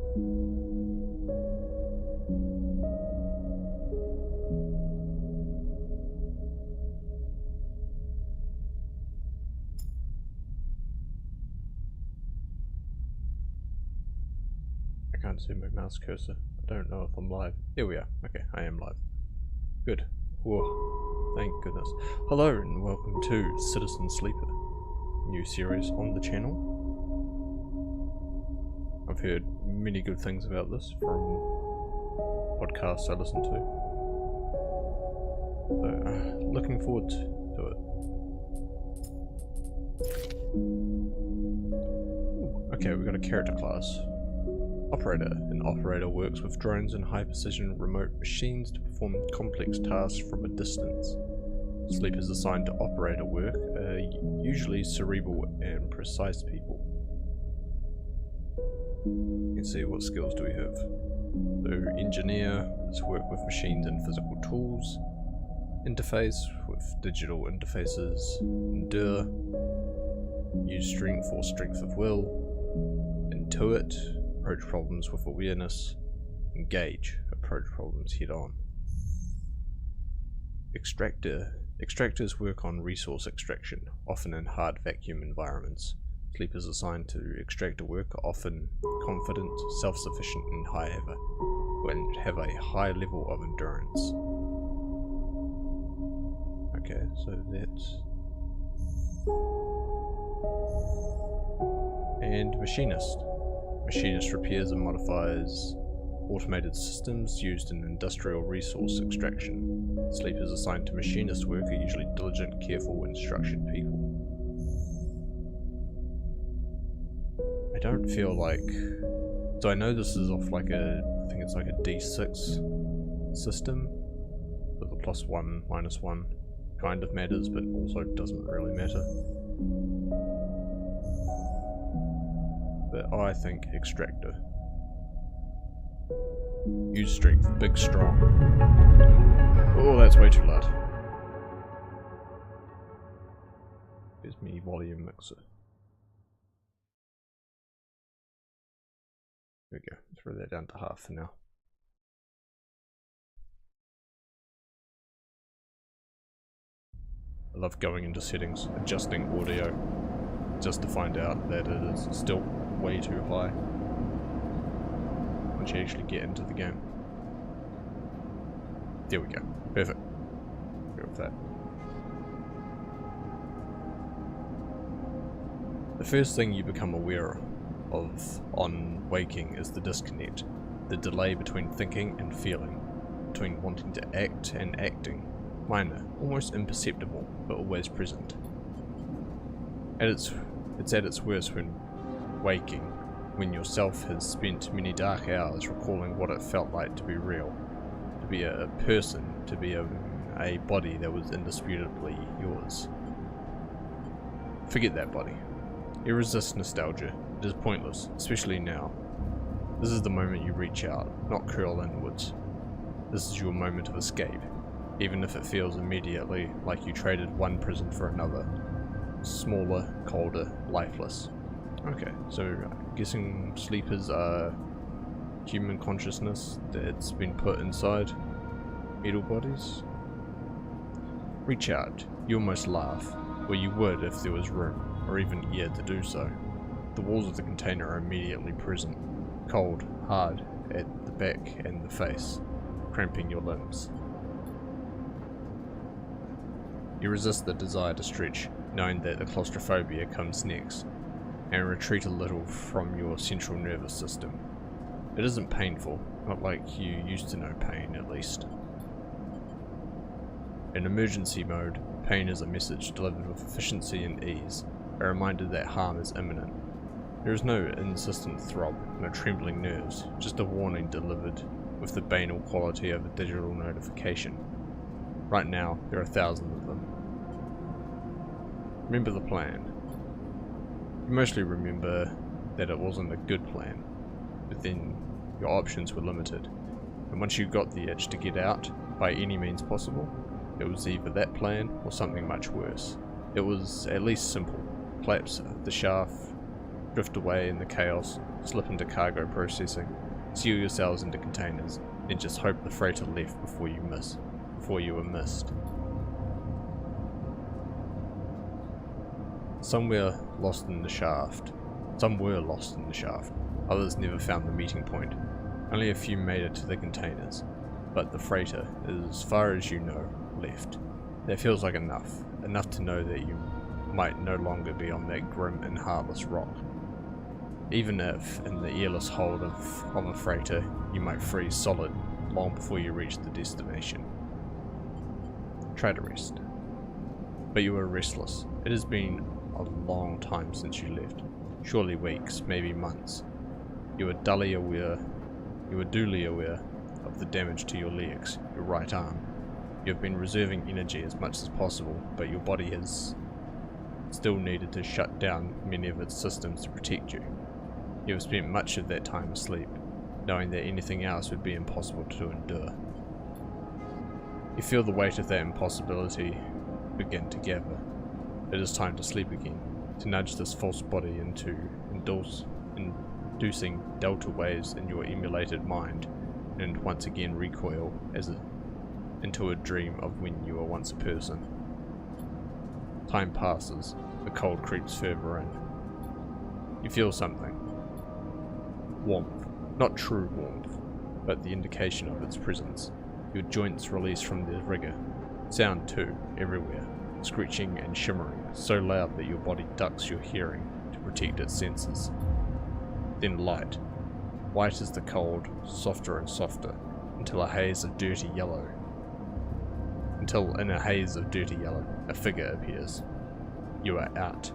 I can't see my mouse cursor. I don't know if I'm live. Here we are. Okay, I am live. Good. Whoa. Thank goodness. Hello and welcome to Citizen Sleeper. New series on the channel. I've heard many good things about this from podcasts I listen to. So, looking forward to it. Ooh, okay, we've got a character class. Operator. An operator works with drones and high-precision remote machines to perform complex tasks from a distance. Sleepers assigned to operator work are usually cerebral and precise people. Let's see, what skills do we have? So, engineer is work with machines and physical tools. Interface with digital interfaces. Endure, use strength or strength of will. Intuit, approach problems with awareness. Engage, approach problems head on. Extractor. Extractors work on resource extraction, often in hard vacuum environments. Sleepers assigned to extractor work are often confident, self-sufficient and have a high level of endurance. Okay, so that's... And machinist. Machinist repairs and modifies automated systems used in industrial resource extraction. Sleepers assigned to machinist work are usually diligent, careful, and structured people. I don't feel like... So I know this is off like a... I think it's like a D6 system. With a +1, -1 kind of matters, but also doesn't really matter. But I think extractor. Use strength, big, strong. Oh, that's way too loud. Here's me volume mixer. There we go, throw that down to half for now. I love going into settings, adjusting audio, just to find out that it is still way too high once you actually get into the game. There we go. Perfect. Go with that. The first thing you become aware of on waking is the disconnect, the delay between thinking and feeling, between wanting to act and acting. Minor, almost imperceptible, but always present. It's at its worst when waking, when yourself has spent many dark hours recalling what it felt like to be real, to be a person, to be a body that was indisputably yours. Forget that body. You resist nostalgia. It is pointless, especially now. This is the moment you reach out, not curl inwards. This is your moment of escape, even if it feels immediately like you traded one prison for another. Smaller, colder, lifeless. Okay, so I'm guessing sleepers are human consciousness that's been put inside metal bodies? Reach out. You almost laugh, or you would if there was room, or even air to do so. The walls of the container are immediately present, cold, hard, at the back and the face, cramping your limbs. You resist the desire to stretch, knowing that the claustrophobia comes next, and retreat a little from your central nervous system. It isn't painful, not like you used to know pain at least. In emergency mode, pain is a message delivered with efficiency and ease, a reminder that harm is imminent. There is no insistent throb, no trembling nerves, just a warning delivered with the banal quality of a digital notification. Right now, there are thousands of them. Remember the plan. You mostly remember that it wasn't a good plan, but then your options were limited, and once you got the itch to get out, by any means possible, it was either that plan or something much worse. It was at least simple. Collapse the shaft drift away in the chaos, slip into cargo processing, seal yourselves into containers, then just hope the freighter left before you were missed. Some were lost in the shaft. Others never found the meeting point. Only a few made it to the containers, but the freighter, as far as you know, left. That feels like enough to know that you might no longer be on that grim and heartless rock. Even if, in the airless hold of a freighter, you might freeze solid long before you reach the destination. Try to rest. But you were restless. It has been a long time since you left. Surely weeks, maybe months. You were duly aware of the damage to your legs, your right arm. You have been reserving energy as much as possible, but your body has still needed to shut down many of its systems to protect you. You have spent much of that time asleep, knowing that anything else would be impossible to endure. You feel the weight of that impossibility begin to gather. It is time to sleep again, to nudge this false body into inducing delta waves in your emulated mind, and once again recoil into a dream of when you were once a person. Time passes, the cold creeps further in. You feel something. Warmth. Not true warmth, but the indication of its presence. Your joints release from their rigor. Sound too, everywhere. Screeching and shimmering, so loud that your body ducks your hearing to protect its senses. Then light. White as the cold, softer and softer, until in a haze of dirty yellow, a figure appears. You are out.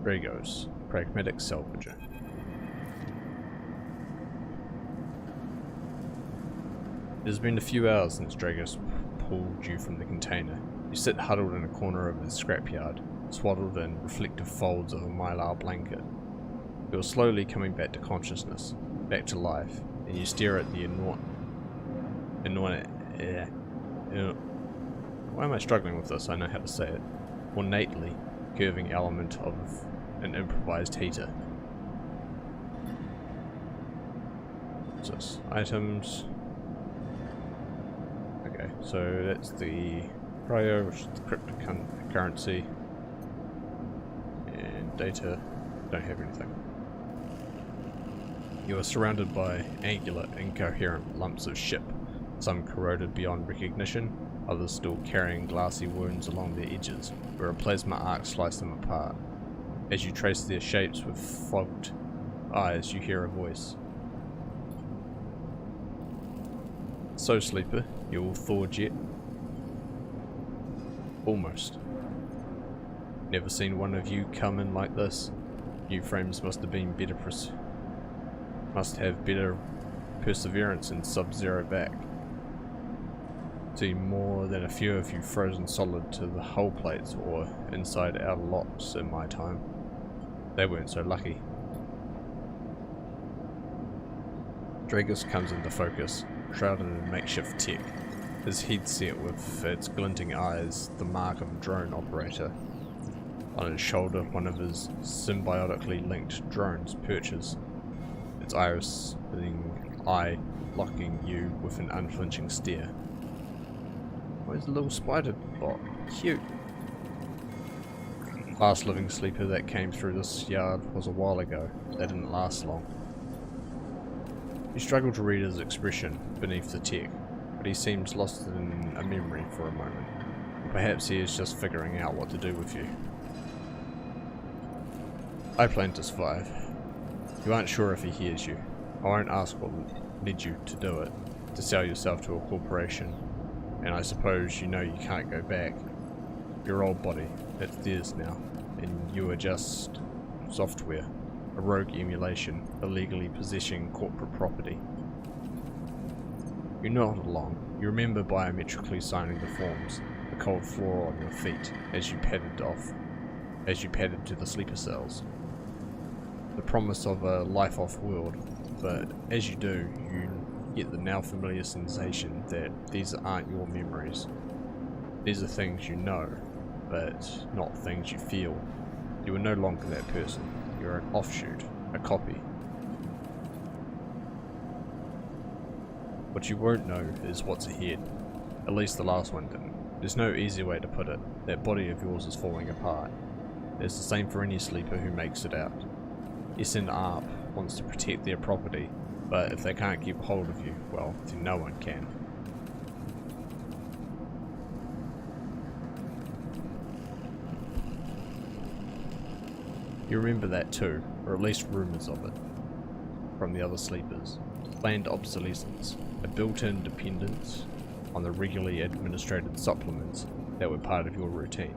Dragos, pragmatic salvager. It has been a few hours since Dragos pulled you from the container. You sit huddled in a corner of the scrapyard, swaddled in reflective folds of a mylar blanket. You are slowly coming back to consciousness, back to life, and you stare at the why am I struggling with this? I know how to say it. Ornately curving element of an improvised heater. What's this? Items. Okay, so that's the cryo, which is the cryptocurrency, and data. Don't have anything. You are surrounded by angular, incoherent lumps of ship, some corroded beyond recognition, others still carrying glassy wounds along their edges, where a plasma arc sliced them apart. As you trace their shapes with fogged eyes, you hear a voice. So, sleeper, you all thawed yet? Almost. Never seen one of you come in like this. New frames must have better perseverance in Sub-Zero back. See more than a few of you frozen solid to the hull plates or inside outer locks in my time. They weren't so lucky. Dragos comes into focus, shrouded in makeshift tech, his head set with its glinting eyes, the mark of a drone operator. On his shoulder, one of his symbiotically linked drones perches, its iris-splitting eye locking you with an unflinching stare. Where's the little spider bot? Cute. Last living sleeper that came through this yard was a while ago. They didn't last long. You struggle to read his expression beneath the tech, but he seems lost in a memory for a moment. Perhaps he is just figuring out what to do with you. I plan to survive. You aren't sure if he hears you. I won't ask what led you to do it, to sell yourself to a corporation. And I suppose you know you can't go back. Your old body, it's theirs now, and you are just software, a rogue emulation, illegally possessing corporate property. You nod along. You remember biometrically signing the forms, the cold floor on your feet as you padded to the sleeper cells. The promise of a life off-world, but as you do, you get the now familiar sensation that these aren't your memories. These are things you know, but not things you feel. You are no longer that person. You are an offshoot, a copy. What you won't know is what's ahead. At least the last one didn't. There's no easy way to put it. That body of yours is falling apart. It's the same for any sleeper who makes it out. SN ARP wants to protect their property, but if they can't keep hold of you, well, then no one can. You remember that too, or at least rumours of it, from the other sleepers. Planned obsolescence, a built-in dependence on the regularly administered supplements that were part of your routine.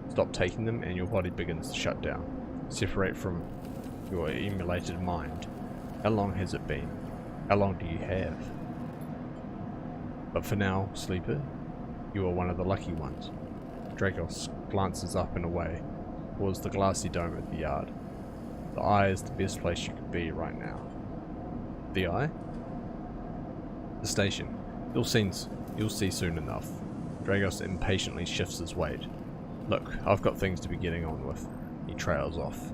Stop taking them and your body begins to shut down. Separate from your emulated mind. How long has it been? How long do you have? But for now, sleeper, you are one of the lucky ones. Dragos glances up and away towards the glassy dome of the yard. The eye is the best place you could be right now. The eye? The station. You'll see soon enough. Dragos impatiently shifts his weight. Look, I've got things to be getting on with. He trails off.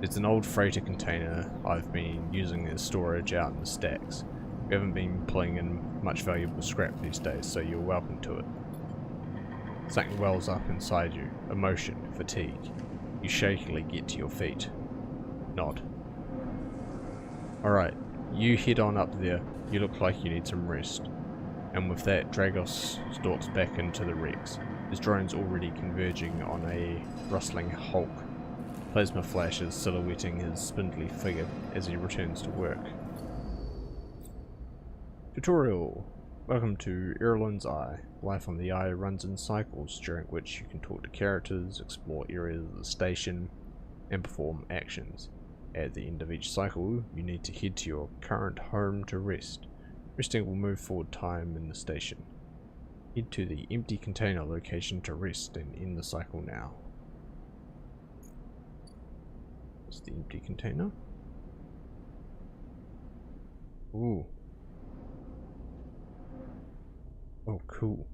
It's an old freighter container I've been using as storage out in the stacks. We haven't been pulling in much valuable scrap these days, so you're welcome to it. Something wells up inside you. Emotion, fatigue. You shakily get to your feet. Nod. Alright, you head on up there. You look like you need some rest. And with that, Dragos stalks back into the Rex. His drone's already converging on a rustling hulk. Plasma flashes silhouetting his spindly figure as he returns to work. Tutorial! Welcome to Irulan's Eye. Life on the Eye runs in cycles, during which you can talk to characters, explore areas of the station, and perform actions. At the end of each cycle, you need to head to your current home to rest. Resting will move forward time in the station. Head to the empty container location to rest and end the cycle now. What's the empty container? Ooh. Oh, cool.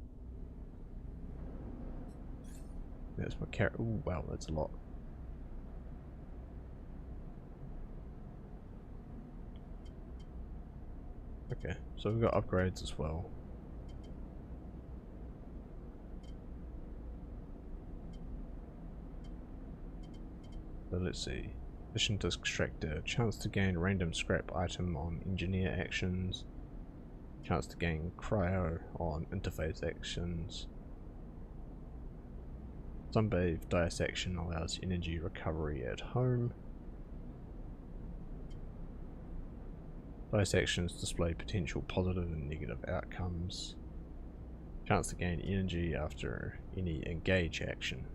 There's my carrot. Ooh, wow, that's a lot. Okay, so we've got upgrades as well. So let's see. Mission to extractor. Chance to gain random scrap item on engineer actions. Chance to gain cryo on interface actions. Sunbathe dice action allows energy recovery at home. Dice actions display potential positive and negative outcomes. Chance to gain energy after any engage action.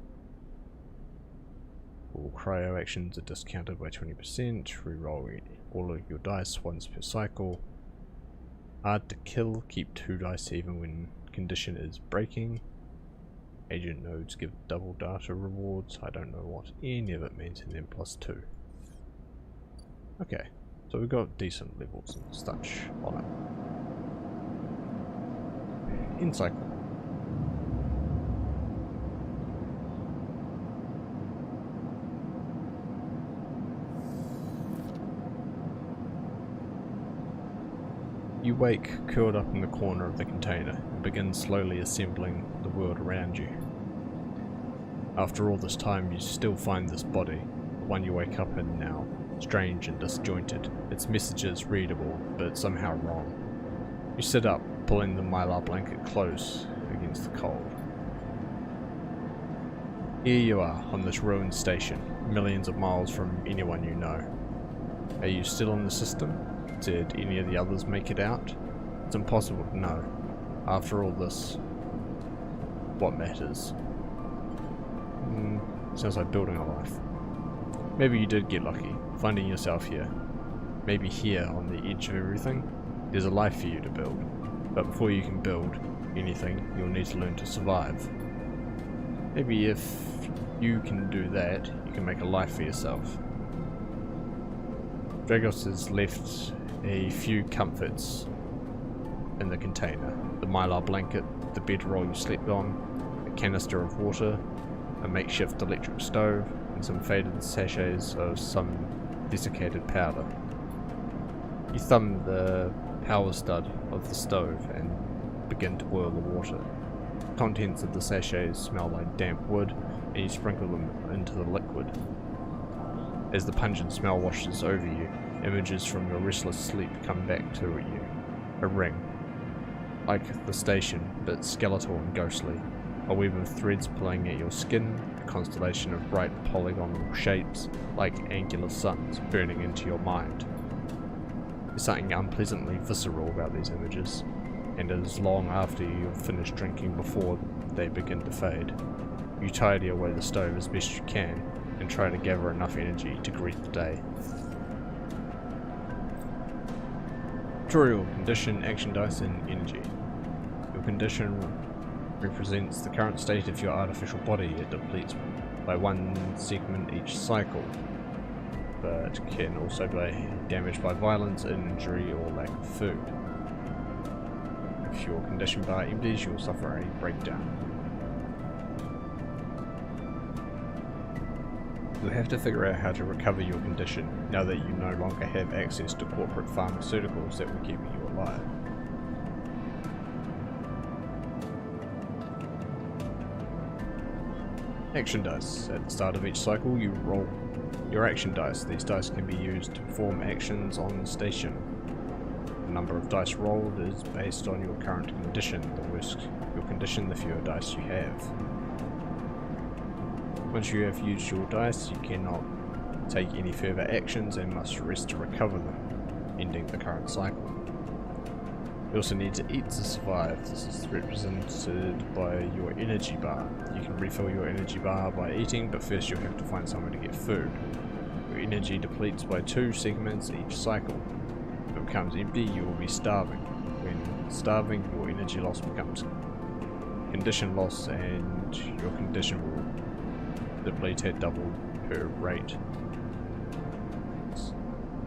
All cryo actions are discounted by 20%. Reroll all of your dice once per cycle. Hard to kill. Keep 2 dice even when condition is breaking. Agent nodes give double data rewards. I don't know what any of it means, and then +2. Okay. So we've got decent levels and such on it. In cycle. You wake, curled up in the corner of the container, and begin slowly assembling the world around you. After all this time, you still find this body, the one you wake up in now, strange and disjointed. Its messages readable, but somehow wrong. You sit up, pulling the mylar blanket close against the cold. Here you are, on this ruined station, millions of miles from anyone you know. Are you still in the system? Did any of the others make it out? It's impossible to know. After all this, what matters? Sounds like building a life. Maybe you did get lucky, finding yourself here. Maybe here, on the edge of everything, there's a life for you to build. But before you can build anything, you'll need to learn to survive. Maybe if you can do that, you can make a life for yourself. Dragos has left a few comforts in the container. The mylar blanket, the bedroll you slept on, a canister of water, a makeshift electric stove, and some faded sachets of some desiccated powder. You thumb the power stud of the stove and begin to boil the water. The contents of the sachets smell like damp wood, and you sprinkle them into the liquid. As the pungent smell washes over you, images from your restless sleep come back to you. A ring, like the station, but skeletal and ghostly. A web of threads pulling at your skin, a constellation of bright polygonal shapes, like angular suns, burning into your mind. There's something unpleasantly visceral about these images, and it is long after you've finished drinking before they begin to fade. You tidy away the stove as best you can, and try to gather enough energy to greet the day. Tutorial: Condition, Action Dice, and Energy. Your condition represents the current state of your artificial body. It depletes by one segment each cycle, but can also be damaged by violence, injury, or lack of food. If your condition bar empties, you will suffer a breakdown. You'll have to figure out how to recover your condition now that you no longer have access to corporate pharmaceuticals that were keeping you alive. Action dice. At the start of each cycle, you roll your action dice. These dice can be used to perform actions on the station. The number of dice rolled is based on your current condition. The worse your condition, the fewer dice you have. Once you have used your dice, you cannot take any further actions and must rest to recover them, ending the current cycle. You also need to eat to survive. This is represented by your energy bar. You can refill your energy bar by eating, but first you'll have to find somewhere to get food. Your energy depletes by 2 segments each cycle. If it becomes empty, you will be starving. When starving, your energy loss becomes condition loss, and your condition will deplete at double rate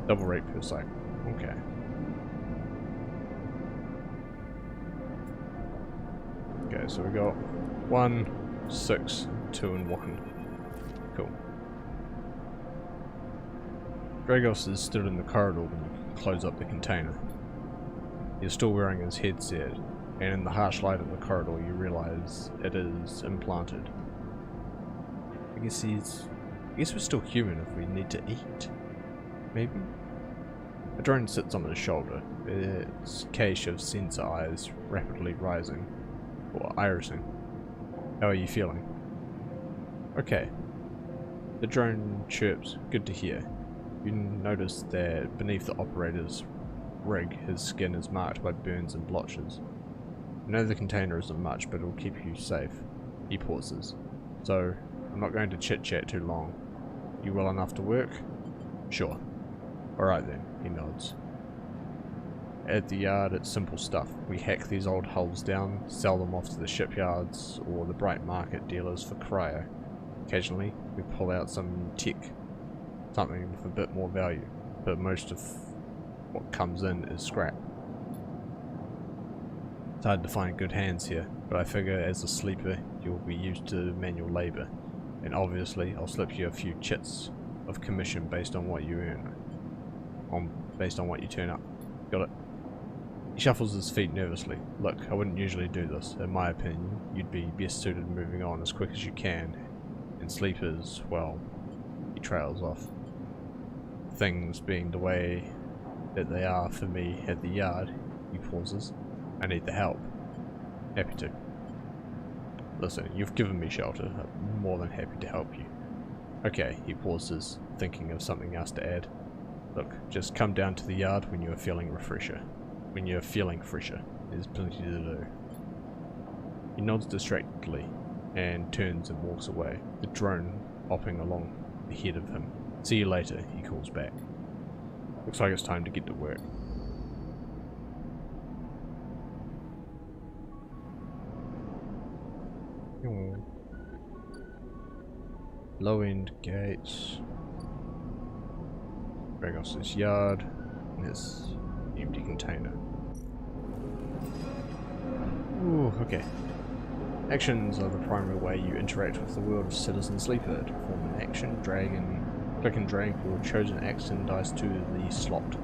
per cycle. Okay. Okay, so we got 1, 6, 2, and 1. Cool. Dragos is stood in the corridor when you close up the container. He's still wearing his headset, and in the harsh light of the corridor you realize it is implanted. I guess we're still human if we need to eat. Maybe? A drone sits on his shoulder, its cache of sensor eyes rapidly rising, or irising. How are you feeling? Okay. The drone chirps, good to hear. You notice that beneath the operator's rig, his skin is marked by burns and blotches. I know the container isn't much, but it'll keep you safe. He pauses. So, I'm not going to chit-chat too long. You well enough to work? Sure. Alright then, he nods. At the yard, it's simple stuff. We hack these old hulls down, sell them off to the shipyards or the bright market dealers for cryo. Occasionally, we pull out some tech, something with a bit more value, but most of what comes in is scrap. It's hard to find good hands here, but I figure as a sleeper, you'll be used to manual labor. And obviously, I'll slip you a few chits of commission based on what you earn. Based on what you turn up. Got it? He shuffles his feet nervously. Look, I wouldn't usually do this. In my opinion, you'd be best suited moving on as quick as you can. And sleepers, well, he trails off. Things being the way that they are for me at the yard, he pauses. I need the help. Happy to. Listen, you've given me shelter. I'm more than happy to help you. Okay, he pauses, thinking of something else to add. Look, just come down to the yard when you are feeling fresher. There's plenty to do. He nods distractedly and turns and walks away, the drone hopping along ahead of him. See you later, he calls back. Looks like it's time to get to work. Low-end gates. Dragos' yard. And this empty container. Ooh, okay. Actions are the primary way you interact with the world of Citizen Sleeper. To perform an action, click and drag your chosen action dice to the slot.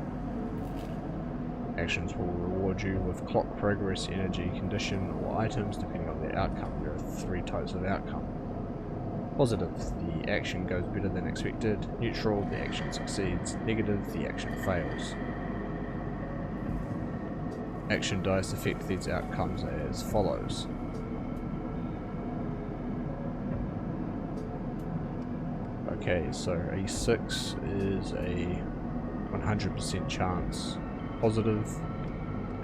Actions will reward you with clock, progress, energy, condition, or items depending on the outcome. There are 3 types of outcome. Positive, the action goes better than expected. Neutral, the action succeeds. Negative, the action fails. Action dice affect these outcomes as follows. Okay, so a 6 is a 100% chance positive,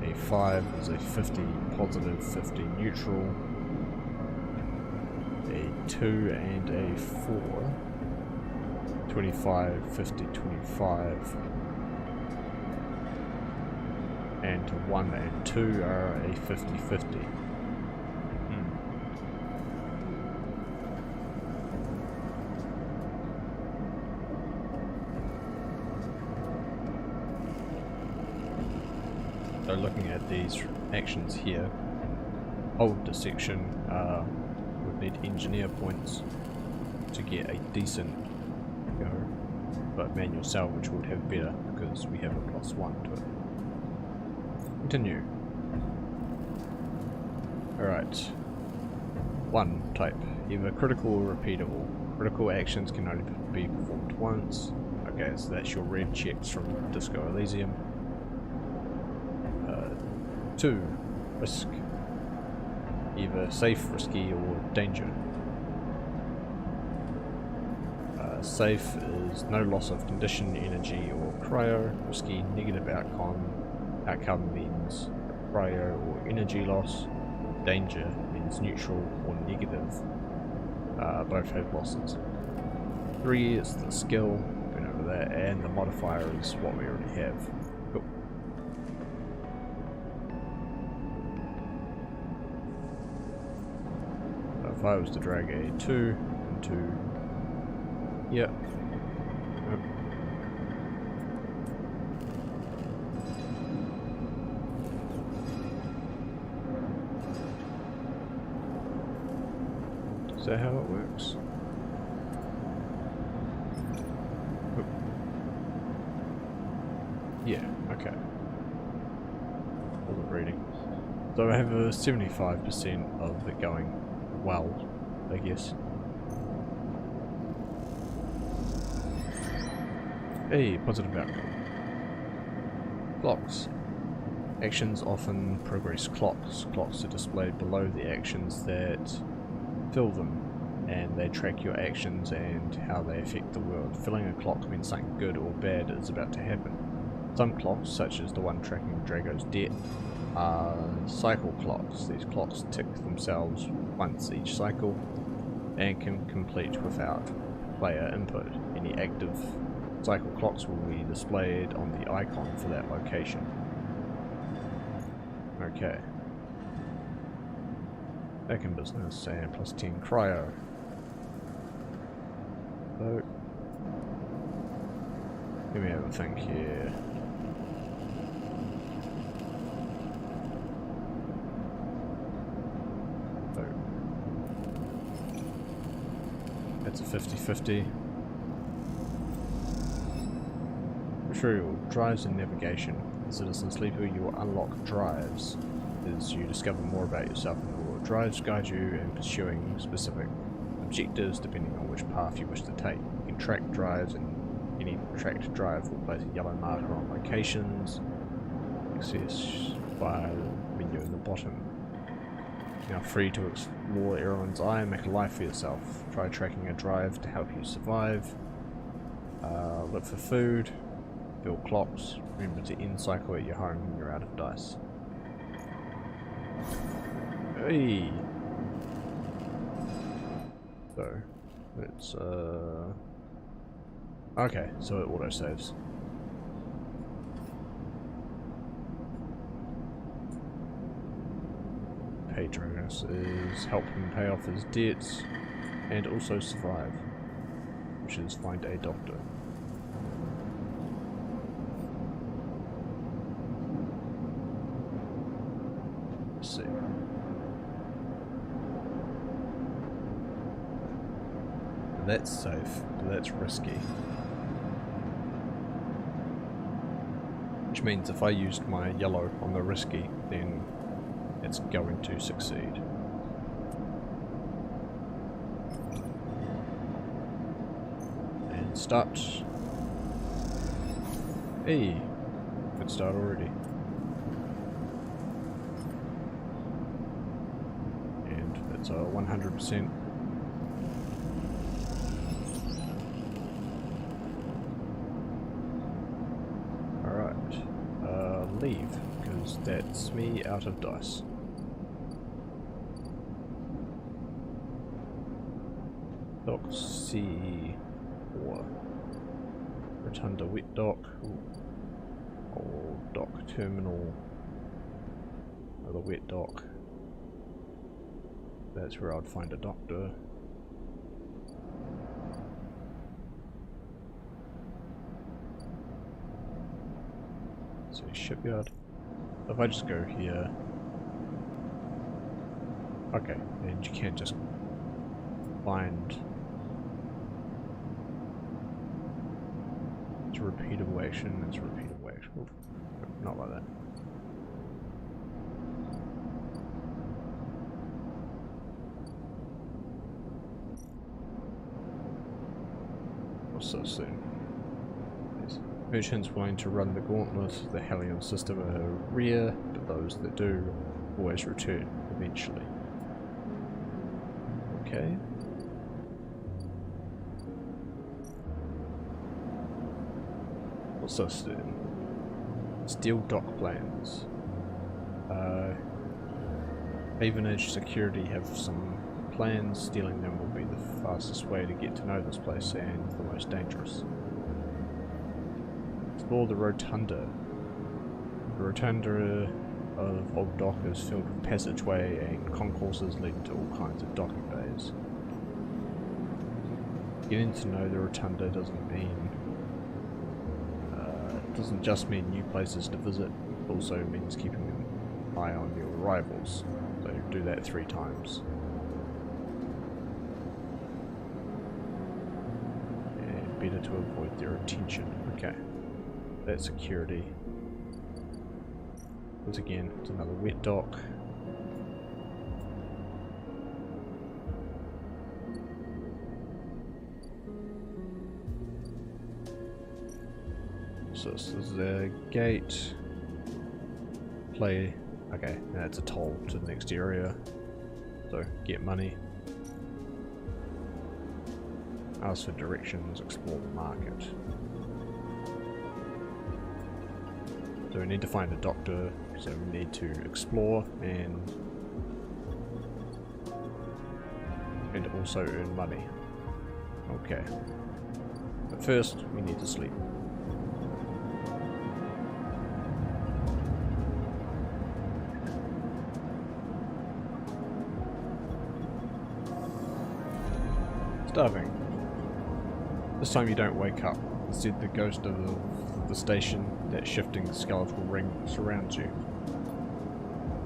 a 5 is a 50 positive, 50 neutral, a 2 and a 4, 25, 50, 25, and 1 and 2 are a 50-50. So looking at these actions here, hold dissection would need engineer points to get a decent go, but manual salvage would have better because we have a +1 to it. Continue. Alright. 1 type, either critical or repeatable. Critical actions can only be performed once. Okay, so that's your red checks from Disco Elysium. 2. Risk. Either safe, risky, or danger. Safe is no loss of condition, energy, or cryo. Risky, negative outcome. Outcome means cryo or energy loss. Danger means neutral or negative. Both have losses. 3 is the skill, went over that, and the modifier is what we already have. Cool. If I was to drag a 2 into... Yep. Nope. Is that how it works? Oop. Yeah, okay. Wasn't reading. So I have a 75% of it going well, I guess. Hey, positive outcome. Clocks. Actions often progress clocks. Clocks are displayed below the actions that fill them, and they track your actions and how they affect the world. Filling a clock means something good or bad is about to happen. Some clocks, such as the one tracking Drago's death, are cycle clocks. These clocks tick themselves once each cycle and can complete without player input. Any active cycle clocks will be displayed on the icon for that location. Okay. Back in business, and +10 cryo. So, let me have a think here. So, that's a 50-50. Material, drives and navigation. In Citizen Sleeper, you will unlock drives as you discover more about yourself in the world. Drives guide you in pursuing specific objectives depending on which path you wish to take. You can track drives, and any tracked drive will place a yellow marker on locations. Access via the menu in the bottom. You're now free to explore Erewhon's Eye and make a life for yourself. Try tracking a drive to help you survive. Look for food. Build clocks. Remember to end cycle at your home when you're out of dice. Hey. So let's okay, so it auto saves. Patronus is help him pay off his debts and also survive, which is find a doctor. Let's see. That's safe, but that's risky. Which means if I used my yellow on the risky, then it's going to succeed. And start. Hey, good start already. And it's a 100%. Leave, because that's me out of dice. Dock C4. Rotunda wet dock. Or dock terminal. Another wet dock. That's where I'd find a doctor. So shipyard. If I just go here, okay, and you can't just find. It's a repeatable action. It's a repeatable action. Ooh, not like that. What's this then? Merchants willing to run the gauntlet, the Hellion system are rare, but those that do always return eventually. Okay. What's this then? Steel dock plans. Havenage Security have some plans. Stealing them will be the fastest way to get to know this place and the most dangerous. Explore the Rotunda. The Rotunda of Old Dock is filled with passageway and concourses leading to all kinds of docking bays. Getting to know the Rotunda doesn't just mean new places to visit, it also means keeping an eye on your rivals. So do that 3 times. And better to avoid their attention. Okay. That's security. Once again, it's another wet dock. So this is the gate. Play. Okay, now it's a toll to the next area. So get money. Ask for directions, explore the market. So we need to find a doctor, so we need to explore and also earn money. Okay. But first, we need to sleep. Starving. This time you don't wake up. Instead, the ghost of the station, that shifting skeletal ring, surrounds you.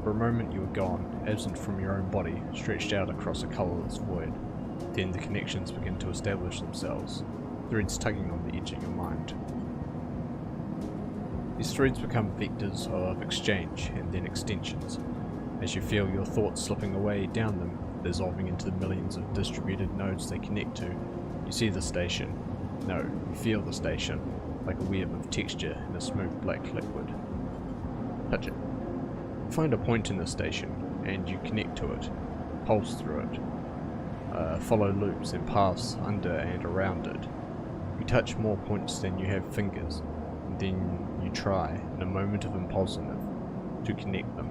For a moment you are gone, absent from your own body, stretched out across a colourless void. Then the connections begin to establish themselves, threads tugging on the edge of your mind. These threads become vectors of exchange and then extensions. As you feel your thoughts slipping away down them, dissolving into the millions of distributed nodes they connect to, you see the station. No, you feel the station, like a web of texture in a smooth black liquid. Touch it. Find a point in the station, and you connect to it, pulse through it, follow loops and paths under and around it. You touch more points than you have fingers, and then you try, in a moment of impulsiveness, to connect them.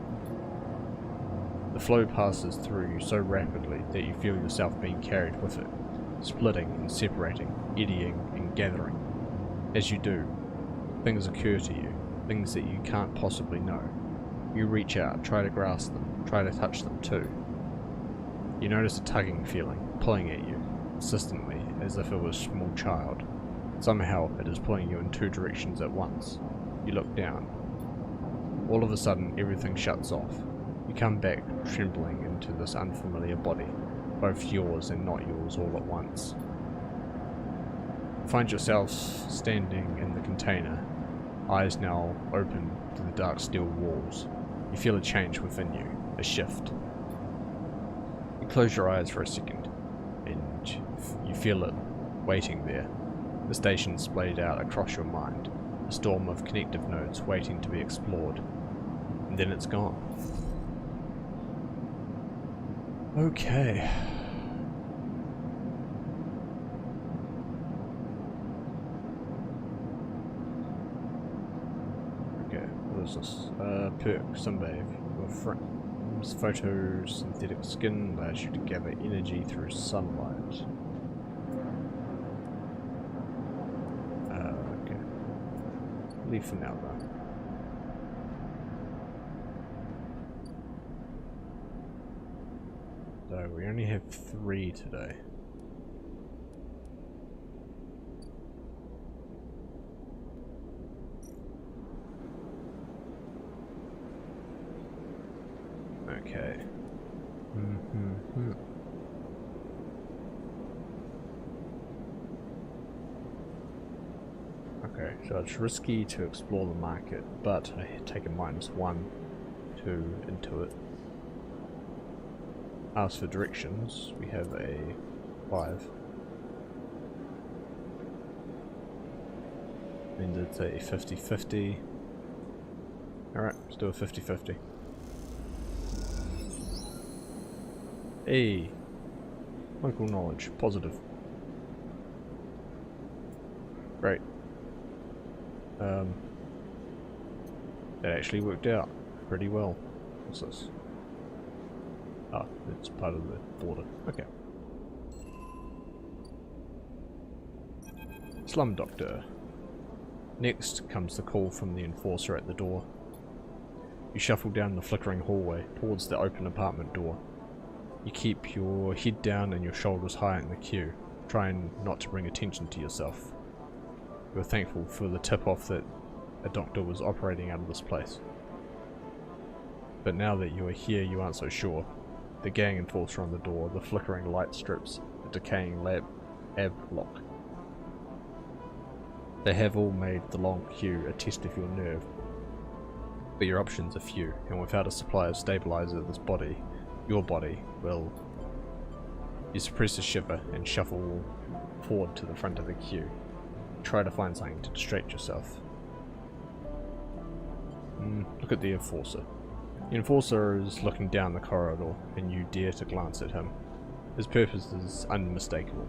The flow passes through you so rapidly that you feel yourself being carried with it, splitting and separating, eddying and gathering. As you do, things occur to you, things that you can't possibly know. You reach out, try to grasp them, try to touch them too. You notice a tugging feeling, pulling at you, insistently, as if it was a small child. Somehow it is pulling you in 2 directions at once. You look down. All of a sudden everything shuts off. You come back, trembling into this unfamiliar body, both yours and not yours all at once. find yourself standing in the container, eyes now open to the dark steel walls. You feel a change within you, a shift. You close your eyes for a second, and you feel it waiting there. The station splayed out across your mind, a storm of connective nodes waiting to be explored, and then it's gone. Okay. What is this? Perk, sunbathe. Your frames photosynthetic skin allows you to gather energy through sunlight. Okay. Leave for now though. So we only have 3 today. Okay. Okay, so it's risky to explore the market, but I take a -1 to into it. Ask for directions, we have a 5. And it's a 50-50. Alright, let's do a 50-50. Hey, local knowledge, positive. Great. That actually worked out pretty well. What's this? Ah, it's part of the border. Okay. Slum Doctor. Next comes the call from the enforcer at the door. You shuffle down the flickering hallway towards the open apartment door. You keep your head down and your shoulders high in the queue, trying not to bring attention to yourself. You are thankful for the tip-off that a doctor was operating out of this place. But now that you are here, you aren't so sure. The gang enforcer on the door, the flickering light strips, the decaying lab lock. They have all made the long queue a test of your nerve. But your options are few, and without a supply of stabilizer of this body, your body will... You suppress a shiver and shuffle forward to the front of the queue. Try to find something to distract yourself. Look at the enforcer. The enforcer is looking down the corridor, and you dare to glance at him. His purpose is unmistakable.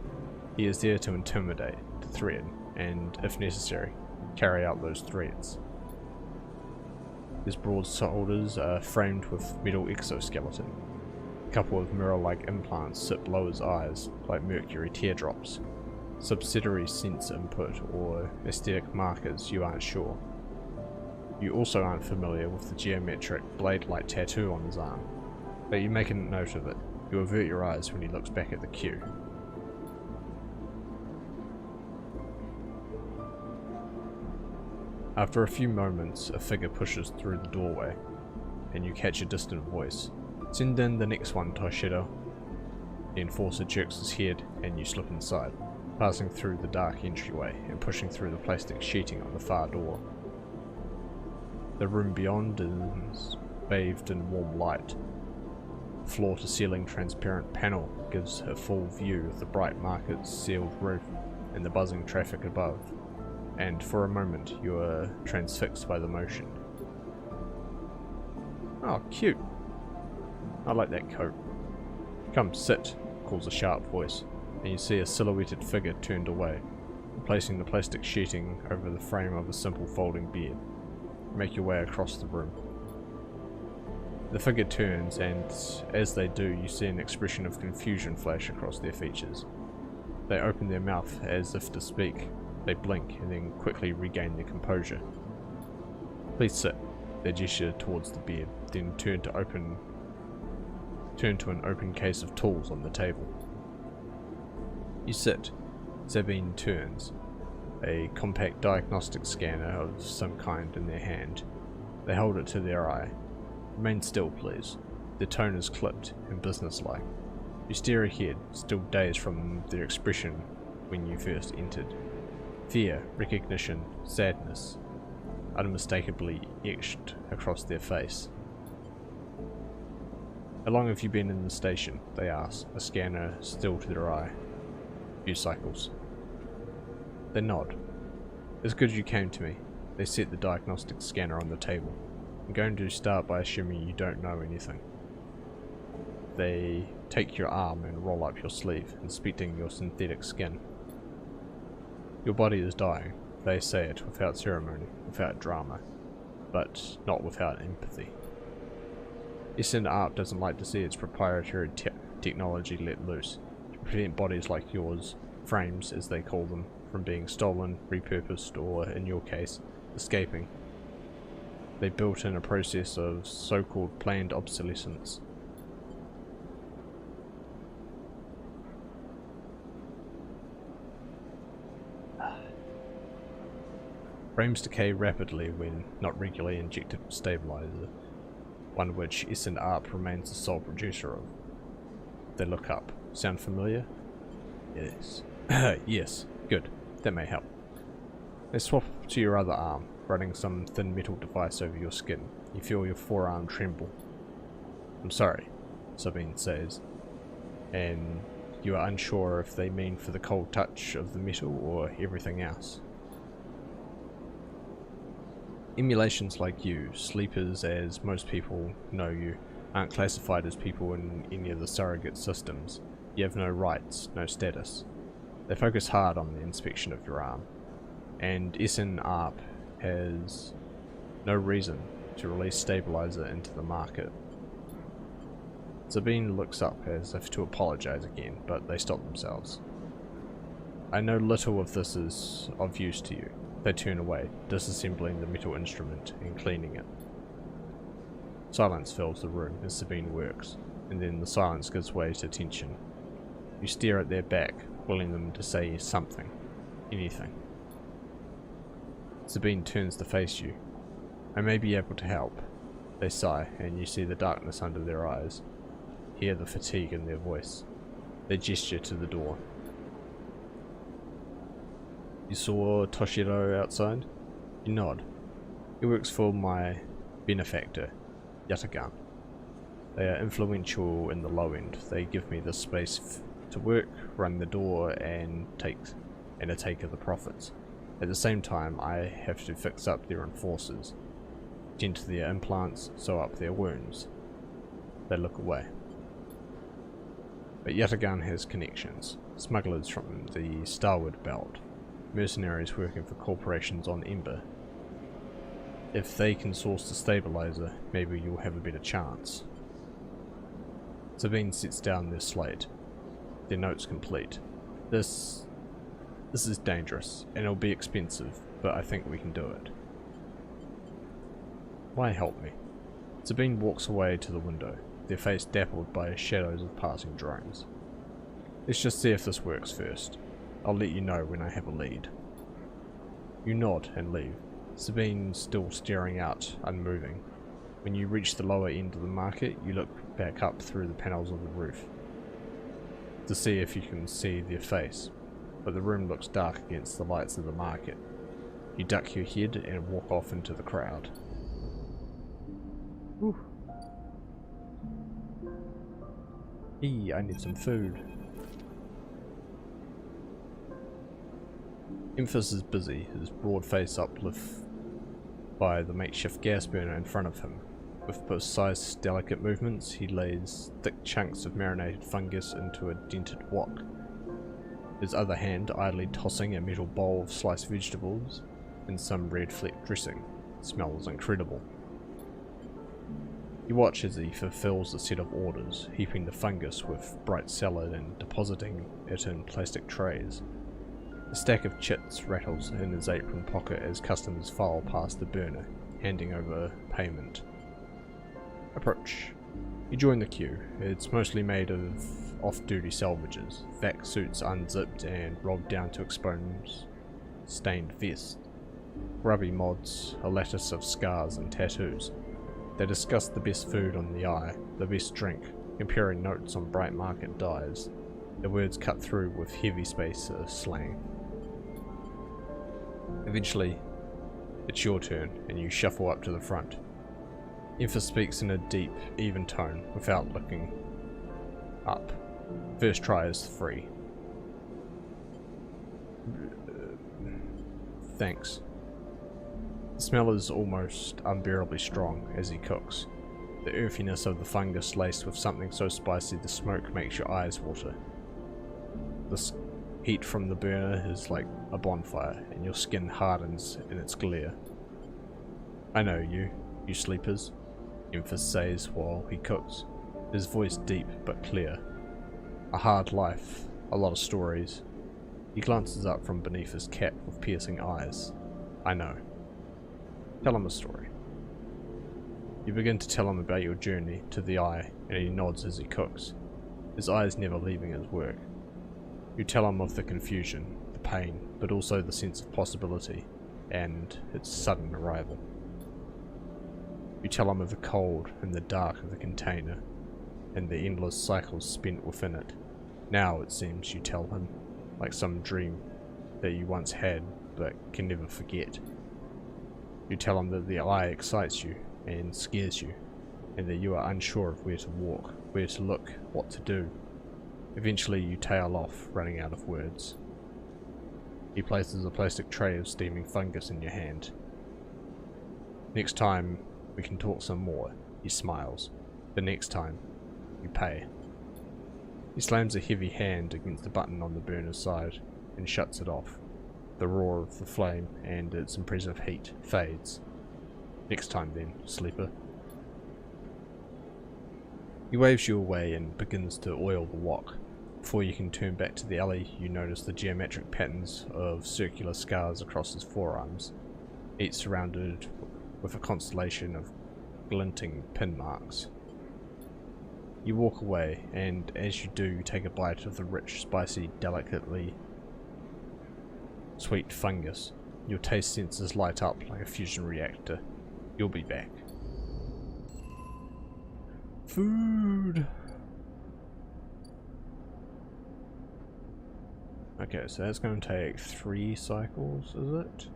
He is there to intimidate, to threaten, and, if necessary, carry out those threats. His broad shoulders are framed with metal exoskeleton. A couple of mirror-like implants sit below his eyes, like mercury teardrops. Subsidiary sense input or aesthetic markers, you aren't sure. You also aren't familiar with the geometric blade-like tattoo on his arm, but you make a note of it. You avert your eyes when he looks back at the queue. After a few moments, a figure pushes through the doorway, and you catch a distant voice. "Send in the next one, Toshido." The enforcer jerks his head, and you slip inside, passing through the dark entryway and pushing through the plastic sheeting on the far door. The room beyond is bathed in warm light. The floor-to-ceiling transparent panel gives a full view of the bright market's sealed roof and the buzzing traffic above, and for a moment you are transfixed by the motion. Oh, cute. I like that coat. "Come, sit," calls a sharp voice, and you see a silhouetted figure turned away, placing the plastic sheeting over the frame of a simple folding bed. Make your way across the room. The figure turns, and as they do, you see an expression of confusion flash across their features. They open their mouth as if to speak. They blink and then quickly regain their composure. "Please sit." They gesture towards the bed, then turn to an open case of tools on the table. You sit. Sabine turns, a compact diagnostic scanner of some kind in their hand. They hold it to their eye. "Remain still, please." Their tone is clipped and businesslike. You stare ahead, still dazed from their expression when you first entered. Fear, recognition, sadness, unmistakably etched across their face. How long have you been in the station? They ask, a scanner still to their eye. A few cycles. They nod. It's good you came to me. They set the diagnostic scanner on the table. I'm going to start by assuming you don't know anything. They take your arm and roll up your sleeve, inspecting your synthetic skin. Your body is dying. They say it without ceremony, without drama, but not without empathy. Essen Arp doesn't like to see its proprietary technology let loose, to prevent bodies like yours, frames as they call them, from being stolen, repurposed, or, in your case, escaping. They built in a process of so-called planned obsolescence. Frames decay rapidly when not regularly injected with stabilizer, one which Essen Arp remains the sole producer of. They look up. Sound familiar? Yes. Yes, good. That may help. They swap to your other arm, running some thin metal device over your skin. You feel your forearm tremble. I'm sorry, Sabine says, and you are unsure if they mean for the cold touch of the metal or everything else. Emulations like you, sleepers as most people know you, aren't classified as people in any of the surrogate systems. You have no rights, no status. They focus hard on the inspection of your arm, and Essen Arp has no reason to release stabilizer into the market. Sabine looks up as if to apologize again, but they stop themselves. I know little of this is of use to you. They turn away, disassembling the metal instrument and cleaning it. Silence fills the room as Sabine works, and then the silence gives way to tension. You stare at their back, willing them to say something, anything. Sabine turns to face you. I may be able to help. They sigh, and you see the darkness under their eyes. Hear the fatigue in their voice. They gesture to the door. You saw Toshiro outside? You nod. He works for my benefactor, Yatagan. They are influential in the low end. They give me the space to work, run the door, and a take of the profits. At the same time, I have to fix up their enforcers, tend to their implants, sew up their wounds. They look away. But Yatagan has connections. Smugglers from the Starwood Belt. Mercenaries working for corporations on Ember. If they can source the stabilizer, maybe you'll have a better chance. Sabine sets down their slate. Their notes complete. This is dangerous, and it'll be expensive, but I think we can do it. Why help me? Sabine walks away to the window, their face dappled by shadows of passing drones. Let's just see if this works first. I'll let you know when I have a lead. You nod and leave, Sabine still staring out, unmoving. When you reach the lower end of the market, you look back up through the panels of the roof to see if you can see their face, but the room looks dark against the lights of the market. You duck your head and walk off into the crowd. Whew. I need some food. Emphas is busy, his broad face uplift by the makeshift gas burner in front of him. With precise, delicate movements, he lays thick chunks of marinated fungus into a dented wok. His other hand idly tossing a metal bowl of sliced vegetables and some red flecked dressing. It smells incredible. You watch as he fulfills the set of orders, heaping the fungus with bright salad and depositing it in plastic trays. A stack of chits rattles in his apron pocket as customers file past the burner, handing over payment. Approach. You join the queue. It's mostly made of off-duty salvages, vac suits unzipped and rolled down to expose stained vests, grubby mods, a lattice of scars and tattoos. They discuss the best food on the eye, the best drink, comparing notes on bright market dyes, their words cut through with heavy space slang. Eventually, it's your turn, and you shuffle up to the front. Infa speaks in a deep, even tone, without looking up. First try is free. Thanks. The smell is almost unbearably strong as he cooks. The earthiness of the fungus laced with something so spicy the smoke makes your eyes water. The heat from the burner is like a bonfire, and your skin hardens in its glare. I know you sleepers, Infa says while he cooks, his voice deep but clear. A hard life, a lot of stories. He glances up from beneath his cap with piercing eyes. I know. Tell him a story. You begin to tell him about your journey to the Eye, and he nods as he cooks, his eyes never leaving his work. You tell him of the confusion, the pain, but also the sense of possibility, and its sudden arrival. You tell him of the cold and the dark of the container, and the endless cycles spent within it. Now, it seems, you tell him, like some dream that you once had, but can never forget. You tell him that the Eye excites you, and scares you, and that you are unsure of where to walk, where to look, what to do. Eventually you tail off, running out of words. He places a plastic tray of steaming fungus in your hand. Next time, we can talk some more, he smiles. The next time, you pay. He slams a heavy hand against the button on the burner's side, and shuts it off. The roar of the flame and its impressive heat fades. Next time then, sleeper. He waves you away and begins to oil the wok. Before you can turn back to the alley, you notice the geometric patterns of circular scars across his forearms, each surrounded with a constellation of glinting pin marks. You walk away, and as you do, you take a bite of the rich, spicy, delicately sweet fungus. Your taste senses light up like a fusion reactor. You'll be back. Food! Okay, so that's going to take 3 cycles, is it?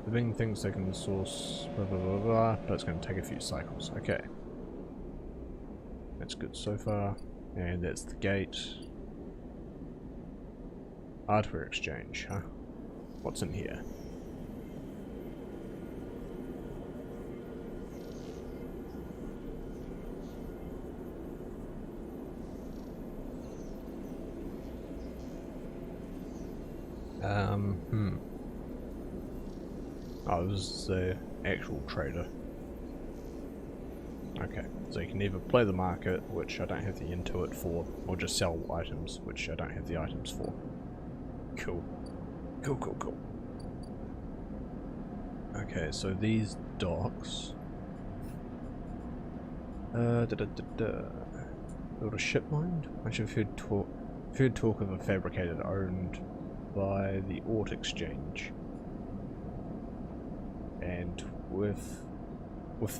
The main things they can source, blah blah blah blah, but it's going to take a few cycles. Okay. That's good so far. And that's the gate. Hardware exchange, huh? What's in here? Oh, this is the actual trader. Okay, so you can either play the market, which I don't have the intuit for, or just sell items, which I don't have the items for. Cool. Cool. Okay, so these docks... Build a ship mine? I should have heard talk of a fabricator owned by the Ort Exchange. And with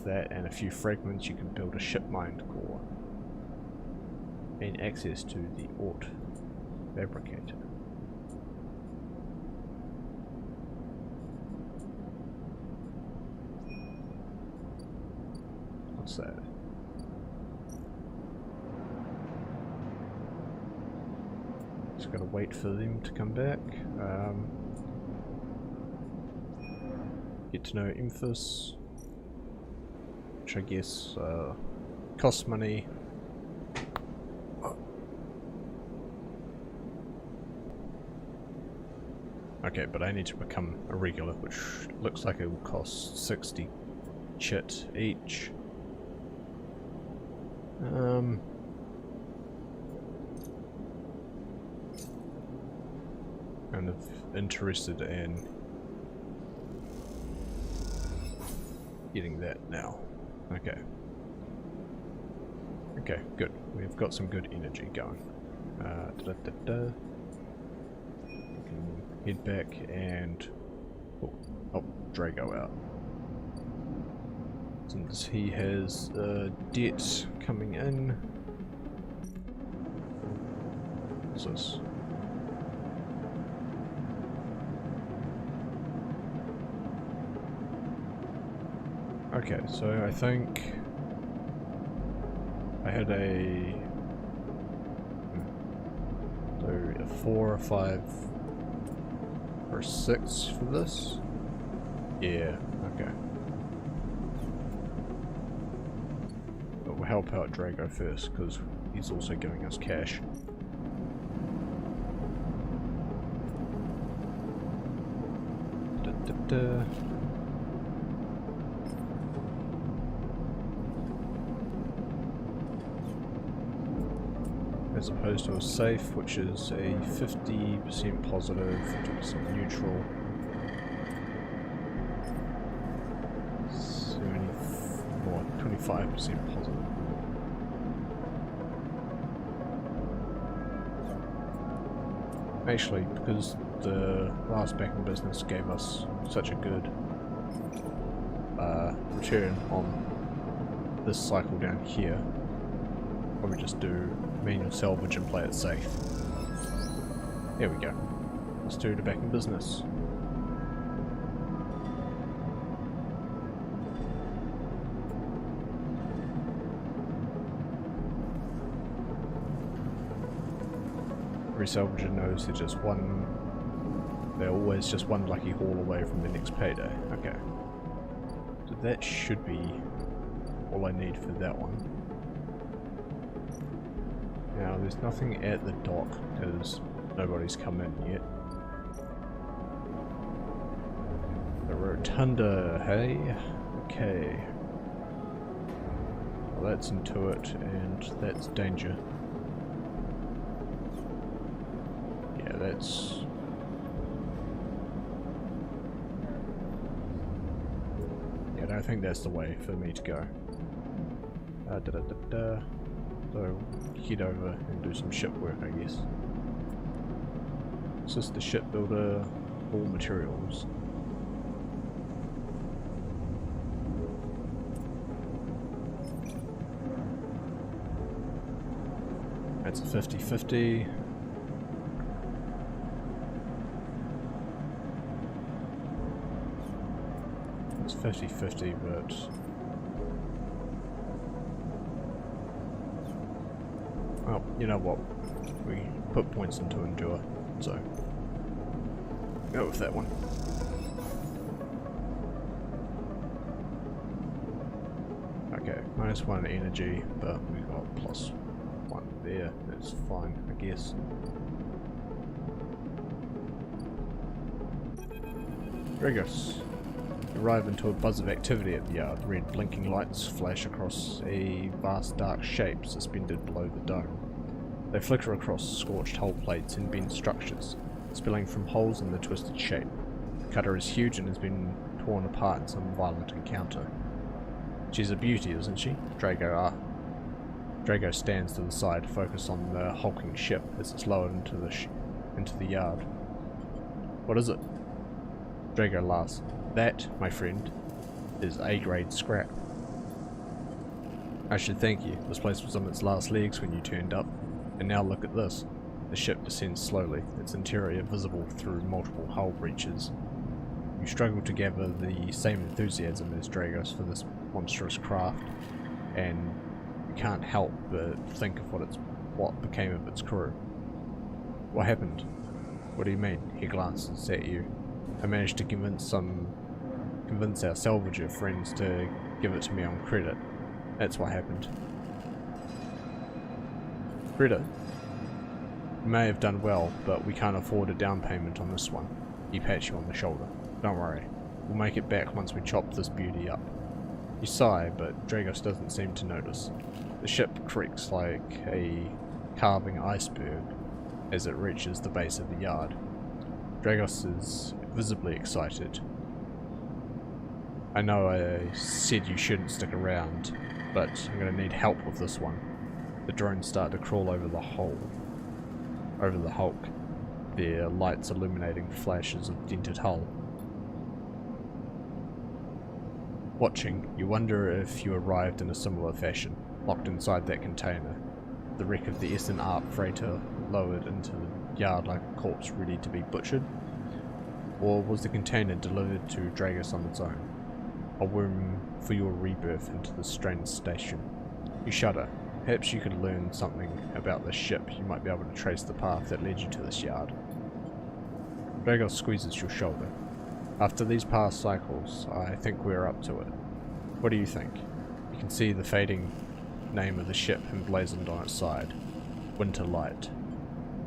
that and a few fragments, you can build a ship mined core and access to the Ort fabricator. What's that? Just gotta wait for them to come back. Get to know Infus, which I guess costs money. Okay, but I need to become a regular, which looks like it will cost 60 chit each. Kind of interested in getting that now. Okay. Okay, good. We've got some good energy going. We can head back and... Oh, Drago out. Since he has debt coming in. What's this? Okay, so I think I had a 4 or 5 or 6 for this. Yeah, okay. But we'll help out Drago first because he's also giving us cash. As opposed to a safe, which is a 50% positive, 50% neutral, 25% positive. Actually, because the last Back in Business gave us such a good return on this cycle down here, probably just do manual salvage and play it safe. There we go. Let's do the Back in Business. Every salvager knows they're always just one lucky haul away from the next payday. Okay. So that should be all I need for that one. Now there's nothing at the dock because nobody's come in yet. The rotunda, hey? Okay. Well, that's into it and that's danger. That's... yeah, I don't think that's the way for me to go. So, head over and do some ship work, I guess. This is the shipbuilder, all materials. That's a 50-50. It's 50-50, but well, you know what? We put points into endure, so go with that one. Okay, -1 energy, but we've got +1 there. That's fine, I guess. Dragos. Arrive into a buzz of activity at the yard. Red blinking lights flash across a vast dark shape suspended below the dome. They flicker across scorched hull plates and bent structures, spilling from holes in the twisted shape. The cutter is huge and has been torn apart in some violent encounter. She's a beauty, isn't she? Drago stands to the side, focused on the hulking ship as it's lowered into the yard. What is it? Drago laughs. That, my friend, is A-grade scrap. I should thank you. This place was on its last legs when you turned up. And now look at this. The ship descends slowly, its interior visible through multiple hull breaches. You struggle to gather the same enthusiasm as Dragos for this monstrous craft, and you can't help but think of what became of its crew. What happened? What do you mean? He glances at you. I managed to convince our salvager friends to give it to me on credit. That's what happened. Credit? You may have done well, but we can't afford a down payment on this one. He pats you on the shoulder. Don't worry. We'll make it back once we chop this beauty up. You sigh, but Dragos doesn't seem to notice. The ship creaks like a carving iceberg as it reaches the base of the yard. Dragos is visibly excited. I know I said you shouldn't stick around, but I'm going to need help with this one. The drones start to crawl over the hulk, their lights illuminating flashes of dented hull. Watching, you wonder if you arrived in a similar fashion, locked inside that container, the wreck of the Essen Arp freighter lowered into the yard like a corpse ready to be butchered? Or was the container delivered to Dragos on its own? A womb for your rebirth into the strange station. You shudder. Perhaps you could learn something about this ship. You might be able to trace the path that led you to this yard. Dragos squeezes your shoulder. After these past cycles, I think we're up to it. What do you think? You can see the fading name of the ship emblazoned on its side. Winter Light.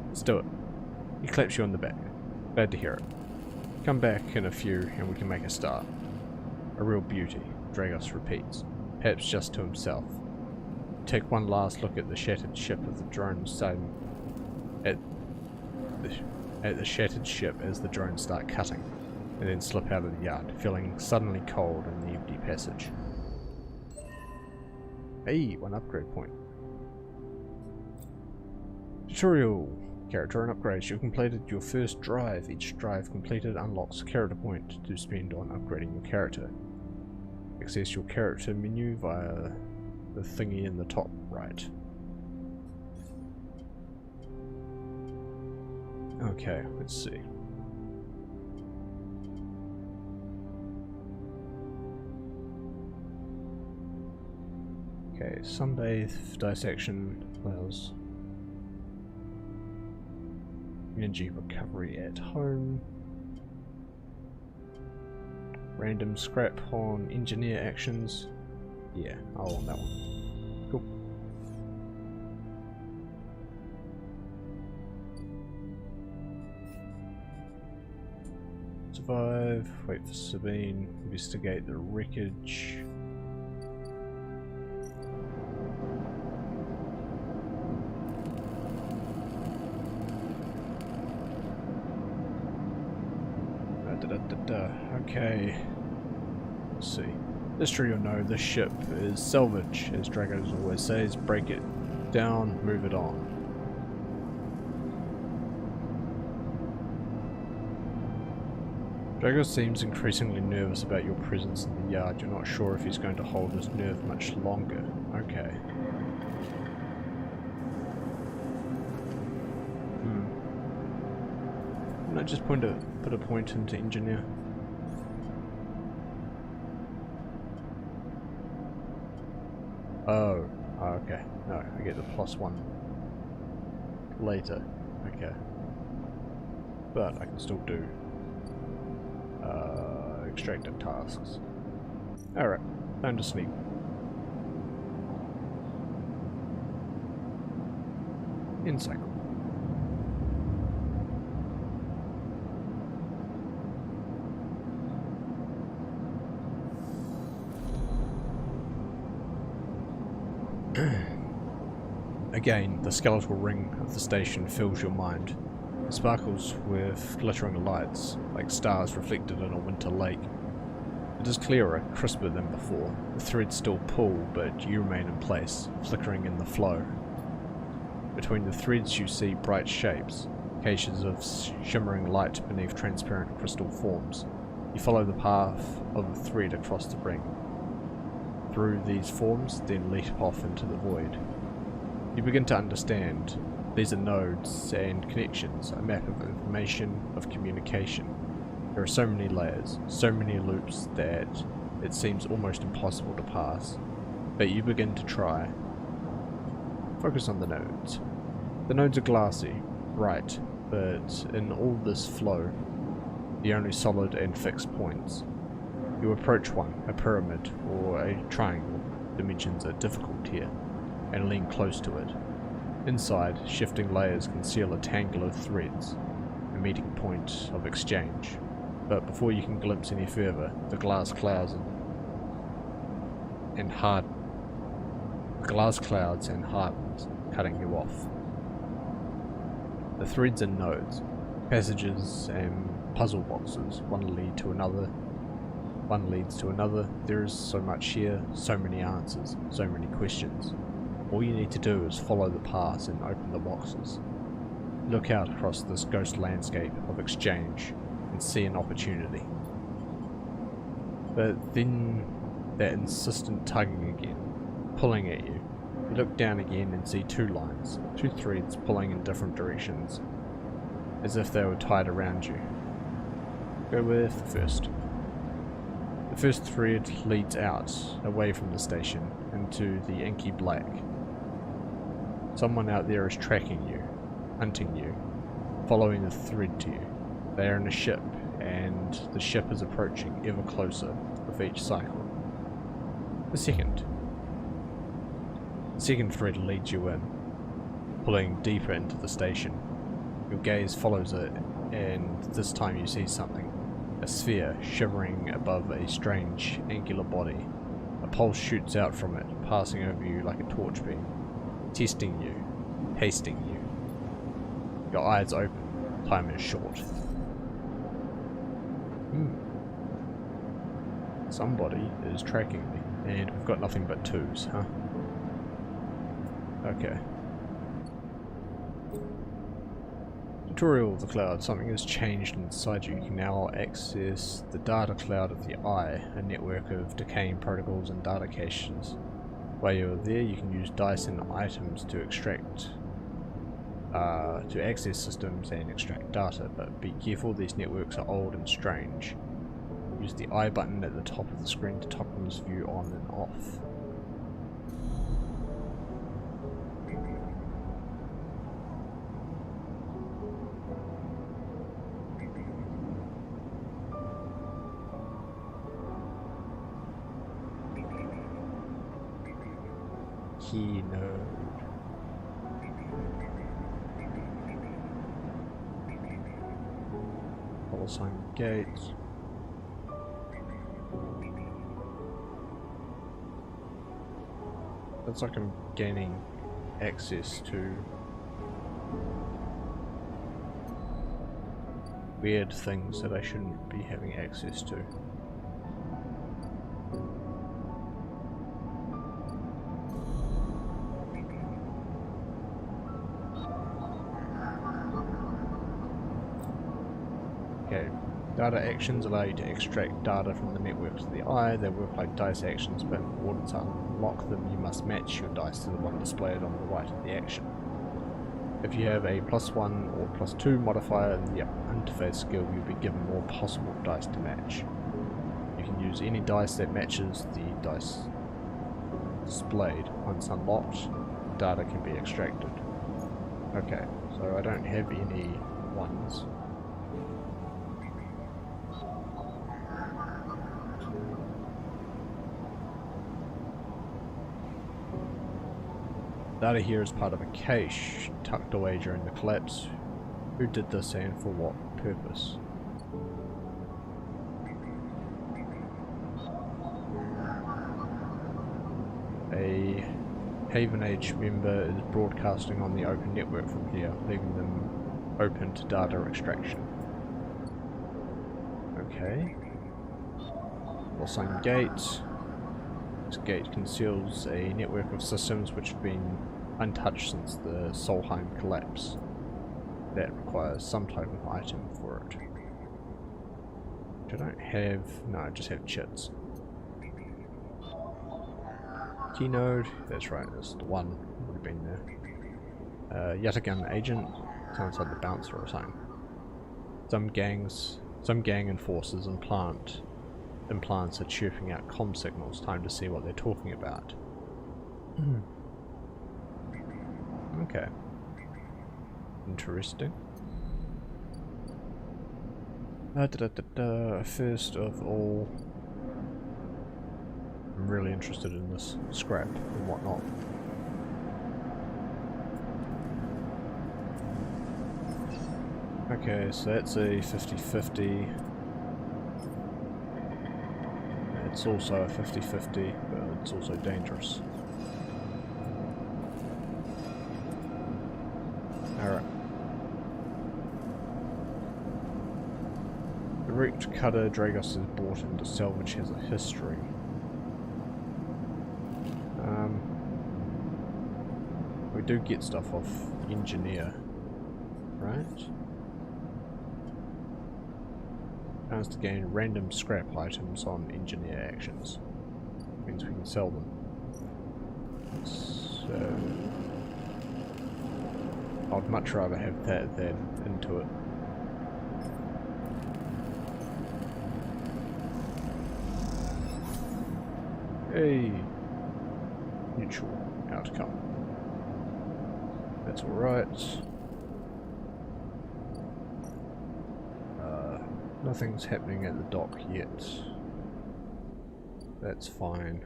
Let's do it. He claps you on the back. Glad to hear it. Come back in a few and we can make a start. A real beauty, Dragos repeats, perhaps just to himself. Take one last look at the shattered ship of the drone at the shattered ship as the drones start cutting, and then slip out of the yard, feeling suddenly cold in the empty passage. Hey, one upgrade point. Tutorial. Character and upgrades. You've completed your first drive. Each drive completed unlocks a character point to spend on upgrading your character. Access your character menu via the thingy in the top right. Okay, let's see. Okay, sunbathe, dissection, allows energy recovery at home. Random scrap on engineer actions. Yeah, I'll want that one. Cool. Survive, wait for Sabine, investigate the wreckage. Okay, let's see. History or no, this ship is salvage, as Dragos always says. Break it down, move it on. Dragos seems increasingly nervous about your presence in the yard. You're not sure if he's going to hold his nerve much longer. Okay. Can I just put a point into engineer? Oh, okay. No, I get the +1 later. Okay. But I can still do extracted tasks. Alright, time to sleep. End cycle. Again, the skeletal ring of the station fills your mind. It sparkles with glittering lights, like stars reflected in a winter lake. It is clearer, crisper than before. The threads still pull, but you remain in place, flickering in the flow. Between the threads you see bright shapes, caches of shimmering light beneath transparent crystal forms. You follow the path of a thread across the ring. Through these forms, then leap off into the void. You begin to understand. These are nodes and connections, a map of information, of communication. There are so many layers, so many loops that it seems almost impossible to pass. But you begin to try. Focus on the nodes. The nodes are glassy, bright, but in all this flow, the only solid and fixed points. You approach one, a pyramid or a triangle. Dimensions are difficult here, and lean close to it. Inside, shifting layers conceal a tangle of threads, a meeting point of exchange. But before you can glimpse any further, the glass clouds and hardens, cutting you off. The threads are nodes, passages and puzzle boxes. One leads to another. There is so much here, so many answers, so many questions. All you need to do is follow the paths and open the boxes. Look out across this ghost landscape of exchange and see an opportunity. But then that insistent tugging again, pulling at you. You look down again and see two lines, two threads pulling in different directions, as if they were tied around you. Go with the first. The first thread leads out, away from the station, into the inky black. Someone out there is tracking you, hunting you, following the thread to you. They are in a ship, and the ship is approaching ever closer with each cycle. The second thread leads you in, pulling deeper into the station. Your gaze follows it, and this time you see something. A sphere shivering above a strange, angular body. A pulse shoots out from it, passing over you like a torch beam, testing you, tasting you. Your eyes open. Time is short. Somebody is tracking me, and we've got nothing but twos, huh? Okay. Tutorial of the cloud. Something has changed inside you. You can now access the data cloud of the Eye, a network of decaying protocols and data caches. While you're there, you can use dice and items to access systems and extract data, but be careful, these networks are old and strange. Use the I button at the top of the screen to toggle this view on and off. Key node. Sign gates. Looks like I'm gaining access to weird things that I shouldn't be having access to. Okay, data actions allow you to extract data from the networks of the Eye. They work like dice actions, but in order to unlock them you must match your dice to the one displayed on the right of the action. If you have a +1 or +2 modifier in the interface skill, you'll be given more possible dice to match. You can use any dice that matches the dice displayed. Once unlocked, data can be extracted. Okay, so I don't have any ones. Data here is part of a cache tucked away during the collapse. Who did this and for what purpose? A Haven Age member is broadcasting on the open network from here, leaving them open to data extraction. Okay. Lossheim Gate. This gate conceals a network of systems which have been untouched since the Solheim collapse. That requires some type of item for it. Which I don't have. No, I just have chits. Keynode, that's right, that's the one. Would have been there. Yatagan agent, sounds like the bouncer or something. Some gang enforcers implants are chirping out comm signals. Time to see what they're talking about. Okay. Interesting. First of all, I'm really interested in this scrap and whatnot. Okay, so that's a 50-50. It's also a 50-50, but it's also dangerous. Alright. The wrecked cutter Dragos is brought into salvage has a history. We do get stuff off engineer, right? Chance to gain random scrap items on engineer actions. Means we can sell them. So I'd much rather have that than into it. A neutral outcome. That's alright. Nothing's happening at the dock yet. That's fine.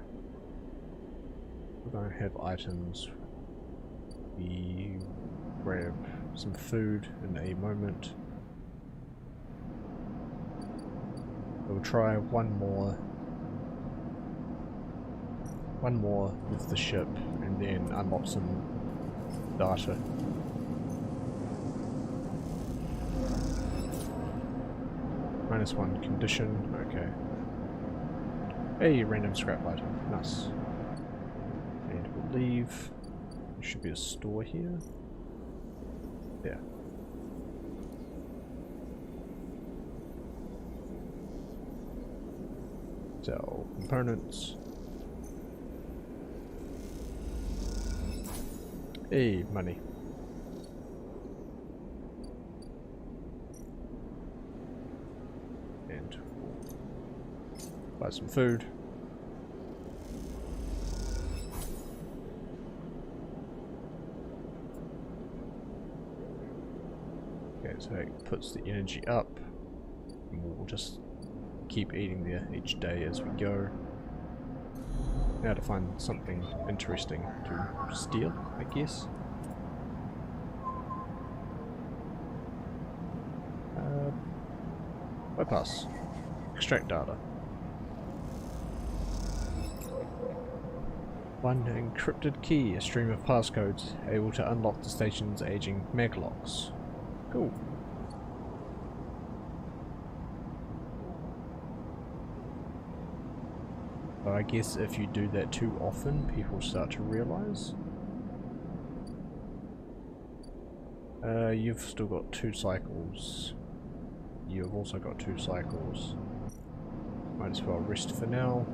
We don't have items. We grab some food in a moment. We'll try one more with the ship and then unlock some data. -1 condition, okay. A random scrap item, nice. And we'll leave. There should be a store here. Yeah. Sell components. Hey, money. And buy some food. Okay, so it puts the energy up. And we'll just keep eating there each day as we go. Now to find something interesting to steal, I guess. Bypass. Extract data. One encrypted key, a stream of passcodes, able to unlock the station's aging maglocks. Cool. But I guess if you do that too often, people start to realize. You've still got 2 cycles. You've also got 2 cycles. Might as well rest for now.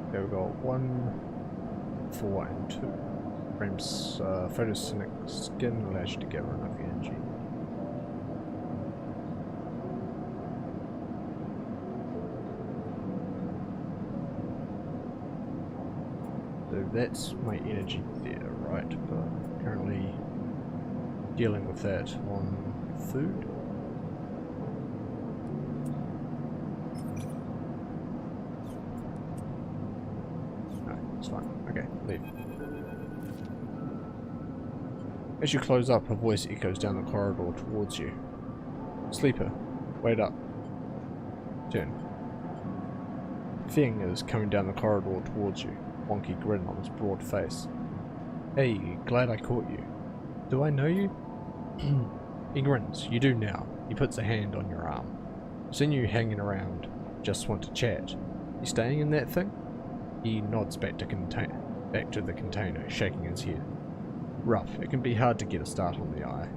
Okay, we've got 1, 4 and 2. Frames photosynthetic skin allows you to gather enough energy. So that's my energy there, right? But currently dealing with that on food. No, it's fine. Okay, leave. As you close up, a voice echoes down the corridor towards you. Sleeper, wait up. Turn. Feng is coming down the corridor towards you, wonky grin on his broad face. Hey, glad I caught you. Do I know you? He grins. You do now. He puts a hand on your arm. I've seen you hanging around. Just want to chat. You staying in that thing? He nods back to the container, shaking his head. Rough. It can be hard to get a start on the eye.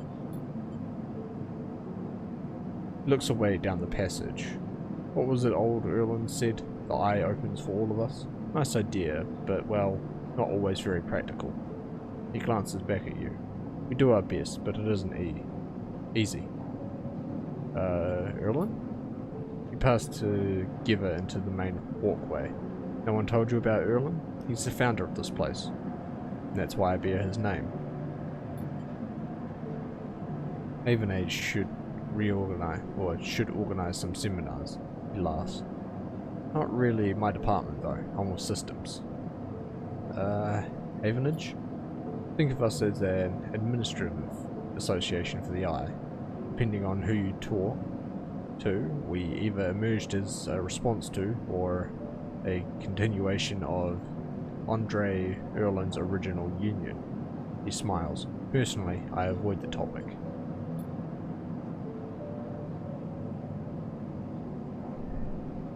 He looks away down the passage. What was it old Erland said? The eye opens for all of us? Nice idea, but well, not always very practical. He glances back at you. We do our best, but it isn't easy. Erland? You pass together into the main walkway. No one told you about Erland? He's the founder of this place. And that's why I bear his name. Havenage should organize some seminars. He laughs. Not really my department though, I'm more systems. Havenage? Think of us as an administrative association for the eye. Depending on who you talk to, we either emerged as a response to, or a continuation of Andre Erland's original union. He smiles. Personally, I avoid the topic.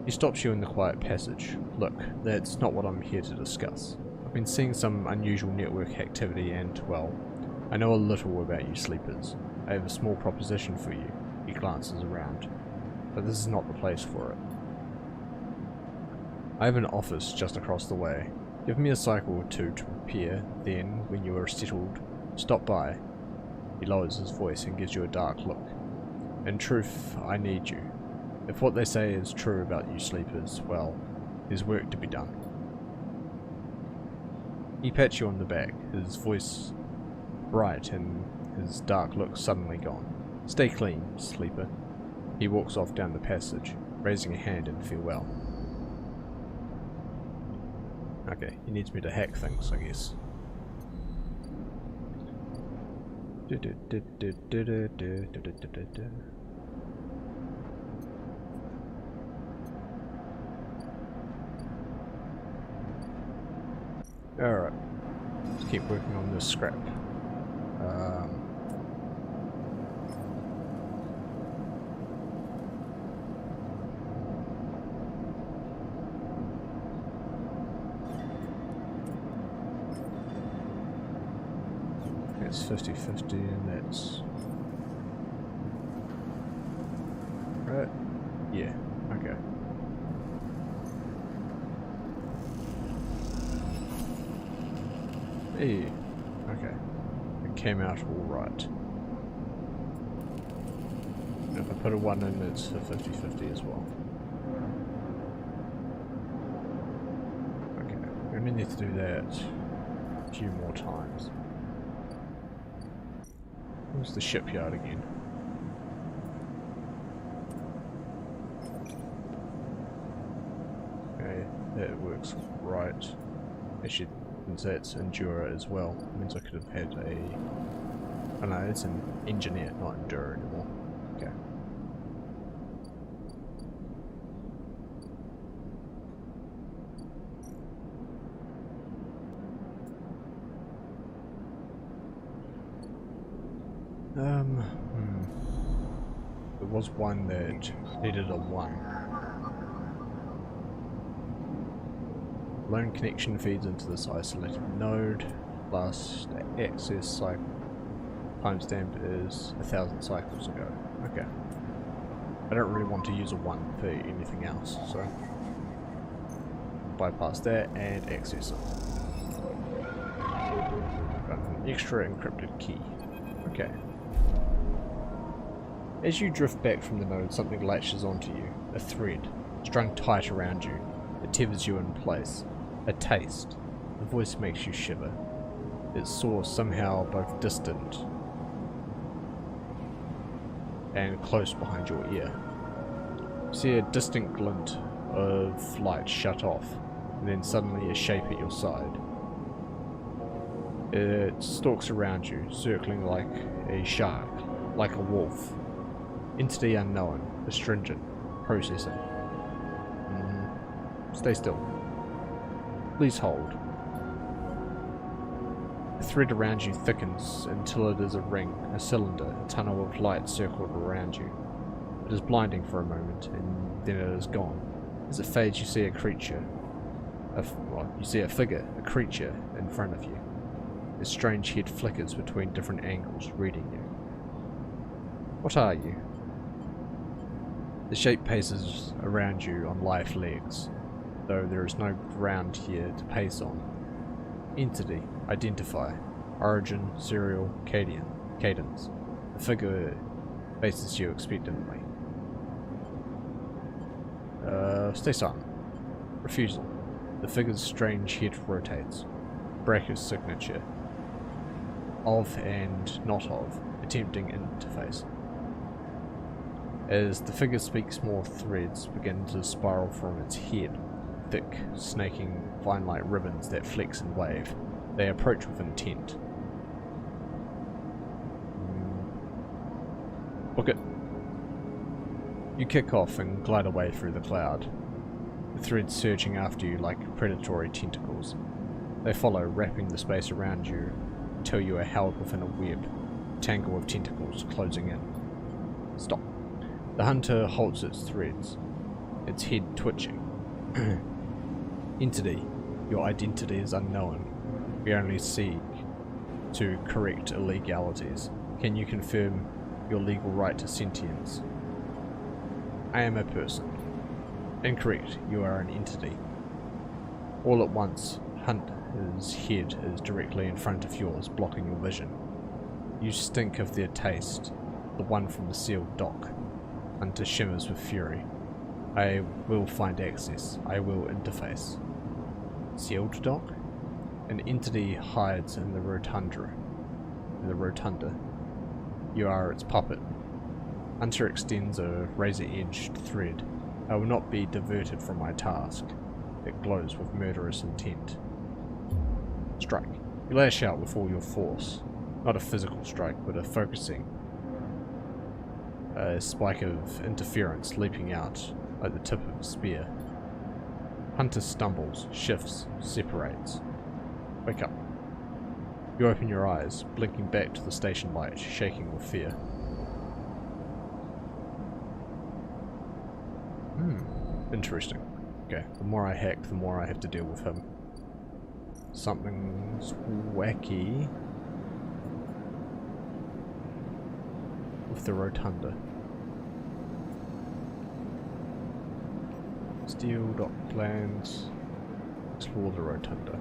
He stops you in the quiet passage. Look, that's not what I'm here to discuss. I've been seeing some unusual network activity and, well, I know a little about you sleepers. I have a small proposition for you. He glances around. But this is not the place for it. I have an office just across the way. Give me a cycle or two to prepare, then, when you are settled, stop by. He lowers his voice and gives you a dark look. In truth, I need you. If what they say is true about you sleepers, well, there's work to be done. He pats you on the back, his voice bright and his dark look suddenly gone. Stay clean, sleeper. He walks off down the passage, raising a hand in farewell. Okay, he needs me to hack things, I guess. Alright, let's keep working on this scrap. It's 50-50 and that's... Right? Yeah, okay. Hey, okay. It came out alright. If I put a 1 in, it's for 50-50 as well. Okay, we only need to do that a few more times. Where's the shipyard again? Okay, that works right. Actually, since that's Endura as well, it means I could have had a... Oh no, it's an Engineer, not Endura anymore. Okay. There was one that needed a 1. Lone connection feeds into this isolated node. Last access cycle timestamp is 1,000 cycles ago. Okay. I don't really want to use a 1 for anything else, so bypass that and access it. Got an extra encrypted key. Okay. As you drift back from the node, something latches onto you. A thread, strung tight around you. It tethers you in place. A taste. The voice makes you shiver. Its source somehow both distant and close behind your ear. You see a distant glint of light shut off, and then suddenly a shape at your side. It stalks around you, circling like a shark, like a wolf. Entity unknown, astringent, processing. Stay still. Please hold. The thread around you thickens until it is a ring, a cylinder, a tunnel of light circled around you. It is blinding for a moment, and then it is gone. As it fades, you see a creature. You see a figure, a creature, in front of you. Its strange head flickers between different angles, reading you. What are you? The shape paces around you on lithe legs, though there is no ground here to pace on. Entity, identify, origin, serial, cadence. The figure faces you expectantly. Stay silent. Refusal. The figure's strange head rotates. Bracket's signature. Of and not of, attempting interface. As the figure speaks, more threads begin to spiral from its head, thick, snaking, vine-like ribbons that flex and wave. They approach with intent. Book it. You kick off and glide away through the cloud, the threads surging after you like predatory tentacles. They follow, wrapping the space around you until you are held within a web, a tangle of tentacles closing in. Stop. The hunter halts its threads, its head twitching. Entity, your identity is unknown. We only seek to correct illegalities. Can you confirm your legal right to sentience? I am a person. Incorrect, you are an entity. All at once, Hunter's head is directly in front of yours, blocking your vision. You stink of their taste, the one from the sealed dock. Hunter shimmers with fury. I will find access. I will interface. Sealed dock? An entity hides in the rotunda. You are its puppet. Hunter extends a razor-edged thread. I will not be diverted from my task. It glows with murderous intent. Strike. You lash out with all your force. Not a physical strike, but a focusing. A spike of interference leaping out like the tip of a spear. Hunter stumbles, shifts, separates. Wake up. You open your eyes, blinking back to the station light, shaking with fear. Interesting. Okay, the more I hack, the more I have to deal with him. Something's wacky with the rotunda. Steel dock plans. Explore the rotunda.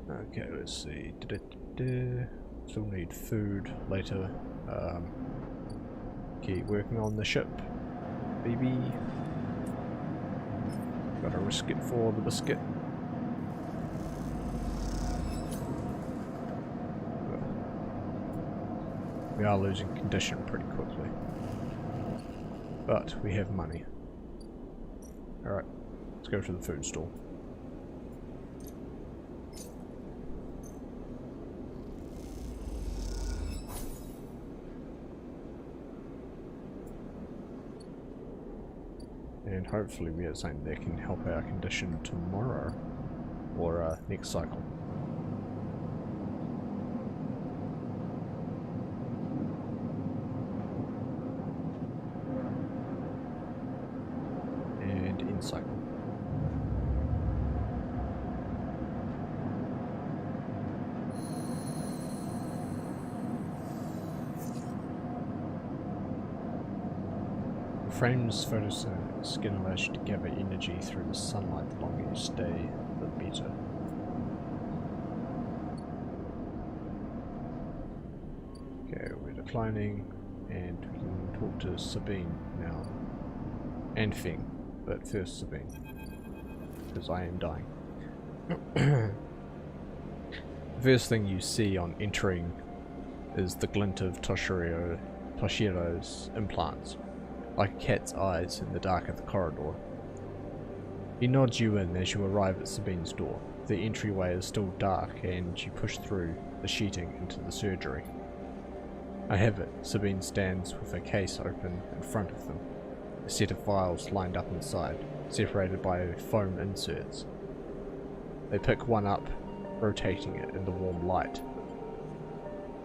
Okay, let's see. Still need food later. Keep working on the ship, baby. Gotta risk it for the biscuit. We are losing condition pretty quickly, but we have money. Alright, let's go to the food stall. And hopefully we get something that can help our condition tomorrow, or next cycle. And end cycle. Frames photosynthesis can allow you to gather energy through the sunlight. The longer you stay, the better. Okay, we're declining, and we can talk to Sabine now. And Feng, but first Sabine, because I am dying. The first thing you see on entering is the glint of Toshiro's implants, like a cat's eyes in the dark of the corridor. He nods you in as you arrive at Sabine's door. The entryway is still dark and you push through the sheeting into the surgery. I have it. Sabine stands with a case open in front of them, a set of vials lined up inside, separated by foam inserts. They pick one up, rotating it in the warm light.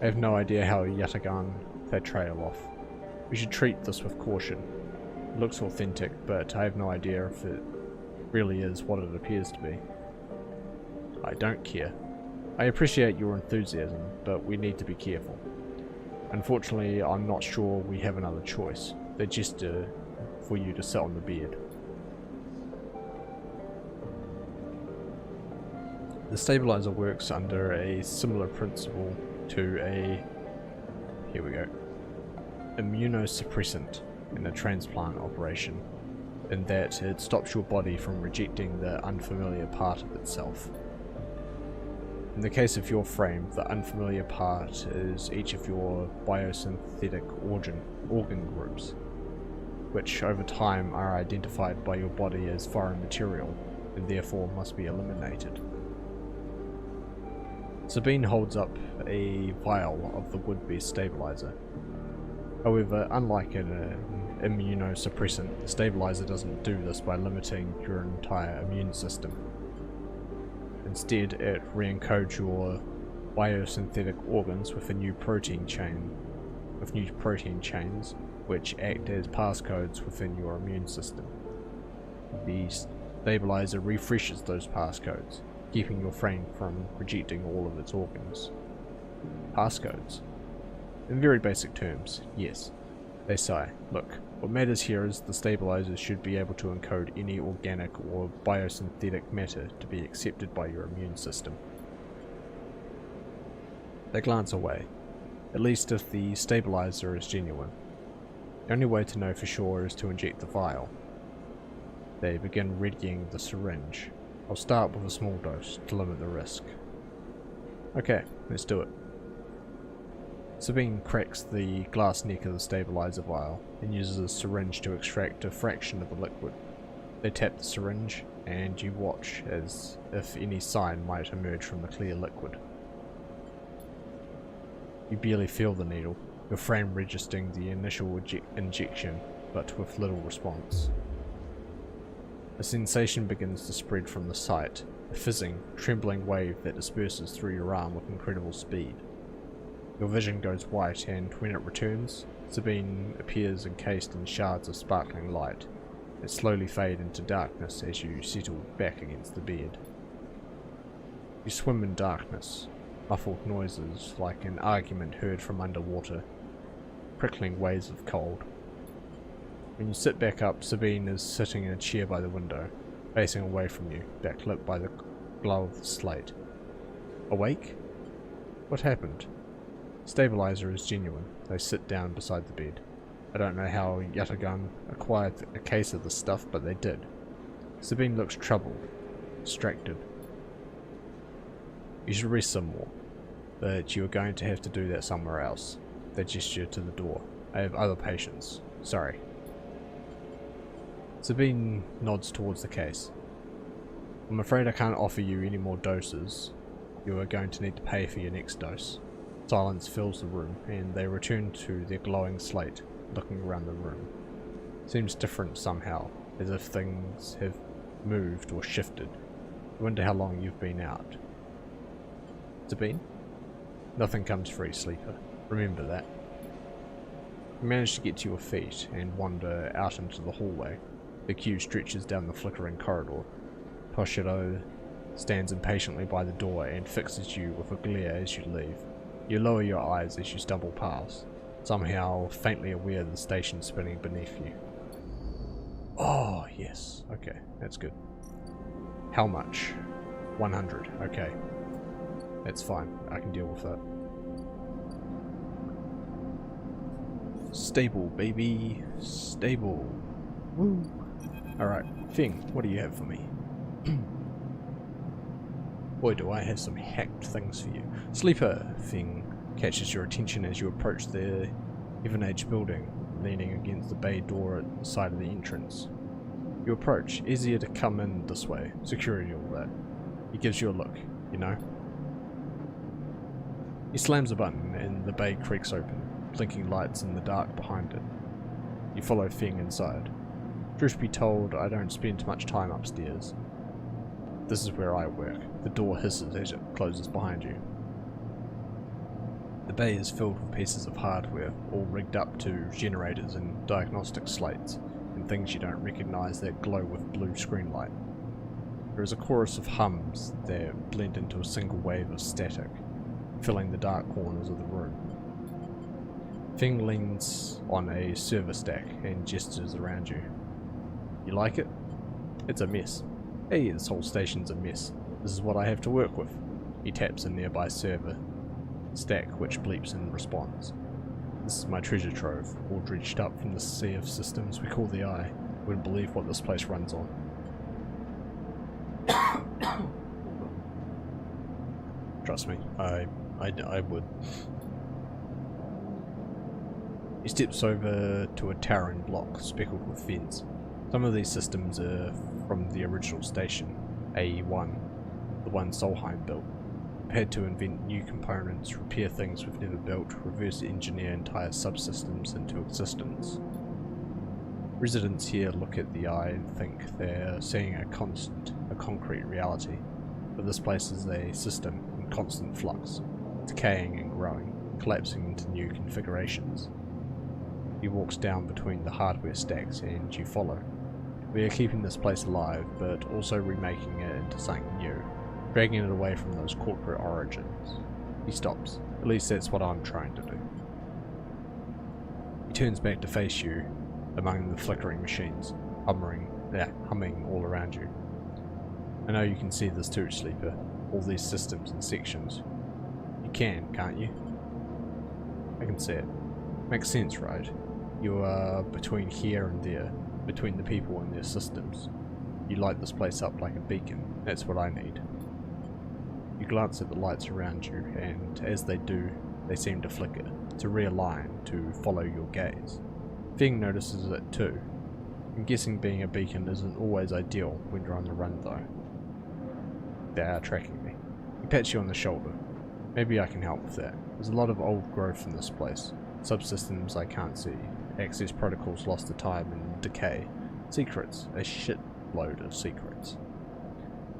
I have no idea how Yataghan they trail off. We should treat this with caution. It looks authentic, but I have no idea if it really is what it appears to be. I don't care. I appreciate your enthusiasm, but we need to be careful. Unfortunately, I'm not sure we have another choice. They gesture for you to sit on the bed. The stabilizer works under a similar principle to a... here we go. Immunosuppressant in a transplant operation, in that it stops your body from rejecting the unfamiliar part of itself. In the case of your frame, the unfamiliar part is each of your biosynthetic organ groups, which over time are identified by your body as foreign material and therefore must be eliminated. Sabine holds up a vial of the would-be stabilizer. However, unlike an immunosuppressant, the stabilizer doesn't do this by limiting your entire immune system. Instead, it re-encodes your biosynthetic organs with new protein chains, which act as passcodes within your immune system. The stabilizer refreshes those passcodes, keeping your frame from rejecting all of its organs. Passcodes. In very basic terms, yes. They sigh. Look, what matters here is the stabilizers should be able to encode any organic or biosynthetic matter to be accepted by your immune system. They glance away, at least if the stabilizer is genuine. The only way to know for sure is to inject the vial. They begin readying the syringe. I'll start with a small dose to limit the risk. Okay, let's do it. Sabine cracks the glass neck of the stabilizer vial and uses a syringe to extract a fraction of the liquid. They tap the syringe and you watch as if any sign might emerge from the clear liquid. You barely feel the needle, your frame registering the initial injection but with little response. A sensation begins to spread from the site, a fizzing, trembling wave that disperses through your arm with incredible speed. Your vision goes white and when it returns, Sabine appears encased in shards of sparkling light that slowly fade into darkness as you settle back against the bed. You swim in darkness, muffled noises like an argument heard from underwater, prickling waves of cold. When you sit back up, Sabine is sitting in a chair by the window, facing away from you, backlit by the glow of the slate. Awake? What happened? Stabilizer is genuine. They sit down beside the bed. I don't know how Yatagan acquired a case of the stuff, but they did. Sabine looks troubled, distracted. You should rest some more, but you are going to have to do that somewhere else. They gesture to the door. I have other patients. Sorry. Sabine nods towards the case. I'm afraid I can't offer you any more doses. You are going to need to pay for your next dose. Silence fills the room, and they return to their glowing slate, looking around the room. Seems different somehow, as if things have moved or shifted. I wonder how long you've been out. Sabine? Nothing comes free, Sleeper. Remember that. You manage to get to your feet and wander out into the hallway. The queue stretches down the flickering corridor. Toshiro stands impatiently by the door and fixes you with a glare as you leave. You lower your eyes as you stumble past, somehow faintly aware of the station spinning beneath you. Oh, yes. Okay, that's good. How much? 100. Okay. That's fine. I can deal with that. Stable, baby. Stable. Woo. Alright, Fing, what do you have for me? Boy, do I have some hacked things for you. Sleeper, Fing catches your attention as you approach the Heaven Age building, leaning against the bay door at the side of the entrance. You approach, easier to come in this way, security all that. He gives you a look, you know. He slams a button and the bay creaks open, blinking lights in the dark behind it. You follow Fing inside. Truth be told, I don't spend much time upstairs. This is where I work. The door hisses as it closes behind you. The bay is filled with pieces of hardware, all rigged up to generators and diagnostic slates, and things you don't recognize that glow with blue screen light. There is a chorus of hums that blend into a single wave of static, filling the dark corners of the room. Fing leans on a server stack and gestures around you. You like it? It's a mess. Hey, this whole station's a mess. This is what I have to work with. He taps a nearby server stack which bleeps in response. This is my treasure trove, all dredged up from the sea of systems we call the Eye. You wouldn't believe what this place runs on. Trust me, I would. He steps over to a towering block speckled with vents. Some of these systems are from the original station, AE1, the one Solheim built. We've had to invent new components, repair things we've never built, reverse engineer entire subsystems into existence. Residents here look at the Eye and think they're seeing a concrete reality, but this place is a system in constant flux, decaying and growing, collapsing into new configurations. He walks down between the hardware stacks and you follow. We are keeping this place alive, but also remaking it into something new, dragging it away from those corporate origins. He stops. At least that's what I'm trying to do. He turns back to face you among the flickering machines, humming all around you. I know you can see this too, Sleeper. All these systems and sections. You can, can't you? I can see it. Makes sense, right? You are between here and there, between the people and their systems. You light this place up like a beacon. That's what I need. You glance at the lights around you, and as they do, they seem to flicker, to realign, to follow your gaze. Feng notices it too. I'm guessing being a beacon isn't always ideal when you're on the run though. They are tracking me. He pats you on the shoulder. Maybe I can help with that. There's a lot of old growth in this place. Subsystems I can't see. Access protocols lost to time and decay. Secrets. A shitload of secrets.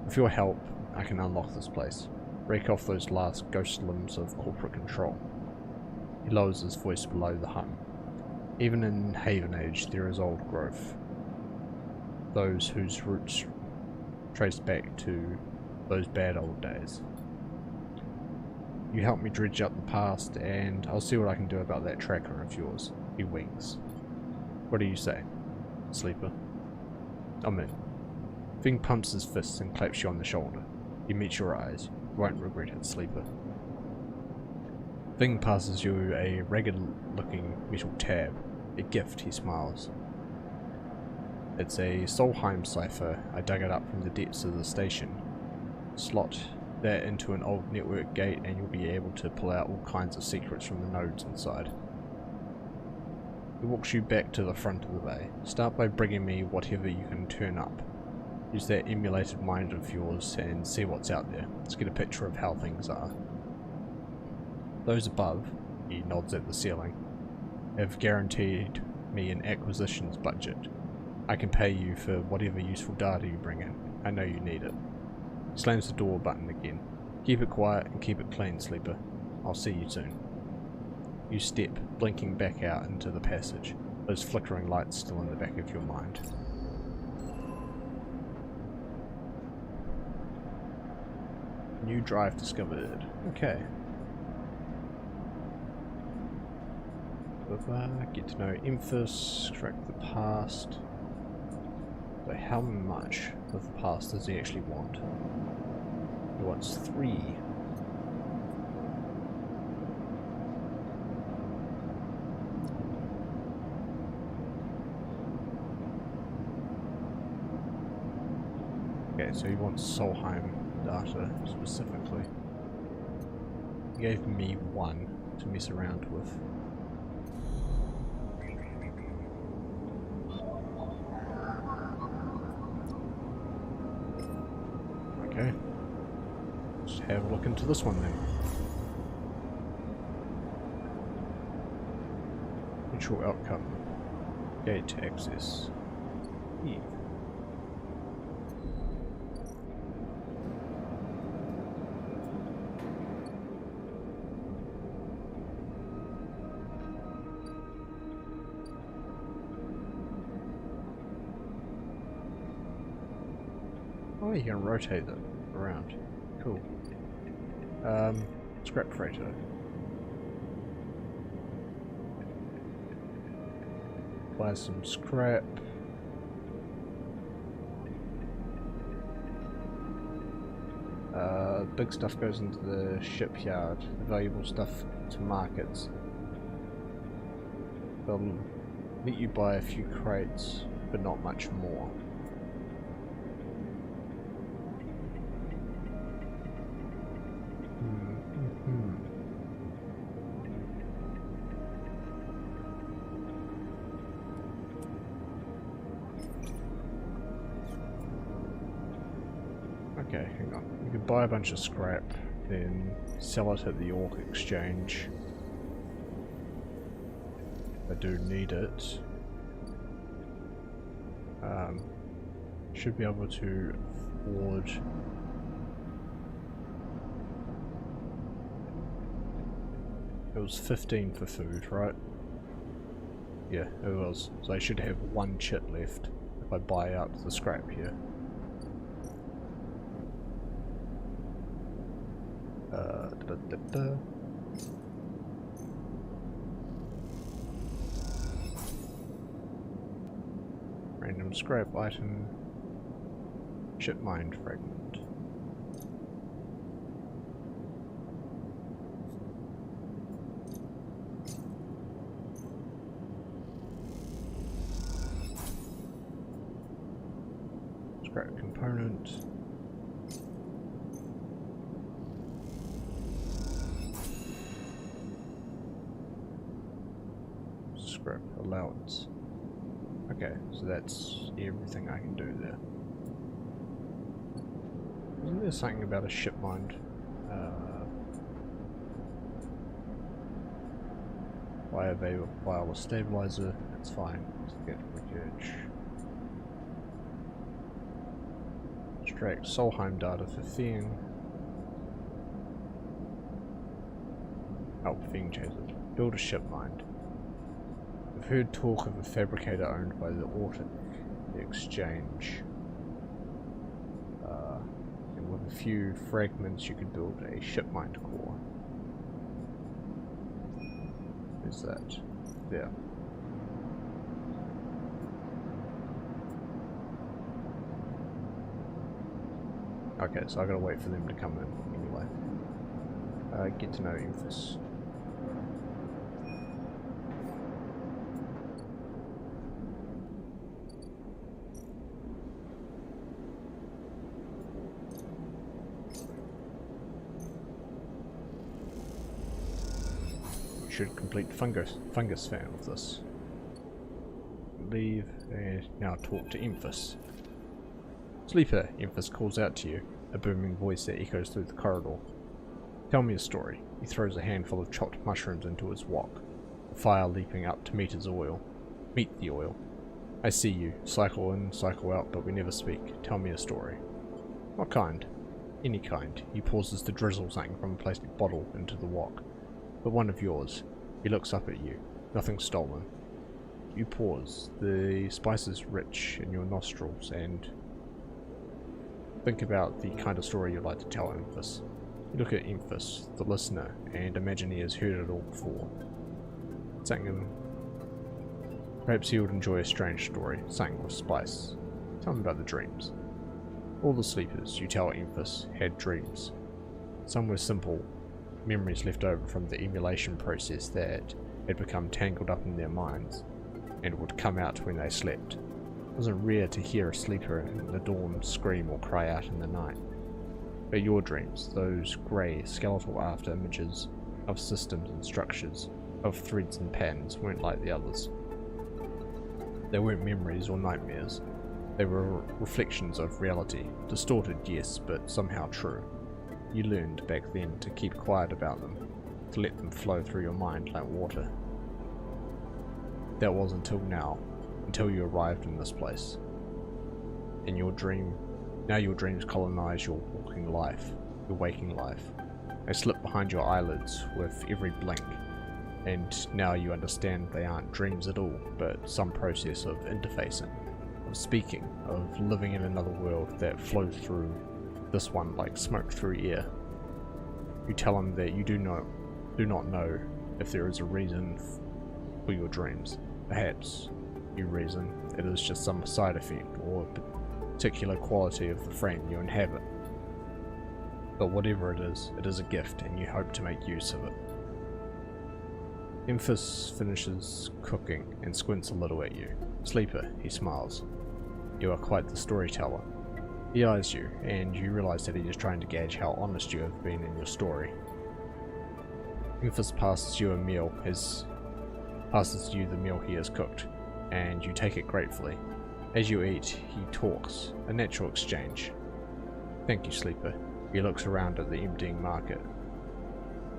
With your help, I can unlock this place. Break off those last ghost limbs of corporate control. He lowers his voice below the hum. Even in Haven Age, there is old growth. Those whose roots trace back to those bad old days. You help me dredge up the past, and I'll see what I can do about that tracker of yours. He winks. What do you say, Sleeper? I'm in. Feng pumps his fists and claps you on the shoulder. You meet your eyes. You won't regret it, Sleeper. Feng passes you a ragged-looking metal tab. A gift, he smiles. It's a Solheim cipher. I dug it up from the depths of the station. Slot that into an old network gate and you'll be able to pull out all kinds of secrets from the nodes inside. He walks you back to the front of the bay. Start by bringing me whatever you can turn up. Use that emulated mind of yours and see what's out there. Let's get a picture of how things are. Those above, he nods at the ceiling, have guaranteed me an acquisitions budget. I can pay you for whatever useful data you bring in. I know you need it. He slams the door button again. Keep it quiet and keep it clean, Sleeper. I'll see you soon. You step, blinking back out into the passage, those flickering lights still in the back of your mind. New drive discovered. Okay. Get to know Emphas, track the past. So how much of the past does he actually want? He wants 3. Okay, so he wants Solheim data specifically. He gave me 1 to mess around with. Okay, let's have a look into this one then. Mutual outcome. Gate access. Yeah. Oh, you can rotate them around. Cool. Scrap freighter. Buy some scrap. Big stuff goes into the shipyard. The valuable stuff to markets. They'll let you buy a few crates, but not much more. Okay, hang on. You could buy a bunch of scrap, then sell it at the Orc Exchange. I do need it. Should be able to afford. It was 15 for food, right? Yeah, it was. So I should have 1 chit left if I buy out the scrap here. Random scrap item. Ship mind fragment. Scrap component. Scrap allowance. Okay, so that's everything I can do there. Isn't there something about a ship mind? Wireless stabilizer, that's fine. Let's get wreckage. Extract Solheim data for Fiend. Help Fiend chaser. Build a ship mind. I've heard talk of a fabricator owned by the Autic Exchange. And with a few fragments you could build a ship mind core. Where's that? There. Okay, so I gotta wait for them to come in anyway. Get to know Emphas. Should complete fungus fan with this. Leave and now talk to Emphas. Sleeper, Emphas calls out to you, a booming voice that echoes through the corridor. Tell me a story. He throws a handful of chopped mushrooms into his wok, the fire leaping up to meet his oil. Meet the oil. I see you, cycle in, cycle out, but we never speak. Tell me a story. What kind? Any kind. He pauses to drizzle something from a plastic bottle into the wok. But one of yours. He looks up at you. Nothing stolen. You pause. The spice is rich in your nostrils and think about the kind of story you'd like to tell Emphas. You look at Emphas, the listener, and imagine he has heard it all before. Something perhaps he would enjoy a strange story, something with spice. Tell him about the dreams. All the sleepers, you tell Emphas, had dreams. Some were simple memories left over from the emulation process that had become tangled up in their minds and would come out when they slept. It wasn't rare to hear a sleeper in the dawn scream or cry out in the night. But your dreams, those grey, skeletal after images of systems and structures, of threads and patterns, weren't like the others. They weren't memories or nightmares. They were reflections of reality, distorted, yes, but somehow true. You learned back then to keep quiet about them, to let them flow through your mind like water. That was until now, until you arrived in this place. In your dream, now your dreams colonize your walking life, your waking life. They slip behind your eyelids with every blink, and now you understand they aren't dreams at all, but some process of interfacing, of speaking, of living in another world that flows through this one like smoke through air. You tell him that you do not know if there is a reason for your dreams. Perhaps you reason it is just some side effect or particular quality of the frame you inhabit. But whatever it is a gift and you hope to make use of it. Emphas finishes cooking and squints a little at you. Sleeper, he smiles. You are quite the storyteller. He eyes you, and you realize that he is trying to gauge how honest you have been in your story. Emphas passes you the meal he has cooked, and you take it gratefully. As you eat, he talks, a natural exchange. Thank you, Sleeper. He looks around at the emptying market.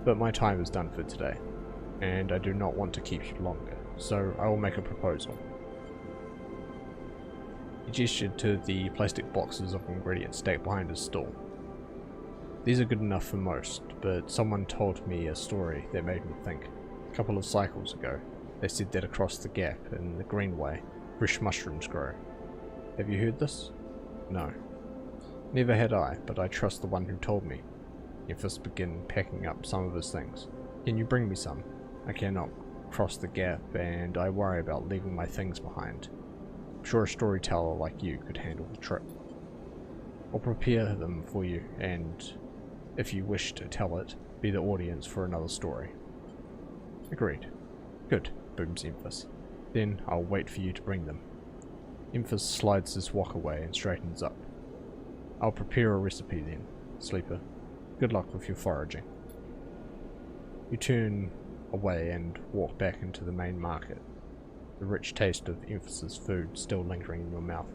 But my time is done for today, and I do not want to keep you longer, so I will make a proposal. He gestured to the plastic boxes of ingredients stacked behind his stall. These are good enough for most, but someone told me a story that made me think. A couple of cycles ago, they said that across the gap in the Greenway, fresh mushrooms grow. Have you heard this? No. Never had I, but I trust the one who told me. Emphas began packing up some of his things. Can you bring me some? I cannot cross the gap, and I worry about leaving my things behind. I'm sure a storyteller like you could handle the trip. I'll prepare them for you, and if you wish to tell it, be the audience for another story. Agreed. Good, booms Emphas. Then I'll wait for you to bring them. Emphas slides his wok away and straightens up. I'll prepare a recipe then, Sleeper. Good luck with your foraging. You turn away and walk back into the main market, the rich taste of Emphas's food still lingering in your mouth.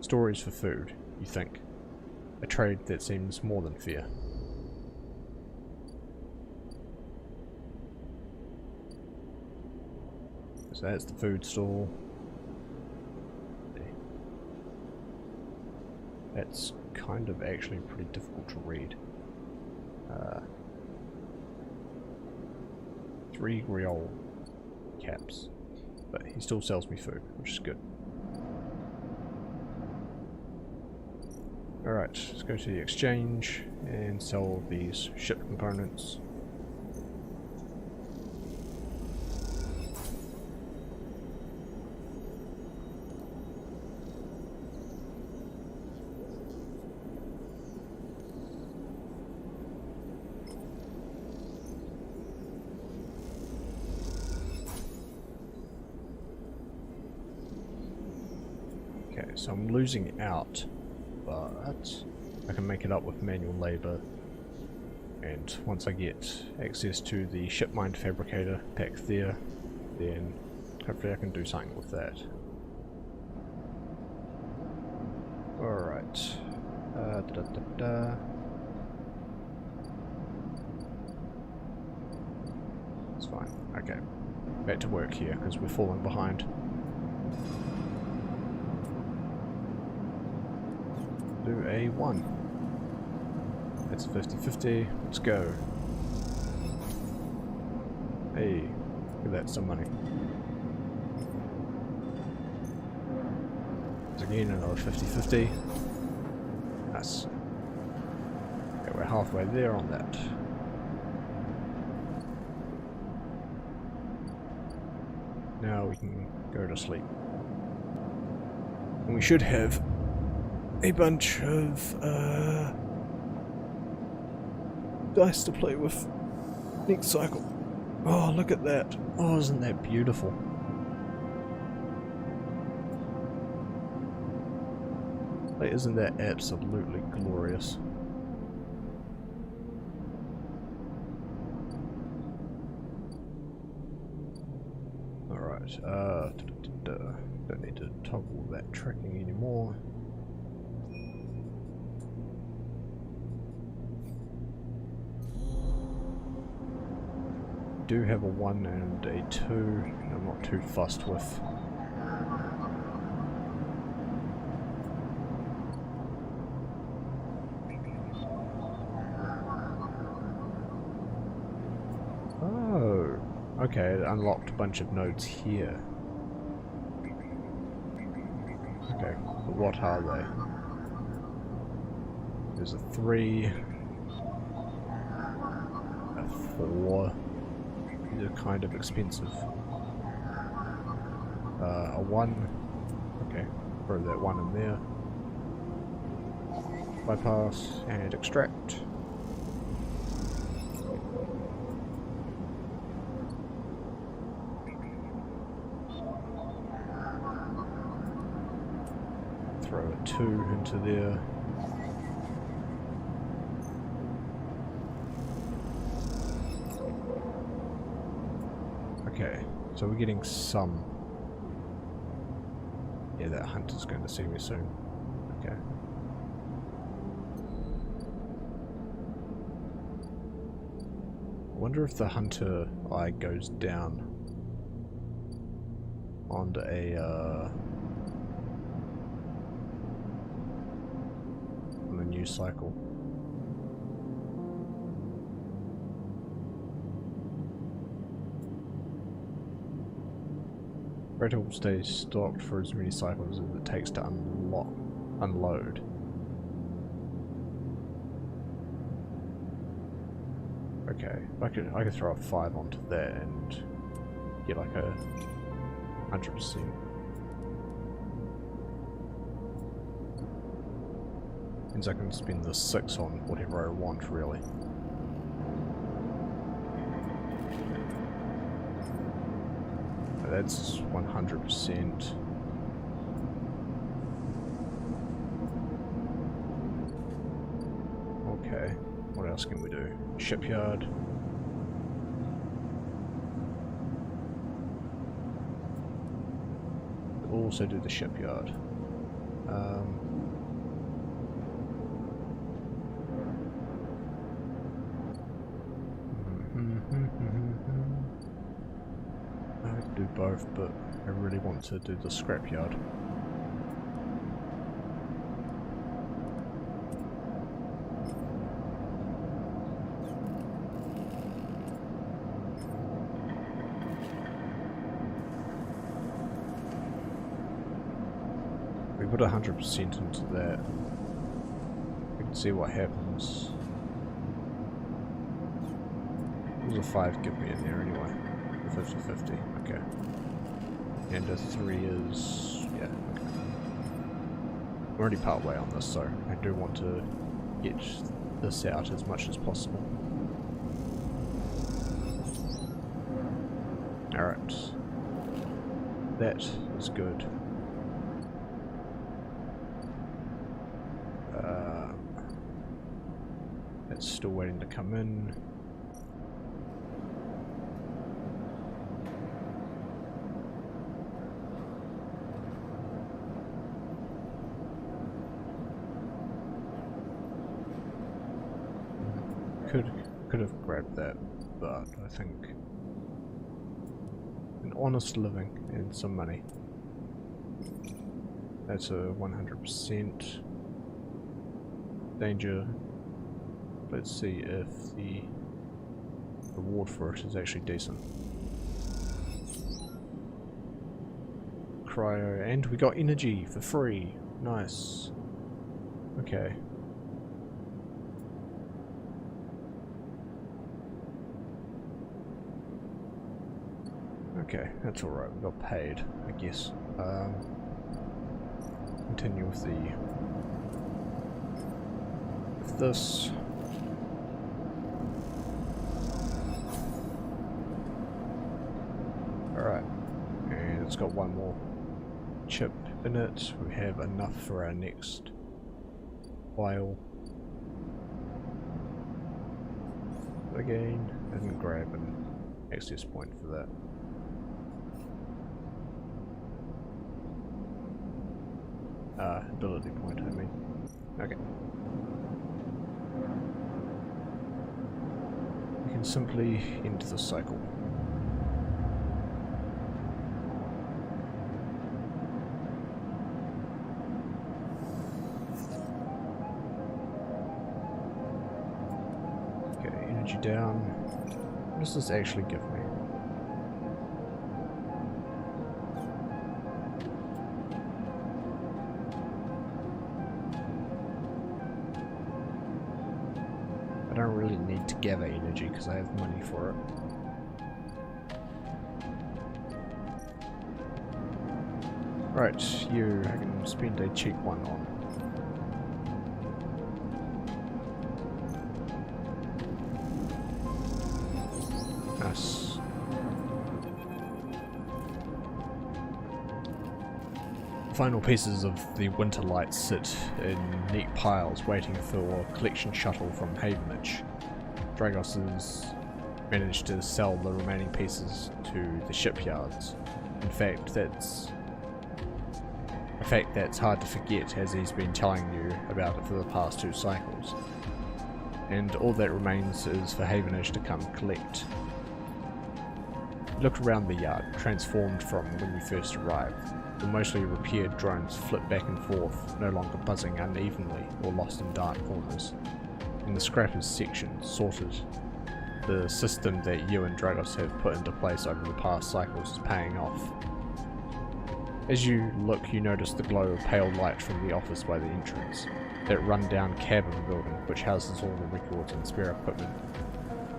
Stories for food, you think. A trade that seems more than fair. So that's the food stall. That's kind of actually pretty difficult to read. 3 Griol caps. But he still sells me food, which is good. Alright, let's go to the exchange and sell these ship components. Okay, so I'm losing out, but I can make it up with manual labour, and once I get access to the ship mind fabricator pack there, then hopefully I can do something with that. Alright. It's fine. Okay. Back to work here, because we're falling behind. Do a 1. It's 50-50. Let's go. Hey, look at that, some money. It's again another 50-50. Nice. Okay, we're halfway there on that. Now we can go to sleep. And we should have a bunch of dice to play with next cycle. Oh, look at that. Oh, isn't that beautiful? Like, isn't that absolutely glorious? Alright, don't need to toggle that tracking anymore. Do have a 1 and a 2, I'm not too fussed with. Oh, okay, it unlocked a bunch of nodes here. Okay, but what are they? There's a 3, a 4. These are kind of expensive. A 1. Okay, throw that 1 in there. Bypass and extract. Throw a 2 into there. Okay, so we're getting some. Yeah, that hunter's going to see me soon. Okay. I wonder if the hunter eye goes down onto a on a new cycle. Greater will stay stocked for as many cycles as it takes to unload. Okay, I could throw a 5 onto that and get like a 100%. Means I can spend the 6 on whatever I want, really. That's 100%. Okay, what else can we do? Shipyard. We'll also do the shipyard. I could do both, but I really want to do the scrapyard. We put 100% into that. We can see what happens. There's a 5 give me in there anyway. 50-50, okay. And a 3 is... yeah, okay. I'm already part way on this, so I do want to get this out as much as possible. Alright. That is good. That's still waiting to come in. Could have grabbed that, but I think an honest living and some money. That's a 100% danger. Let's see if the reward for it is actually decent. Cryo, and we got energy for free. Nice. Okay. Okay, that's alright, we got paid, I guess. Continue with this. Alright, and it's got one more chip in it. We have enough for our next file. Again, I didn't grab an access point for that. Ability point, I mean. Okay. We can simply end the cycle. Okay, energy down. What does this actually give me? I don't really need to gather energy because I have money for it. Right, you, I can spend a cheap one on. Nice. Final pieces of the winter lights sit in neat piles waiting for a collection shuttle from Havenage. Dragos has managed to sell the remaining pieces to the shipyards. In fact, that's hard to forget, as he's been telling you about it for the past 2 cycles. And all that remains is for Havenage to come collect. Look around the yard, transformed from when you first arrived. The mostly repaired drones flit back and forth, no longer buzzing unevenly or lost in dark corners. In the scrappers section, sorted. The system that you and Dragos have put into place over the past cycles is paying off. As you look, you notice the glow of pale light from the office by the entrance. That run-down cabin building, which houses all the records and spare equipment.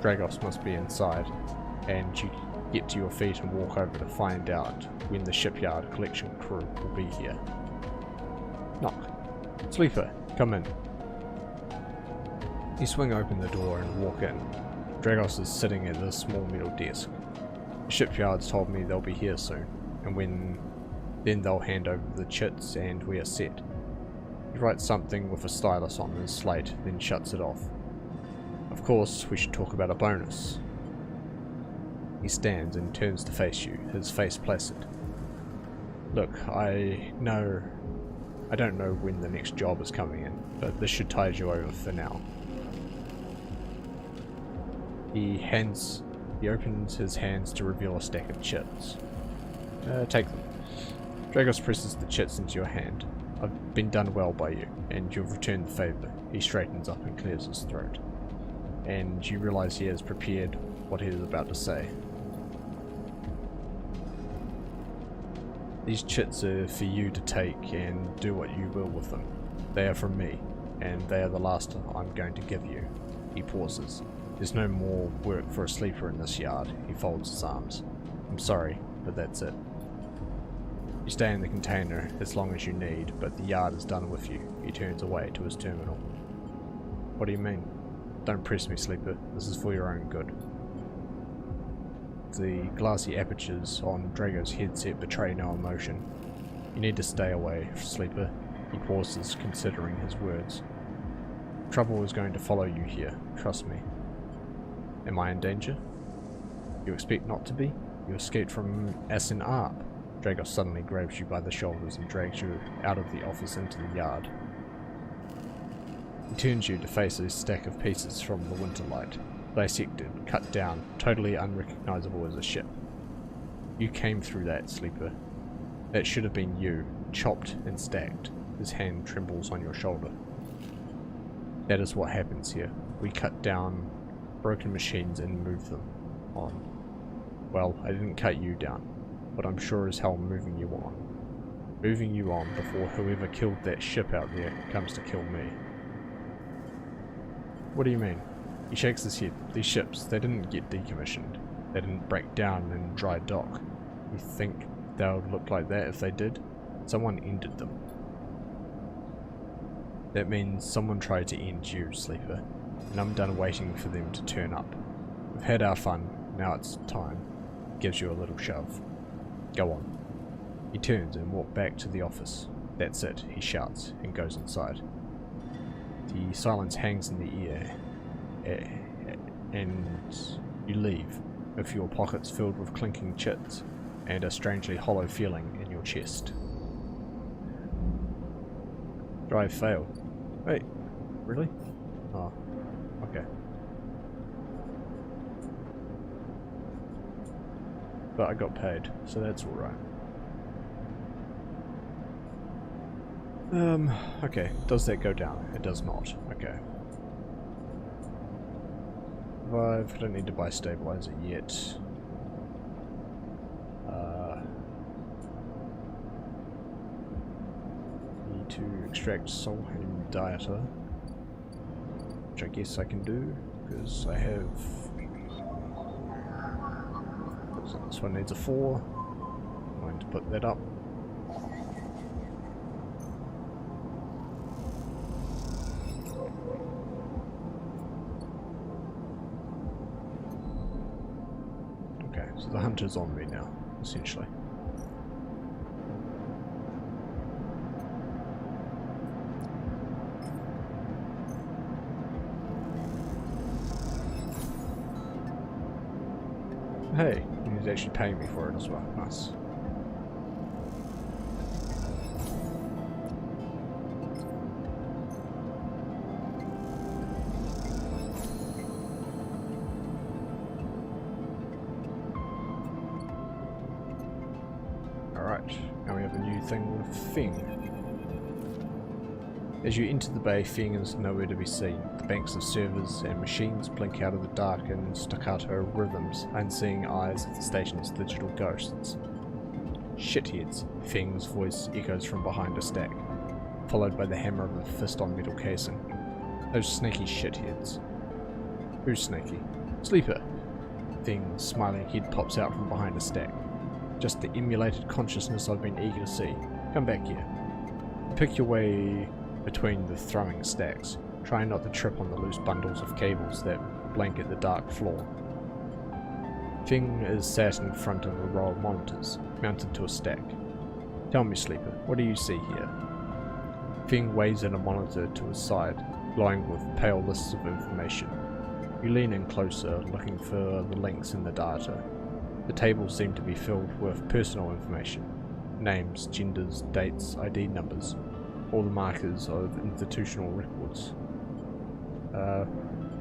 Dragos must be inside, and you get to your feet and walk over to find out when the shipyard collection crew will be here. Knock. Sleeper, come in. You swing open the door and walk in. Dragos is sitting at a small metal desk. The shipyards told me they'll be here soon, and then they'll hand over the chits and we are set. He writes something with a stylus on his slate, then shuts it off. Of course, we should talk about a bonus. He stands and turns to face you, his face placid. Look, I don't know when the next job is coming in, but this should tide you over for now. He opens his hands to reveal a stack of chits. Take them. Dragos presses the chits into your hand. I've been done well by you, and you've returned the favour. He straightens up and clears his throat. And you realise he has prepared what he is about to say. These chits are for you to take and do what you will with them. They are from me, and they are the last I'm going to give you. He pauses. There's no more work for a sleeper in this yard. He folds his arms. I'm sorry, but that's it. You stay in the container as long as you need, but the yard is done with you. He turns away to his terminal. What do you mean? Don't press me, sleeper. This is for your own good. The glassy apertures on Drago's headset betray no emotion. You need to stay away, sleeper. He pauses, considering his words. Trouble is going to follow you here, trust me. Am I in danger? You expect not to be? You escaped from Asin Arp. Dragos suddenly grabs you by the shoulders and drags you out of the office into the yard. He turns you to face a stack of pieces from the Winterlight, dissected, cut down, totally unrecognizable as a ship. You came through that, sleeper. That should have been you, chopped and stacked. His hand trembles on your shoulder. That is what happens here. We cut down broken machines and move them on. Well, I didn't cut you down, but I'm sure as hell moving you on. Moving you on before whoever killed that ship out there comes to kill me. What do you mean? He shakes his head. These ships, they didn't get decommissioned. They didn't break down in dry dock. You think they would look like that if they did? Someone ended them. That means someone tried to end you, sleeper. And I'm done waiting for them to turn up. We've had our fun, now it's time. Gives you a little shove. Go on. He turns and walks back to the office. That's it, he shouts, and goes inside. The silence hangs in the air, and you leave, with your pockets filled with clinking chits, and a strangely hollow feeling in your chest. Drive failed. Wait, really? Oh. Okay. But I got paid, so that's alright. Okay. Does that go down? It does not. Okay. Revive. I don't need to buy stabilizer yet. Need to extract Solheim Dieta. Which I guess I can do, because I have... This one needs a 4. I'm going to put that up. Okay, so the hunter's on me now, essentially. Hey, he's actually paying me for it as well. Nice. Alright, now we have a new thing with Feng. As you enter the bay, Feng is nowhere to be seen. The banks of servers and machines blink out of the dark in staccato rhythms, unseeing eyes of the station's digital ghosts. Shitheads, Feng's voice echoes from behind a stack, followed by the hammer of a fist on metal casing. Those snaky shitheads. Who's snaky? Sleeper! Feng's smiling head pops out from behind a stack. Just the emulated consciousness I've been eager to see. Come back here. Pick your way between the thrumming stacks. trying not to trip on the loose bundles of cables that blanket the dark floor. Fing is sat in front of a row of monitors, mounted to a stack. Tell me, Sleeper, what do you see here? Fing waves at a monitor to his side, glowing with pale lists of information. You lean in closer, looking for the links in the data. The tables seem to be filled with personal information. Names, genders, dates, ID numbers. All the markers of institutional records.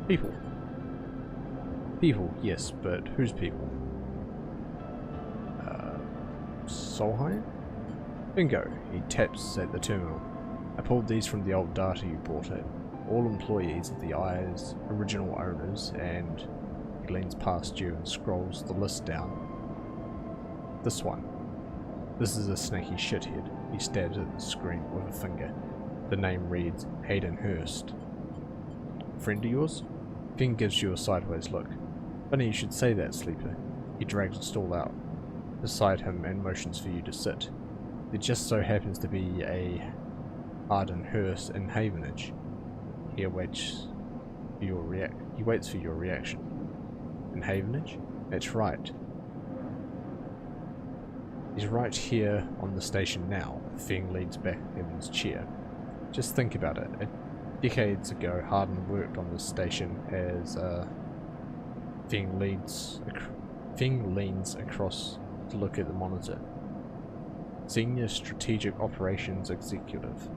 People. People, yes, but whose people? Solheim? Bingo, he taps at the terminal. I pulled these from the old data you brought in. All employees of the Eye's original owners, and he leans past you and scrolls the list down. This one. This is a snaky shithead. He stabs at the screen with a finger. The name reads Hayden Hurst. Friend of yours? Fing gives you a sideways look. Funny you should say that, Sleeper. He drags a stool out beside him and motions for you to sit. There just so happens to be a Hayden Hurst in Havenage. He waits for your reaction. In Havenage? That's right. He's right here on the station now. Fing leans back in his chair. Just think about it. Decades ago, Harden worked on this station as Fing leans across to look at the monitor. Senior Strategic Operations Executive.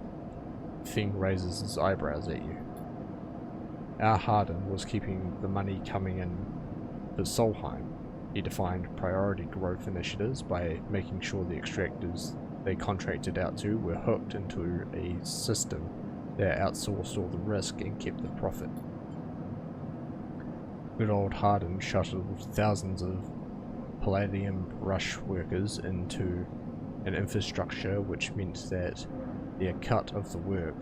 Fing raises his eyebrows at you. Our Harden was keeping the money coming in for Solheim. He defined priority growth initiatives by making sure the extractors they contracted out to were hooked into a system that outsourced all the risk and kept the profit. Good old Harden shuttled thousands of Palladium Rush workers into an infrastructure which meant that their cut of the work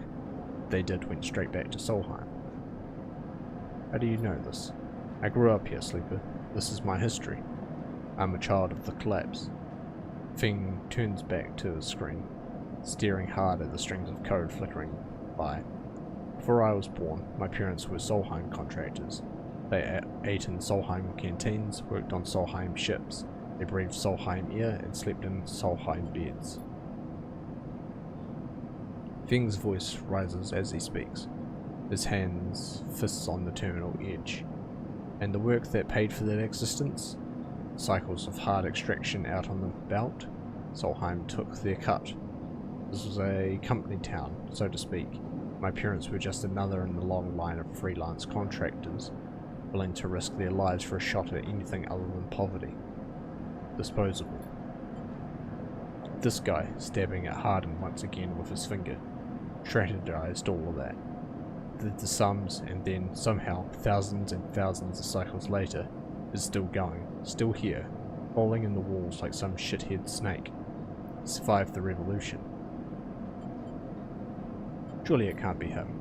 they did went straight back to Solheim. How do you know this? I grew up here, Sleeper. This is my history. I'm a child of the collapse. Fing turns back to the screen, staring hard at the strings of code flickering by. Before I was born, my parents were Solheim contractors. They ate in Solheim canteens, worked on Solheim ships. They breathed Solheim air and slept in Solheim beds. Fing's voice rises as he speaks, his hands fists on the terminal edge. And the work that paid for that existence? Cycles of hard extraction out on the belt? Solheim took their cut. This was a company town, so to speak. My parents were just another in the long line of freelance contractors, willing to risk their lives for a shot at anything other than poverty. Disposable. This guy, stabbing at Harden once again with his finger, strategized all of that. Did the sums, and then, somehow, thousands and thousands of cycles later, is still going, still here, crawling in the walls like some shithead snake. Survived the revolution. Surely it can't be him.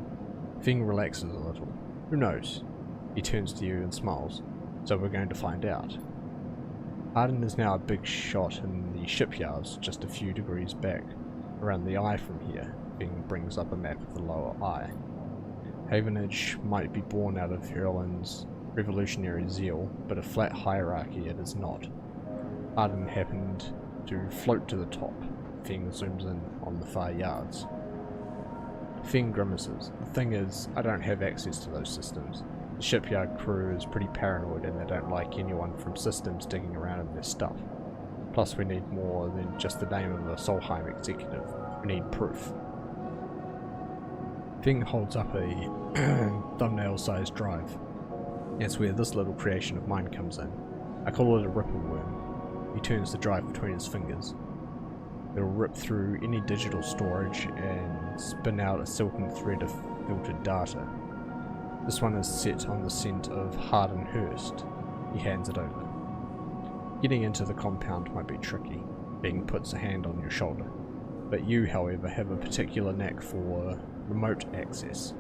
Fing relaxes a little. Who knows? He turns to you and smiles. So we're going to find out. Harden is now a big shot in the shipyards just a few degrees back, around the eye from here. Fing brings up a map of the lower eye. Havenage might be born out of Erland's revolutionary zeal, but a flat hierarchy it is not. Harden happened to float to the top. Fing zooms in on the far yards. Fing grimaces. The thing is, I don't have access to those systems. The shipyard crew is pretty paranoid and they don't like anyone from systems digging around in their stuff. Plus we need more than just the name of a Solheim executive. We need proof. Fing holds up a thumbnail-sized drive. That's where this little creation of mine comes in. I call it a ripple worm. He turns the drive between his fingers. It'll rip through any digital storage and spin out a silken thread of filtered data. This one is set on the scent of Hayden Hurst. He hands it over. Getting into the compound might be tricky. Bing puts a hand on your shoulder. But you, however, have a particular knack for remote access.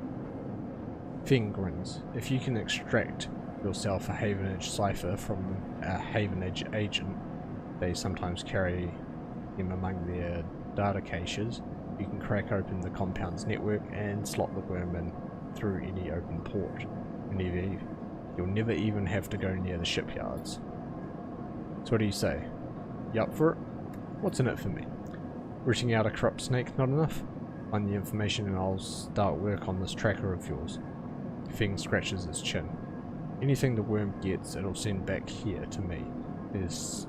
Fing grins. If you can extract yourself a Havenage cipher from a Havenage agent, they sometimes carry him among their data caches, you can crack open the compound's network and slot the worm in through any open port. You'll never even have to go near the shipyards. So what do you say? You up for it? What's in it for me? Rooting out a corrupt snake not enough? Find the information and I'll start work on this tracker of yours. Feng scratches his chin. Anything the worm gets, it'll send back here to me. There's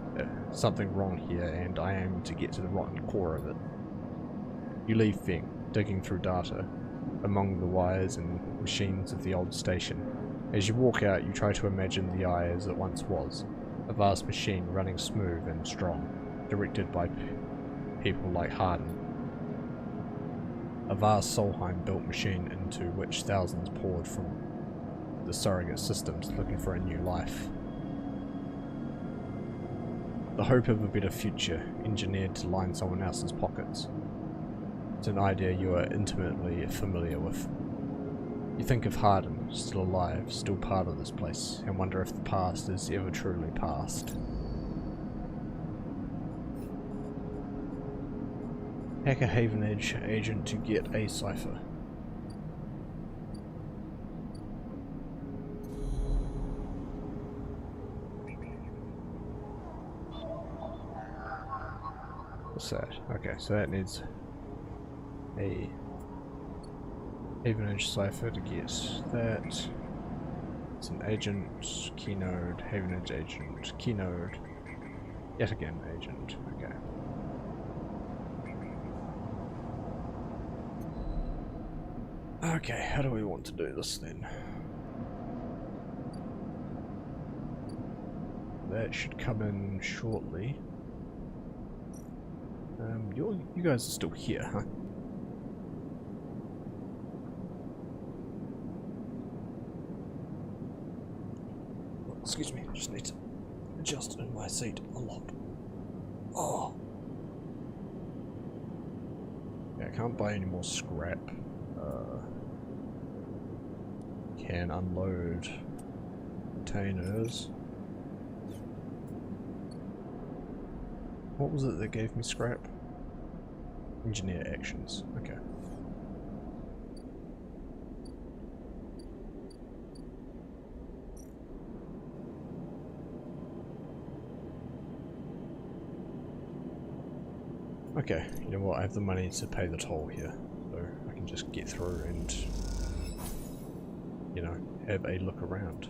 something wrong here and I aim to get to the rotten core of it. You leave Feng, digging through data, among the wires and machines of the old station. As you walk out, you try to imagine the eye as it once was, a vast machine running smooth and strong, directed by people like Hardin. A vast Solheim-built machine into which thousands poured from the surrogate systems looking for a new life. The hope of a better future, engineered to line someone else's pockets. It's an idea you are intimately familiar with. You think of Hardin, still alive, still part of this place, and wonder if the past is ever truly past. Hack a Havenedge agent to get a cipher. What's that? Okay, so that needs a Havenedge cipher to get that. It's an agent, keynode, Havenedge agent, keynode, yet again agent. Okay. Okay, how do we want to do this then? That should come in shortly. You guys are still here, huh? Excuse me, I just need to adjust in my seat a lot. Oh! Yeah, I can't buy any more scrap. Can unload containers. What was it that gave me scrap? Engineer actions. Okay. Okay, you know what, I have the money to pay the toll here, so I can just get through and, you know, have a look around.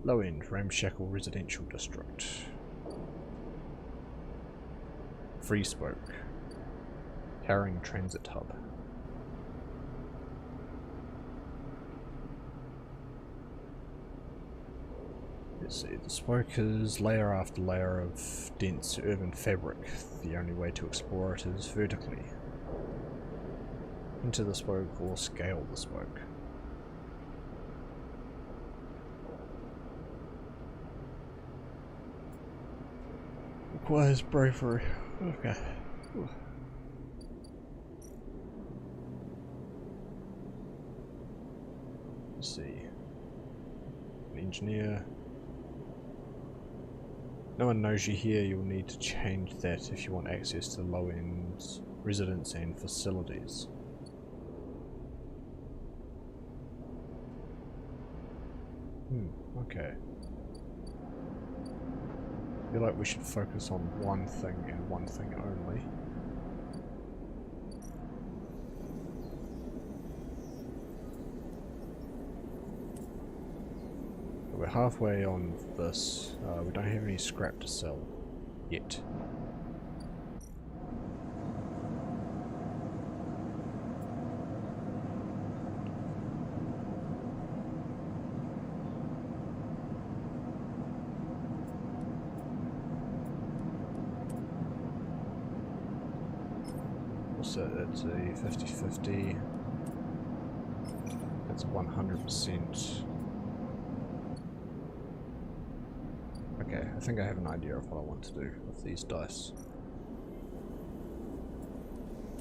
Low end, ramshackle residential district. Free Spoke. Carrying transit hub. Let's see, the Spoke is layer after layer of dense urban fabric. The only way to explore it is vertically. Into the Spoke or scale the Spoke. Requires bravery. Okay. Let's see. An engineer. No one knows you here. You'll need to change that if you want access to low end residents and facilities. Okay. I feel like we should focus on one thing and one thing only. We're halfway on this. We don't have any scrap to sell yet. So it's a 50-50. That's 100%. Okay, I think I have an idea of what I want to do with these dice.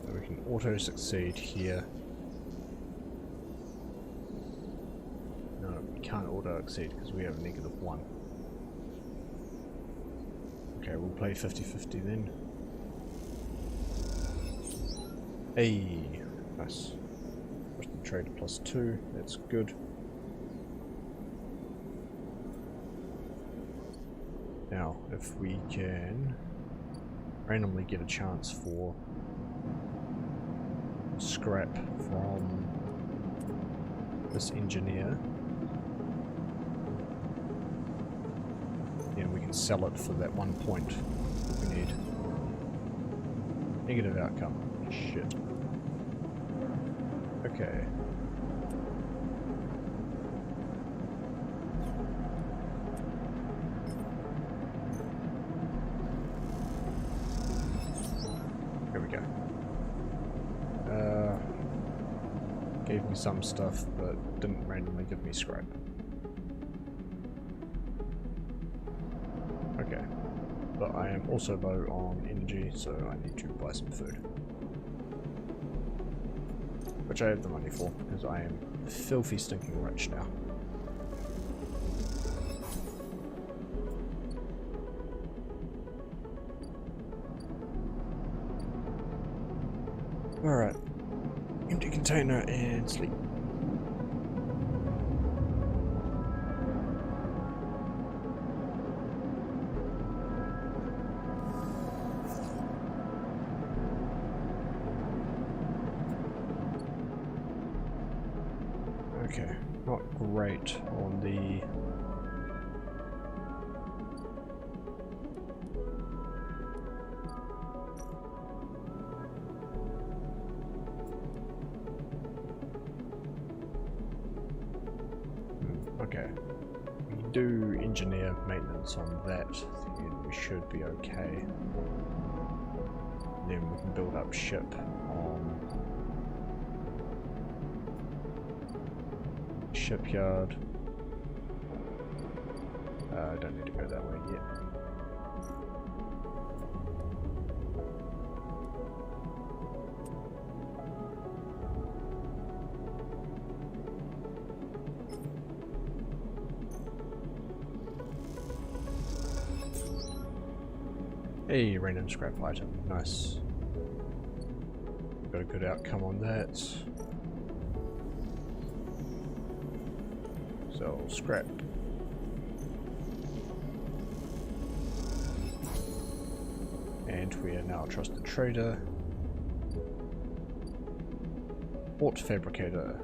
So we can auto succeed here. No, we can't auto succeed because we have a -1. Okay, we'll play 50-50 then. Hey, nice. Push the trader +2, that's good. Now, if we can randomly get a chance for scrap from this engineer, then we can sell it for that 1 point we need. Negative outcome. Shit. Okay. Here we go. Gave me some stuff, but didn't randomly give me scrap. Okay. But I am also low on energy, so I need to buy some food. Which I have the money for, because I am filthy stinking rich now. Alright. Empty container and sleep. Okay, not great on the okay. We do engineer maintenance on that, then we should be okay. Then we can build up ship on shipyard. I don't need to go that way yet. Hey, random scrap item, nice. Got a good outcome on that. So, scrap. And we are now a trusted trader. Port fabricator.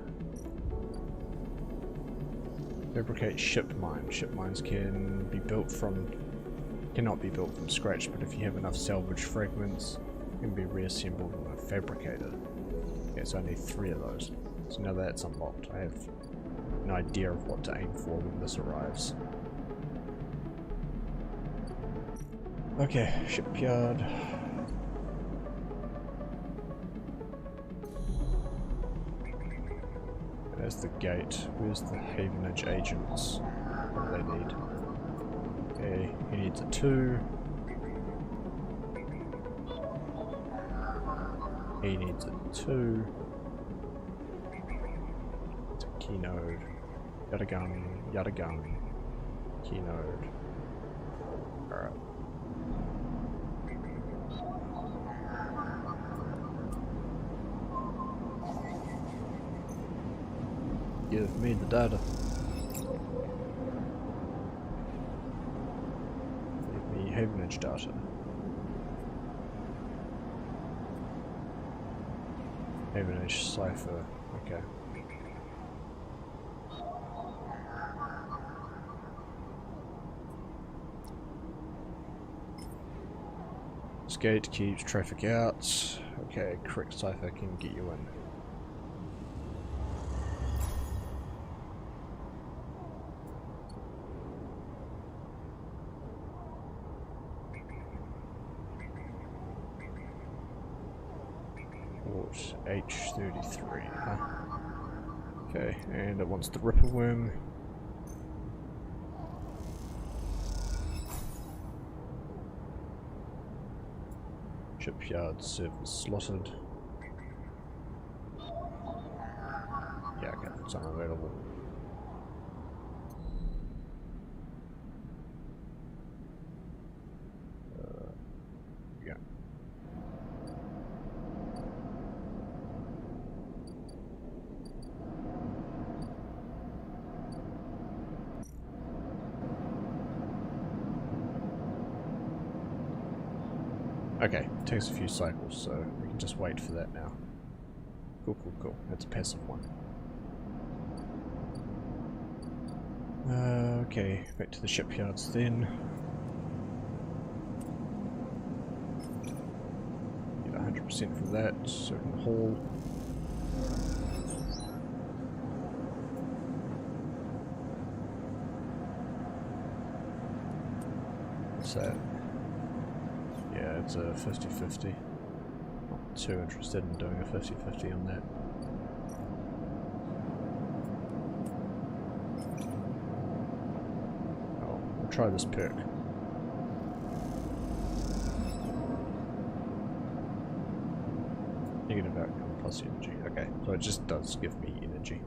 Fabricate ship mine. Ship mines can be built from, cannot be built from scratch, but if you have enough salvage fragments, it can be reassembled with a fabricator. Okay, so I need 3 of those. So now that's unlocked, I have an idea of what to aim for when this arrives. Okay, shipyard. There's the gate. Where's the Havenage agents? What do they need? Okay, he needs a 2. He needs a 2. It's a key node. Yada gun. Key node. Alright. Give me the data. Give me Havenage data. Havenage cipher. Okay. This gate keeps traffic out. Okay, correct cipher can get you in. H33, huh? Okay, and it wants the Ripper Worm. Shipyard service slotted. Yeah, okay, it's unavailable. Yeah. Okay, it takes a few cycles, so we can just wait for that now. Cool, cool, cool. That's a passive one. Okay, back to the shipyards then. Get 100% for that, so we can haul. What's that? Yeah, it's a 50-50. Not too interested in doing a 50-50 on that. Oh, we'll try this perk. Negative outcome plus energy. Okay, so it just does give me energy.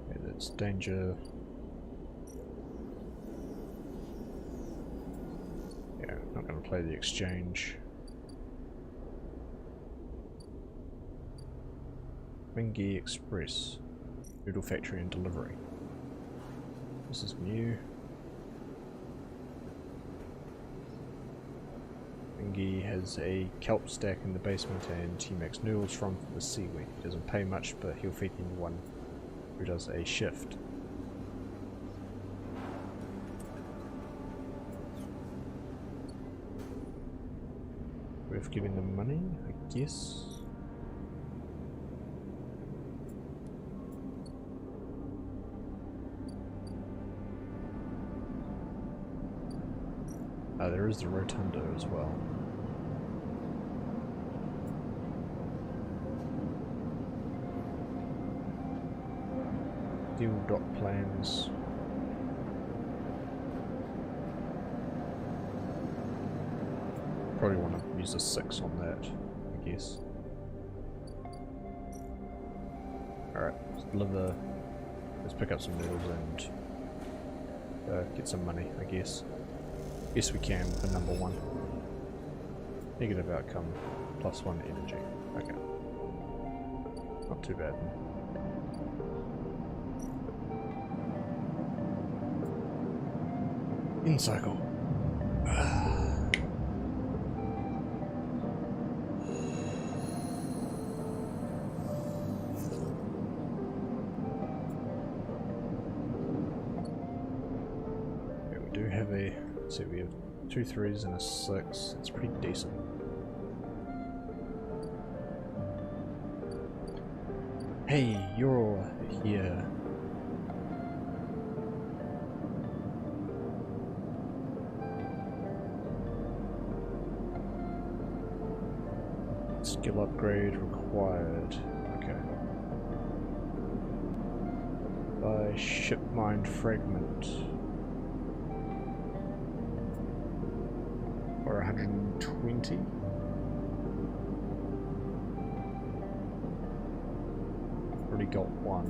Okay, that's danger. Yeah, not going to play the exchange. Wingy Express. Noodle factory and delivery. This is new. Wingy has a kelp stack in the basement and he makes noodles from the seaweed. He doesn't pay much, but he'll feed anyone who does a shift. Worth giving them money, I guess. There is the rotunda as well. Steel dock plans. Probably want to use a 6 on that, I guess. Alright, let's deliver. Let's pick up some noodles and get some money, I guess. Yes, we can for number 1. Negative outcome, +1 energy. Okay. Not too bad. In cycle. Okay, we do have a. So we have 2 3s and a 6. It's pretty decent. Hey, you're here. Skill upgrade required. Okay. Buy ship mind fragment. Or 120. Already got 1.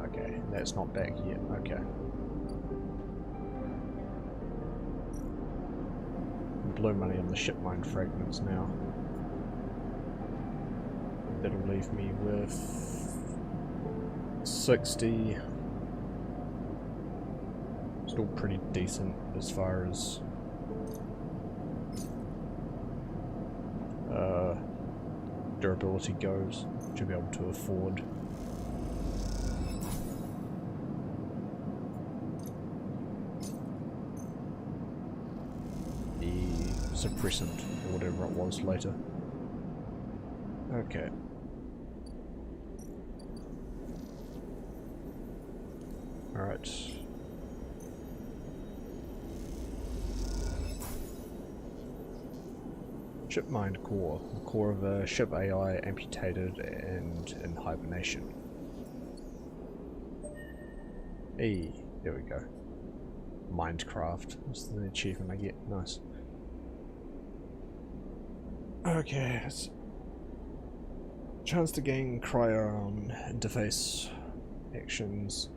Okay, that's not back yet. Okay. Blow money on the ship mine fragments now. That'll leave me with 60. Still pretty decent as far as durability goes. Should be able to afford. The suppressant or whatever it was later. Okay. Alright. Ship mind core. The core of a ship AI amputated and in hibernation. Hey, there we go. Minecraft. That's the achievement I get. Nice. Okay. Chance to gain cryo interface actions.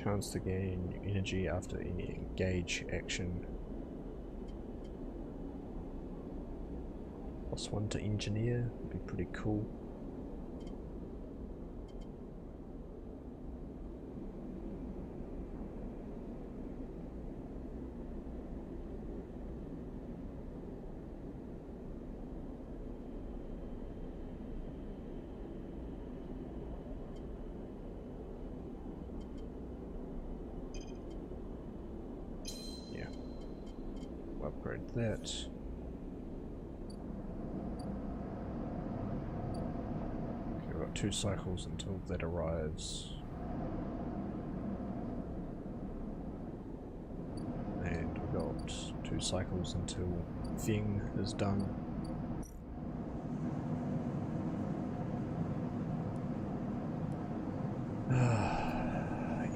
Chance to gain energy after any engage action. +1 to engineer would be pretty cool. Upgrade that. Okay, we've got 2 cycles until that arrives. And we've got 2 cycles until thing is done.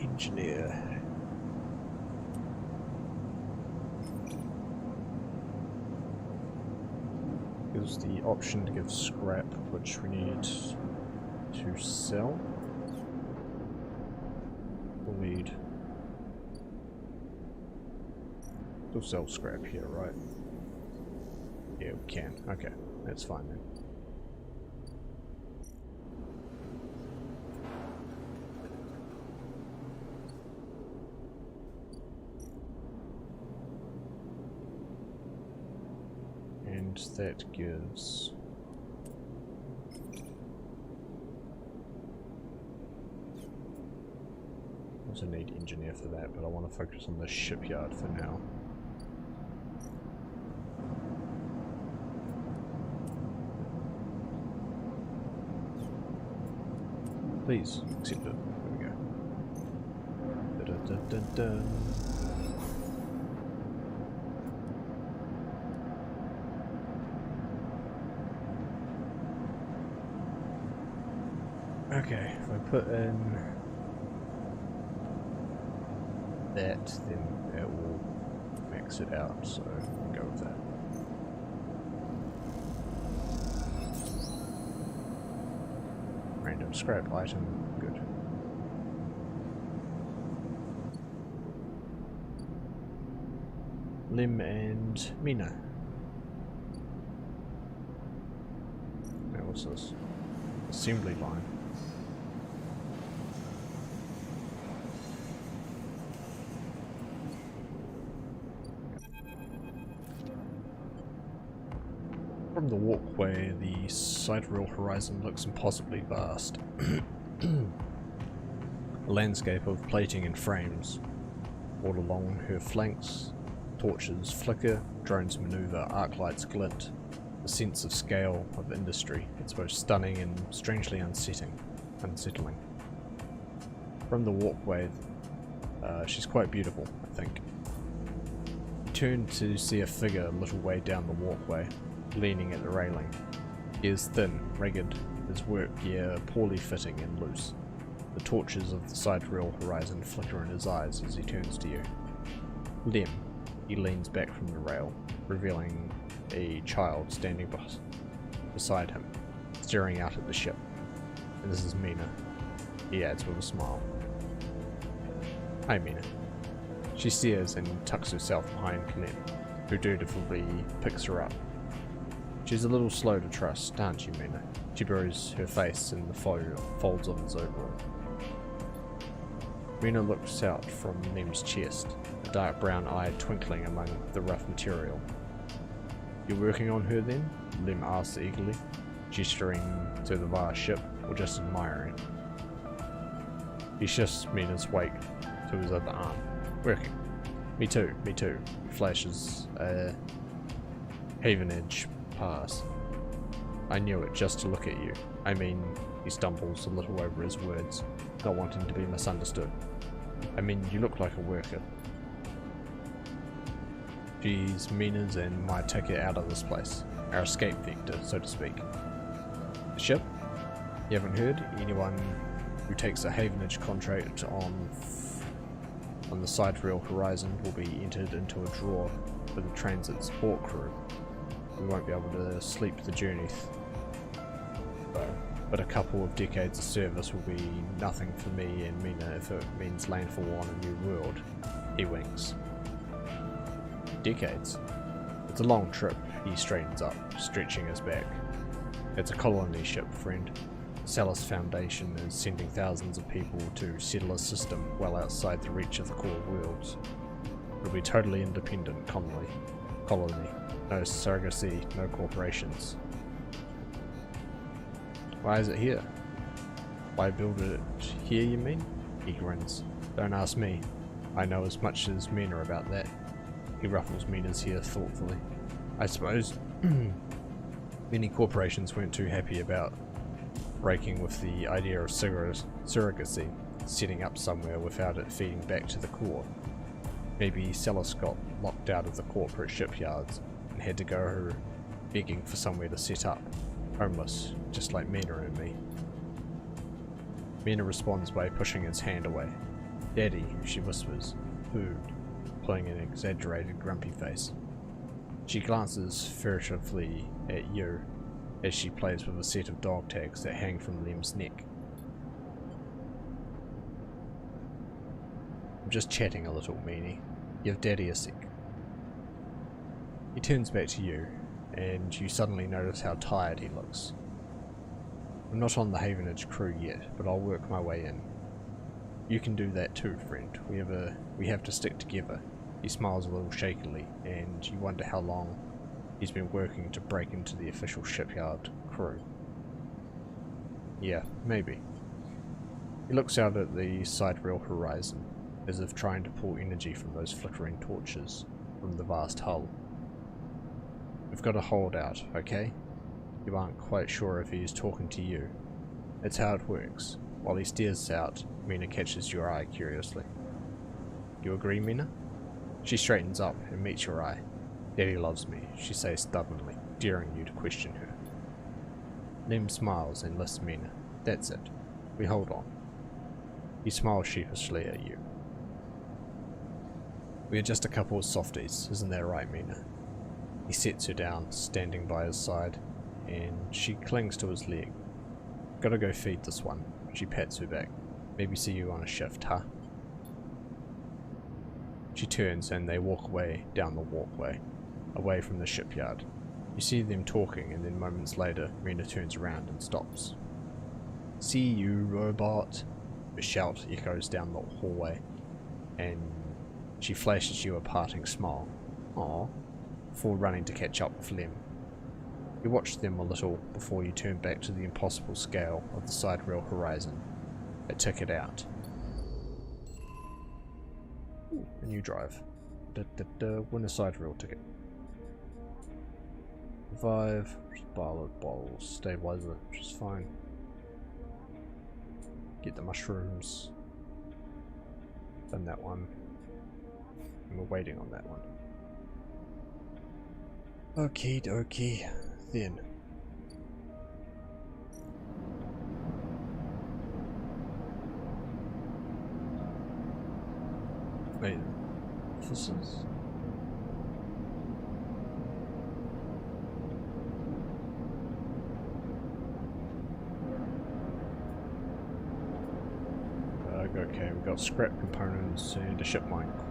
Engineer. Gives the option to give scrap, which we need to sell. We'll need... We'll sell scrap here, right? Yeah, we can. Okay, that's fine then. And that gives... also need engineer for that, but I want to focus on the shipyard for now. Please accept it. There we go. Da-da-da-da-da. Okay, if I put in that, then it will max it out, so I'll go with that. Random scrap item, good. Lim and Mina. Now what's this? Assembly line. From the walkway, the sidereal horizon looks impossibly vast. A landscape of plating and frames. All along her flanks, torches flicker, drones maneuver, arc lights glint. A sense of scale of industry. It's both stunning and strangely unsettling. From the walkway, she's quite beautiful, I think. You turn to see a figure a little way down the walkway, leaning at the railing. He is thin, ragged, his work gear poorly fitting and loose. The torches of the sidereal horizon flicker in his eyes as he turns to you. Lem. He leans back from the rail, revealing a child standing beside him, staring out at the ship. And this is Mina. He adds with a smile. Hi, Mina. She stares and tucks herself behind Lem, who dutifully picks her up. She's a little slow to trust, aren't you, Mina? She buries her face in the folds of his overall. Mina looks out from Lem's chest, a dark brown eye twinkling among the rough material. You're working on her then? Lem asks eagerly, gesturing to the vast ship, or just admiring. He shifts Mina's weight to his other arm. Working. Me too, me too. Flashes a Havenage pass. I knew it just to look at you. I mean, he stumbles a little over his words, not wanting to be misunderstood. I mean, you look like a worker. She's Mina's and might take her out of this place. Our escape vector, so to speak. The ship? You haven't heard? Anyone who takes a Havenage contract on the sidereal horizon will be entered into a draw for the transit support crew. We won't be able to sleep the journey, though. but a couple of decades of service will be nothing for me and Mina if it means landfall on a new world. He winks. Decades? It's a long trip. He straightens up, stretching his back. It's a colony ship, friend. Salus Foundation is sending thousands of people to settle a system well outside the reach of the core worlds. It'll be totally independent colony. No surrogacy, no corporations. Why is it here? Why build it here, you mean? He grins. Don't ask me. I know as much as Mina about that. He ruffles Mina's hair thoughtfully. I suppose many corporations weren't too happy about breaking with the idea of surrogacy, setting up somewhere without it feeding back to the core. Maybe Salus got locked out of the corporate shipyards and had to go begging for somewhere to set up. Homeless, just like Mina and me. Mina responds by pushing his hand away. Daddy, she whispers. Food, pulling an exaggerated grumpy face. She glances furtively at you as she plays with a set of dog tags that hang from Lem's neck. I'm just chatting a little, Meanie. Give Daddy a sec. He turns back to you, and you suddenly notice how tired he looks. I'm not on the Havenage crew yet, but I'll work my way in. You can do that too, friend. We have to stick together. He smiles a little shakily, and you wonder how long he's been working to break into the official shipyard crew. Yeah, maybe. He looks out at the sidereal horizon, as if trying to pull energy from those flickering torches from the vast hull. We've got a holdout, okay? You aren't quite sure if he's talking to you. It's how it works. While he stares out, Mina catches your eye curiously. You agree, Mina? She straightens up and meets your eye. Daddy loves me, she says stubbornly, daring you to question her. Lem smiles and lifts Mina. That's it. We hold on. He smiles sheepishly at you. We're just a couple of softies, isn't that right, Mina? He sets her down, standing by his side, and she clings to his leg. Gotta go feed this one. She pats her back. Maybe see you on a shift, huh? She turns and they walk away down the walkway, away from the shipyard. You see them talking, and then moments later, Mina turns around and stops. See you, robot! A shout echoes down the hallway, and she flashes you a parting smile. Aww. Before running to catch up with Lem. You watch them a little before you turn back to the impossible scale of the sidereal horizon. A ticket out. Ooh, a new drive. Win a sidereal ticket. Revive, Barlet bottles, stabilizer, which is fine. Get the mushrooms. Done that one. And we're waiting on that one. Okie dokie, then. Wait, this is... okay, we've got scrap components and a ship mine core.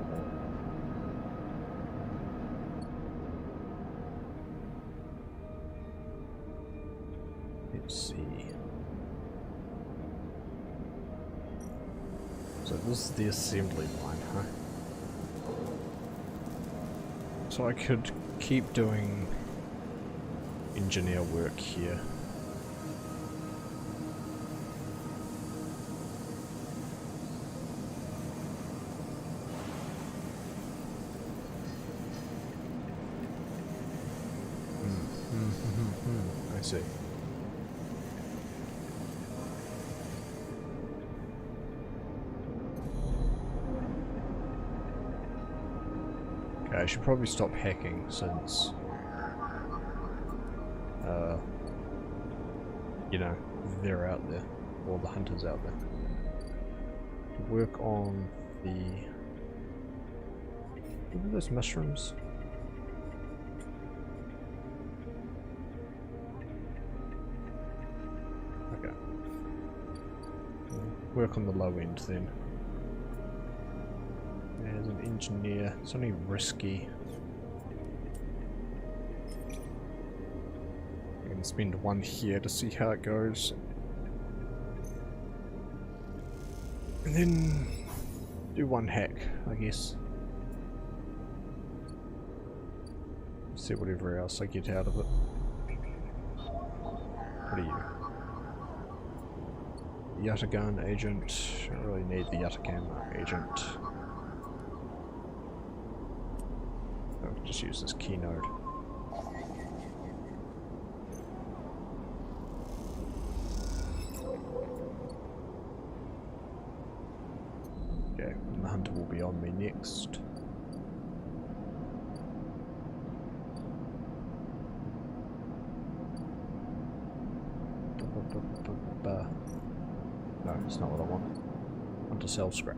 Let's see. So this is the assembly line, huh? So I could keep doing engineer work here. I see. Okay, I should probably stop hacking since, you know, they're out there, or the hunters out there. To work on the... What are those mushrooms? Okay. work on the low end then. As an engineer, it's only risky. I can spend one here to see how it goes. And then do one hack, I guess. See whatever else I get out of it. What are you? Yataghan agent. I don't really need the Yataghan agent. I'll just use this key node. Okay, and the hunter will be on me next. No, it's not what I want. I want to sell scrap.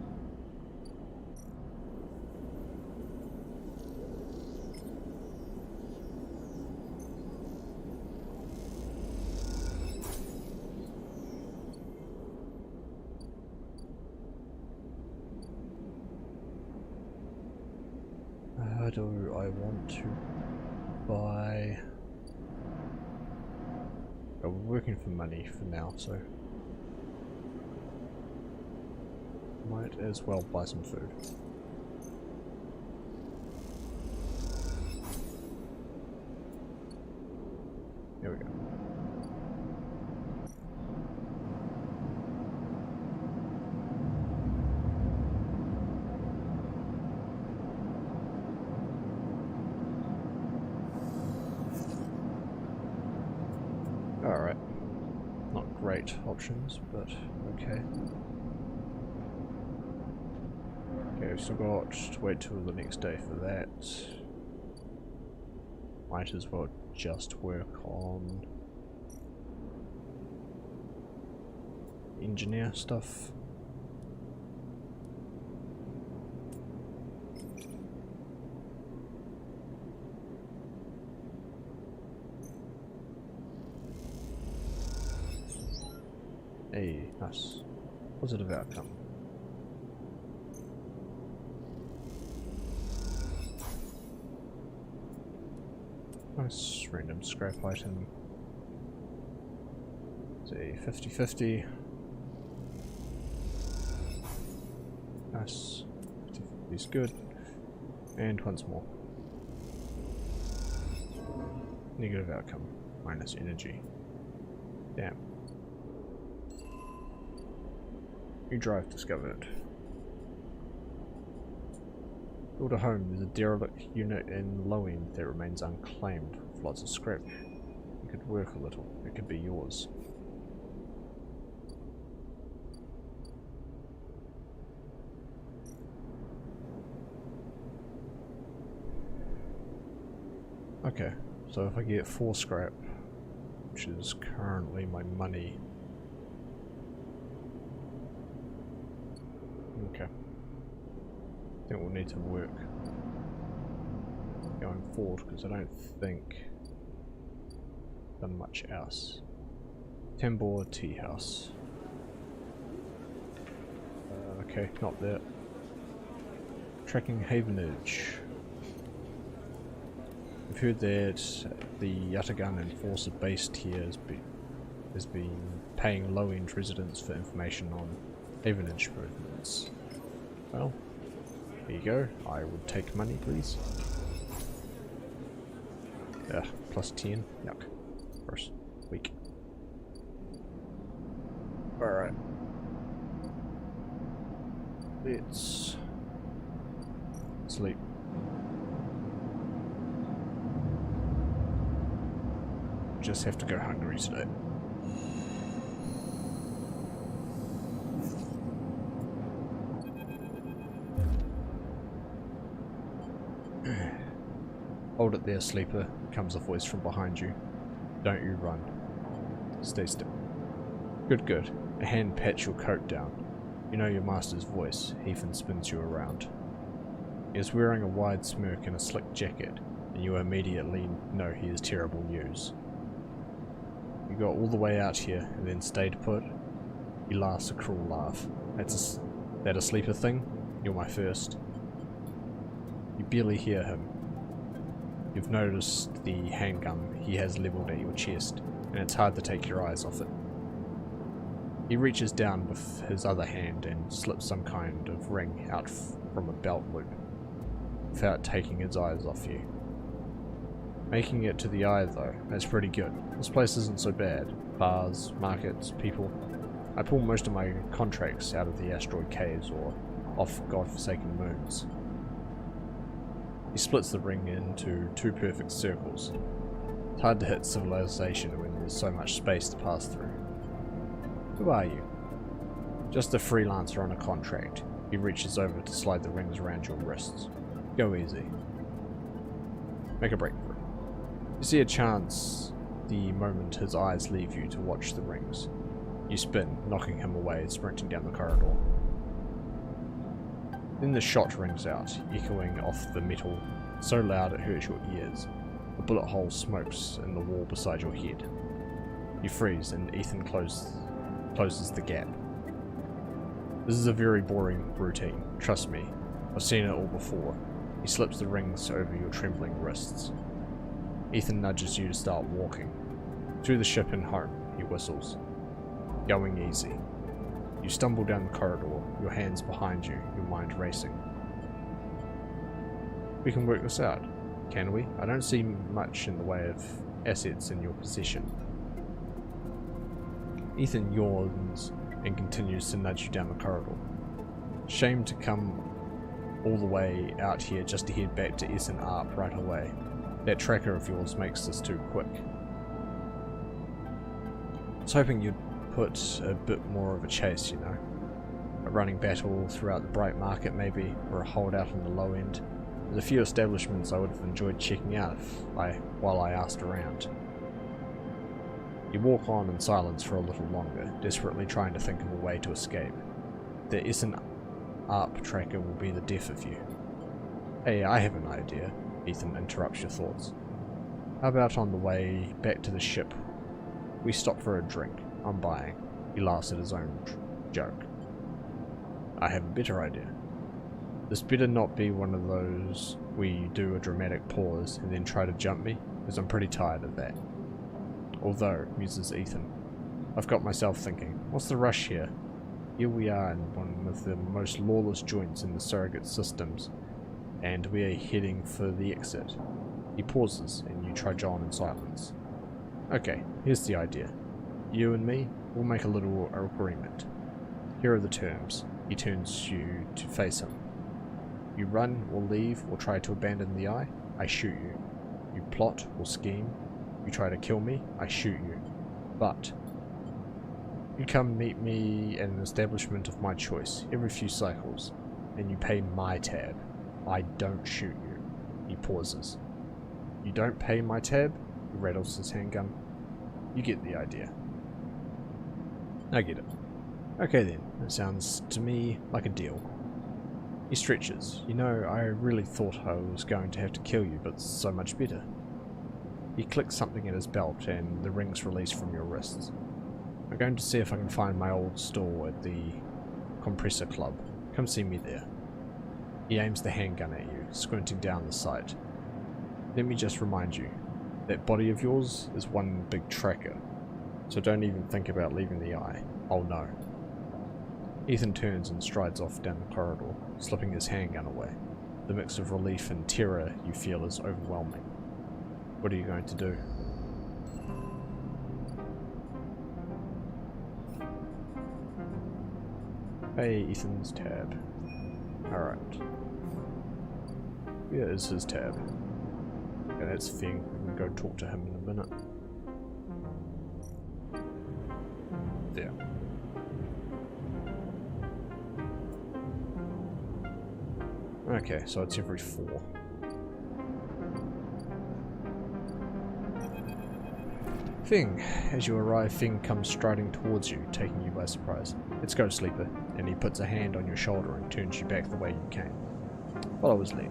Do I want to buy... Oh, we're working for money for now, so might as well buy some food. Here we go. Alright. Not great options, but okay. Okay, we've still got to wait till the next day for that. Might as well just work on engineer stuff. Hey, nice. Positive outcome. Nice random scrap item. Say 50-50. Nice. 50-50 is good. And once more. Negative outcome. Minus energy. Damn. New drive discovered. Build a home. There's a derelict unit in low end that remains unclaimed with lots of scrap. You could work a little. It could be yours. Okay, so if I get 4 scrap, which is currently my money. Okay. I think we'll need to work going forward because I don't think I've done much else. Tambor tea house. Okay, not that. Tracking Havenage. I've heard that the Yataghan Enforcer based here has been paying low-end residents for information on Havenage movements. Well, here you go. I would take money, please. Yeah, plus 10. Yuck. Gross. Weak. Alright. Let's sleep. Just have to go hungry today. Hold it there, sleeper, comes a voice from behind you. Don't you run. Stay still. Good, good. A hand pats your coat down. You know your master's voice. Heathen spins you around. He is wearing a wide smirk and a slick jacket, and you immediately know he is terrible news. You got all the way out here and then stayed put. He laughs a cruel laugh. That a sleeper thing? You're my first. You barely hear him. You've noticed the handgun he has leveled at your chest, and it's hard to take your eyes off it. He reaches down with his other hand and slips some kind of ring out from a belt loop, without taking his eyes off you. Making it to the eye though, that's pretty good. This place isn't so bad. Bars, markets, people. I pull most of my contracts out of the asteroid caves or off godforsaken moons. He splits the ring into 2 perfect circles. It's hard to hit civilization when there's so much space to pass through. Who are you? Just a freelancer on a contract. He reaches over to slide the rings around your wrists. Go easy. Make a break for it. You see a chance the moment his eyes leave you to watch the rings. You spin, knocking him away, sprinting down the corridor. Then the shot rings out, echoing off the metal so loud it hurts your ears. A bullet hole smokes in the wall beside your head. You freeze and Ethan closes the gap. This is a very boring routine, trust me. I've seen it all before. He slips the rings over your trembling wrists. Ethan nudges you to start walking. Through the ship and home, he whistles. Going easy. You stumble down the corridor, your hands behind you, your mind racing. We can work this out, can we? I don't see much in the way of assets in your possession. Ethan yawns and continues to nudge you down the corridor. Shame to come all the way out here just to head back to Essen Arp right away. That tracker of yours makes this too quick. I was hoping you'd put a bit more of a chase, you know. A running battle throughout the Bright Market maybe, or a holdout on the low end. There's a few establishments I would have enjoyed checking out while I asked around. You walk on in silence for a little longer, desperately trying to think of a way to escape. The Essen Arp tracker will be the death of you. Hey, I have an idea. Ethan interrupts your thoughts. How about on the way back to the ship, we stop for a drink? I'm buying. He laughs at his own joke. I have a better idea. This better not be one of those where you do a dramatic pause and then try to jump me, because I'm pretty tired of that. Although, muses Ethan, I've got myself thinking, what's the rush here? Here we are in one of the most lawless joints in the surrogate systems, and we are heading for the exit. He pauses, and you trudge on in silence. Okay, here's the idea. You and me, we'll make a little agreement. Here are the terms. He turns you to face him. You run or leave or try to abandon the eye, I shoot you. You plot or scheme, you try to kill me, I shoot you. But you come meet me at an establishment of my choice every few cycles, and you pay my tab. I don't shoot you. He pauses. You don't pay my tab? He rattles his handgun. You get the idea. I get it. Okay then, it sounds to me like a deal. He stretches. You know, I really thought I was going to have to kill you, but so much better. He clicks something in his belt and the rings release from your wrists. I'm going to see if I can find my old store at the Compressor Club. Come see me there. He aims the handgun at you, squinting down the sight. Let me just remind you, that body of yours is one big tracker, so don't even think about leaving the eye. Oh no. Ethan turns and strides off down the corridor, slipping his handgun away. The mix of relief and terror you feel is overwhelming. What are you going to do? Pay Ethan's tab. Alright. Here is his tab. Okay, that's Feng. We can go talk to him in a minute. There. Okay, so it's every 4. Feng. As you arrive, Feng comes striding towards you, taking you by surprise. Let's go, Sleeper. And he puts a hand on your shoulder and turns you back the way you came. Follow his lead.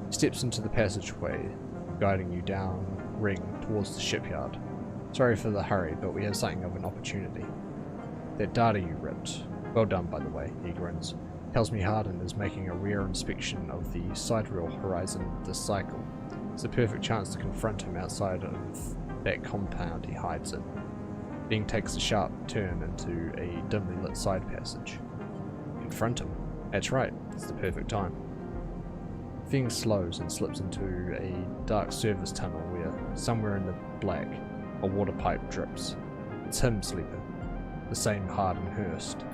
He steps into the passageway, guiding you down ring towards the shipyard. Sorry for the hurry, but we have something of an opportunity. That data you ripped, Well done, by the way, he grins. Tells me Harden is making a rare inspection of the sidereal horizon this cycle. It's a perfect chance to confront him outside of that compound he hides in. Bing takes a sharp turn into a dimly lit side passage. Confront him? That's right, it's the perfect time. Fing slows and slips into a dark service tunnel where, somewhere in the black, a water pipe drips. It's him, Sleeper. The same Harden Hurst.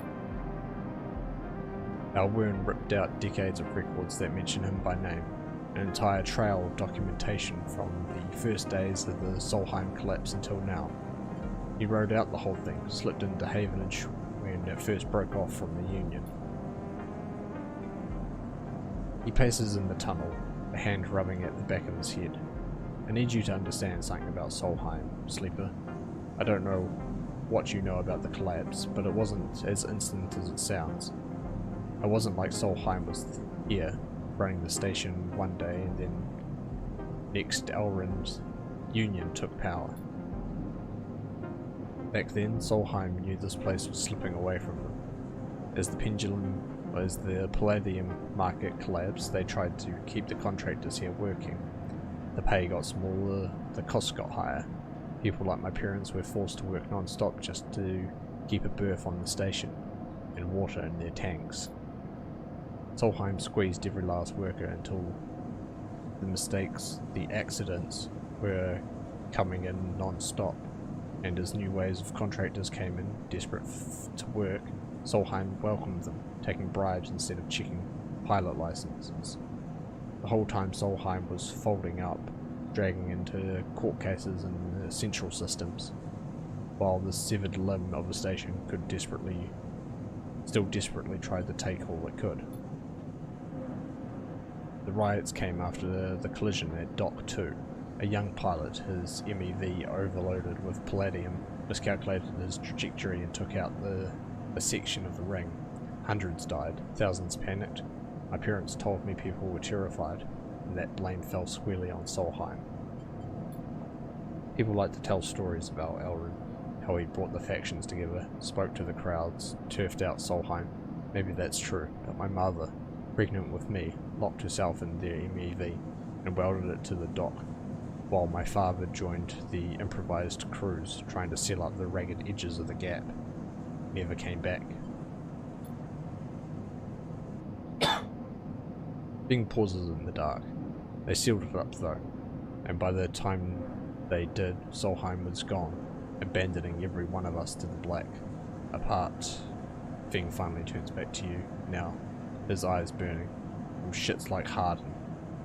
Alwern ripped out decades of records that mention him by name, an entire trail of documentation from the first days of the Solheim collapse until now. He rode out the whole thing, slipped into Havenage when it first broke off from the Union. He paces in the tunnel, a hand rubbing at the back of his head. I need you to understand something about Solheim, Sleeper. I don't know what you know about the collapse, but it wasn't as instant as it sounds. I wasn't like Solheim was here, running the station one day and then next Elrond's Union took power. Back then, Solheim knew this place was slipping away from them. As the Palladium market collapsed, they tried to keep the contractors here working. The pay got smaller, the costs got higher. People like my parents were forced to work non-stop just to keep a berth on the station and water in their tanks. Solheim squeezed every last worker until the mistakes, the accidents, were coming in non-stop, and as new waves of contractors came in, desperate to work, Solheim welcomed them, taking bribes instead of checking pilot licenses. The whole time Solheim was folding up, dragging into court cases and the central systems, while the severed limb of the station could still desperately tried to take all it could. The riots came after the collision at Dock 2. A young pilot, his MEV overloaded with palladium, miscalculated his trajectory and took out a section of the ring. Hundreds died, thousands panicked. My parents told me people were terrified, and that blame fell squarely on Solheim. People like to tell stories about Elrond, how he brought the factions together, spoke to the crowds, turfed out Solheim. Maybe that's true, but my mother, pregnant with me, locked herself in their MEV and welded it to the dock, while my father joined the improvised crews trying to seal up the ragged edges of the gap. Never came back. Bing pauses in the dark. They sealed it up though, and by the time they did, Solheim was gone, abandoning every one of us to the black. Apart. Fing finally turns back to you, now, his eyes burning, from shits like Harden,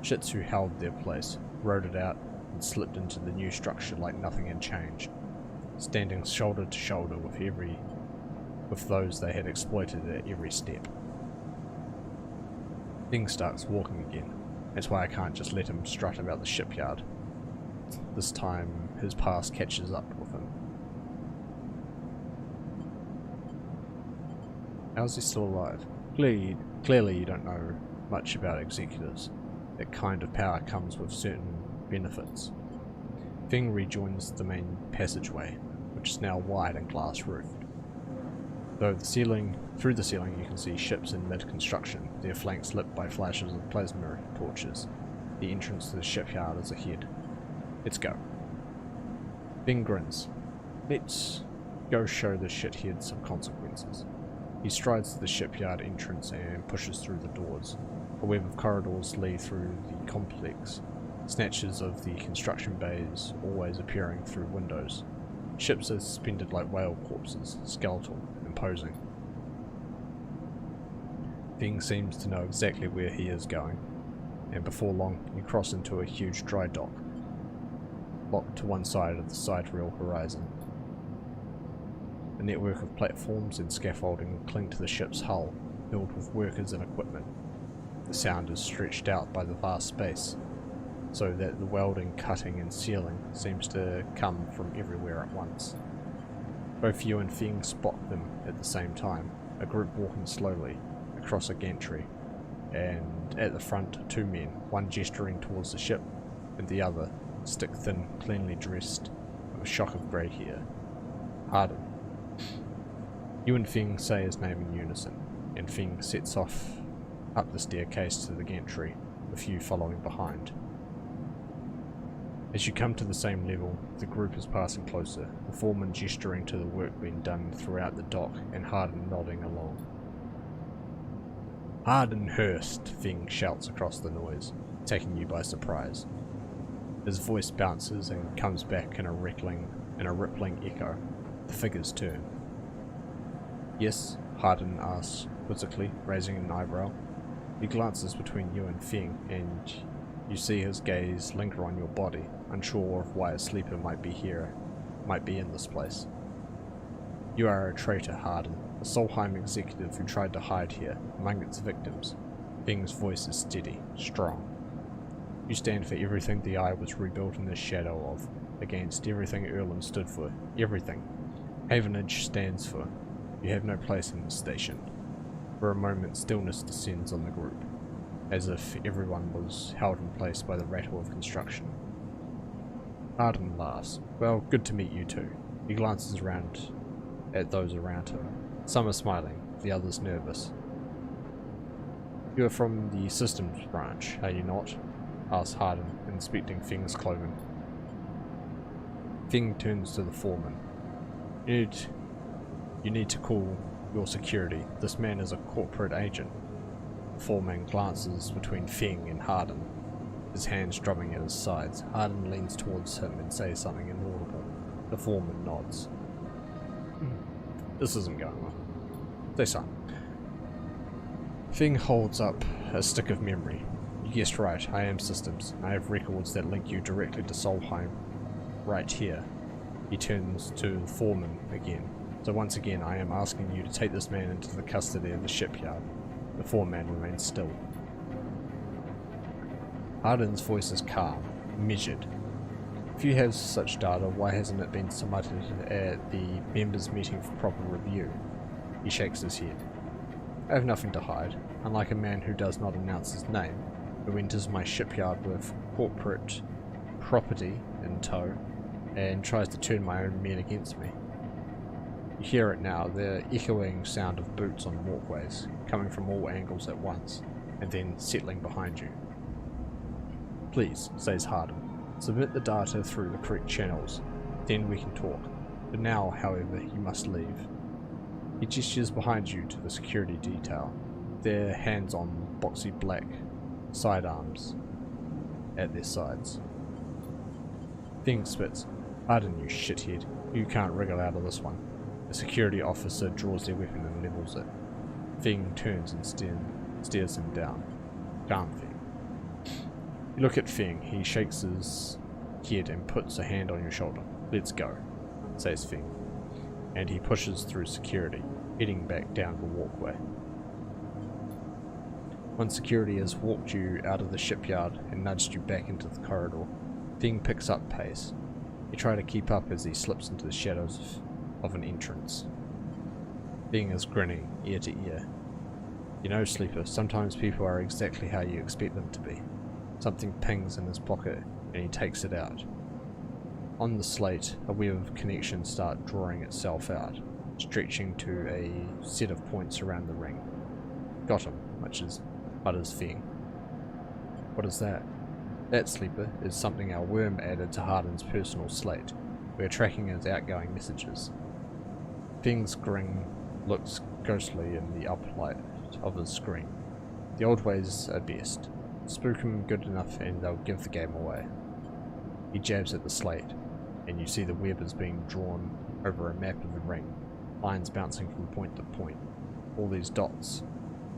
shits who held their place, rode it out, and slipped into the new structure like nothing had changed, standing shoulder to shoulder with those they had exploited at every step. Bing starts walking again. That's why I can't just let him strut about the shipyard. This time, his past catches up with him. How's he still alive? Clearly you don't know much about executives. That kind of power comes with certain benefits. Fing rejoins the main passageway, which is now wide and glass-roofed. Through the ceiling you can see ships in mid-construction, their flanks lit by flashes of plasma torches. The entrance to the shipyard is ahead. Let's go. Bing grins. Let's go show the shithead some consequences. He strides to the shipyard entrance and pushes through the doors. A web of corridors lead through the complex, snatches of the construction bays always appearing through windows. Ships are suspended like whale corpses, skeletal, imposing. Fing seems to know exactly where he is going, and before long you cross into a huge dry dock, locked to one side of the sidereal horizon. A network of platforms and scaffolding cling to the ship's hull, filled with workers and equipment. The sound is stretched out by the vast space, so that the welding, cutting and sealing seems to come from everywhere at once. Both you and Fing spot them at the same time, a group walking slowly across a gantry, and at the front 2 men, one gesturing towards the ship, and the other, stick-thin, cleanly dressed, with a shock of grey hair. Harden. You and Fing say his name in unison, and Fing sets off up the staircase to the gantry, with you following behind. As you come to the same level, the group is passing closer, the foreman gesturing to the work being done throughout the dock and Harden nodding along. "Hardenhurst," Fing shouts across the noise, taking you by surprise. His voice bounces and comes back in a rippling echo. The figures turn. "Yes?" Harden asks quizzically, raising an eyebrow. He glances between you and Fing, and you see his gaze linger on your body, unsure of why a sleeper might be in this place. "You are a traitor, Harden, a Solheim executive who tried to hide here, among its victims." Fing's voice is steady, strong. "You stand for everything the Eye was rebuilt in the shadow of, against everything Erlen stood for, everything Havenage stands for. You have no place in this station." For a moment, stillness descends on the group, as if everyone was held in place by the rattle of construction. Harden laughs. "Well, good to meet you too." He glances around at those around him. Some are smiling, the others nervous. "You are from the systems branch, are you not?" asks Harden, inspecting Fing's clothing. Fing turns to the foreman. You need to call your security. This man is a corporate agent." The foreman glances between Fing and Harden, his hands drumming at his sides. Harden leans towards him and says something inaudible. The foreman nods. "This isn't going well. Say something." Fing holds up a stick of memory. "You guessed right, I am systems. I have records that link you directly to Solheim. Right here." He turns to the foreman again. "So once again, I am asking you to take this man into the custody of the shipyard." The foreman remains still. Harden's voice is calm, measured. "If you have such data, why hasn't it been submitted at the members' meeting for proper review?" He shakes his head. "I have nothing to hide, unlike a man who does not announce his name, who enters my shipyard with corporate property in tow, and tries to turn my own men against me." You hear it now, the echoing sound of boots on walkways, coming from all angles at once, and then settling behind you. "Please," says Harden, "submit the data through the correct channels, then we can talk. For now, however, you must leave." He gestures behind you to the security detail, their hands on boxy black sidearms at their sides. Fing spits. "Harden, you shithead. You can't wriggle out of this one." The security officer draws their weapon and levels it. Fing turns and stares him down. "Calm, Fing." You look at Fing. He shakes his head and puts a hand on your shoulder. "Let's go," says Fing. And he pushes through security, heading back down the walkway. Once security has walked you out of the shipyard and nudged you back into the corridor, Fing picks up pace. You try to keep up as he slips into the shadows of an entrance. Fing is grinning ear to ear. "You know, Sleeper, sometimes people are exactly how you expect them to be." Something pings in his pocket and he takes it out. On the slate, a web of connections start drawing itself out, stretching to a set of points around the ring. "Got him," mutters Fing. "What is that?" "That, Sleeper, is something our worm added to Harden's personal slate. We are tracking his outgoing messages." Fing's grin looks ghostly in the uplight of his screen. The old ways are best. Spook him good enough and they'll give the game away. He jabs at the slate, and you see the web is being drawn over a map of the ring, lines bouncing from point to point. All these dots,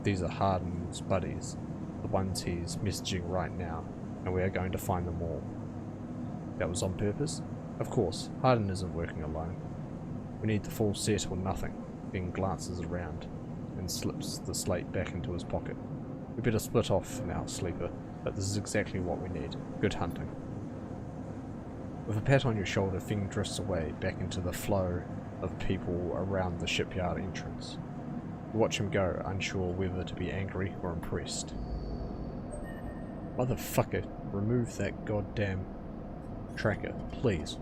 these are Harden's buddies, the ones he's messaging right now, and we are going to find them all. That was on purpose? Of course, Harden isn't working alone. We need the full set or nothing. Fing glances around and slips the slate back into his pocket. "We better split off now, Sleeper, but this is exactly what we need. Good hunting." With a pat on your shoulder, Fing drifts away back into the flow of people around the shipyard entrance. You watch him go, unsure whether to be angry or impressed. "Motherfucker, remove that goddamn tracker, please."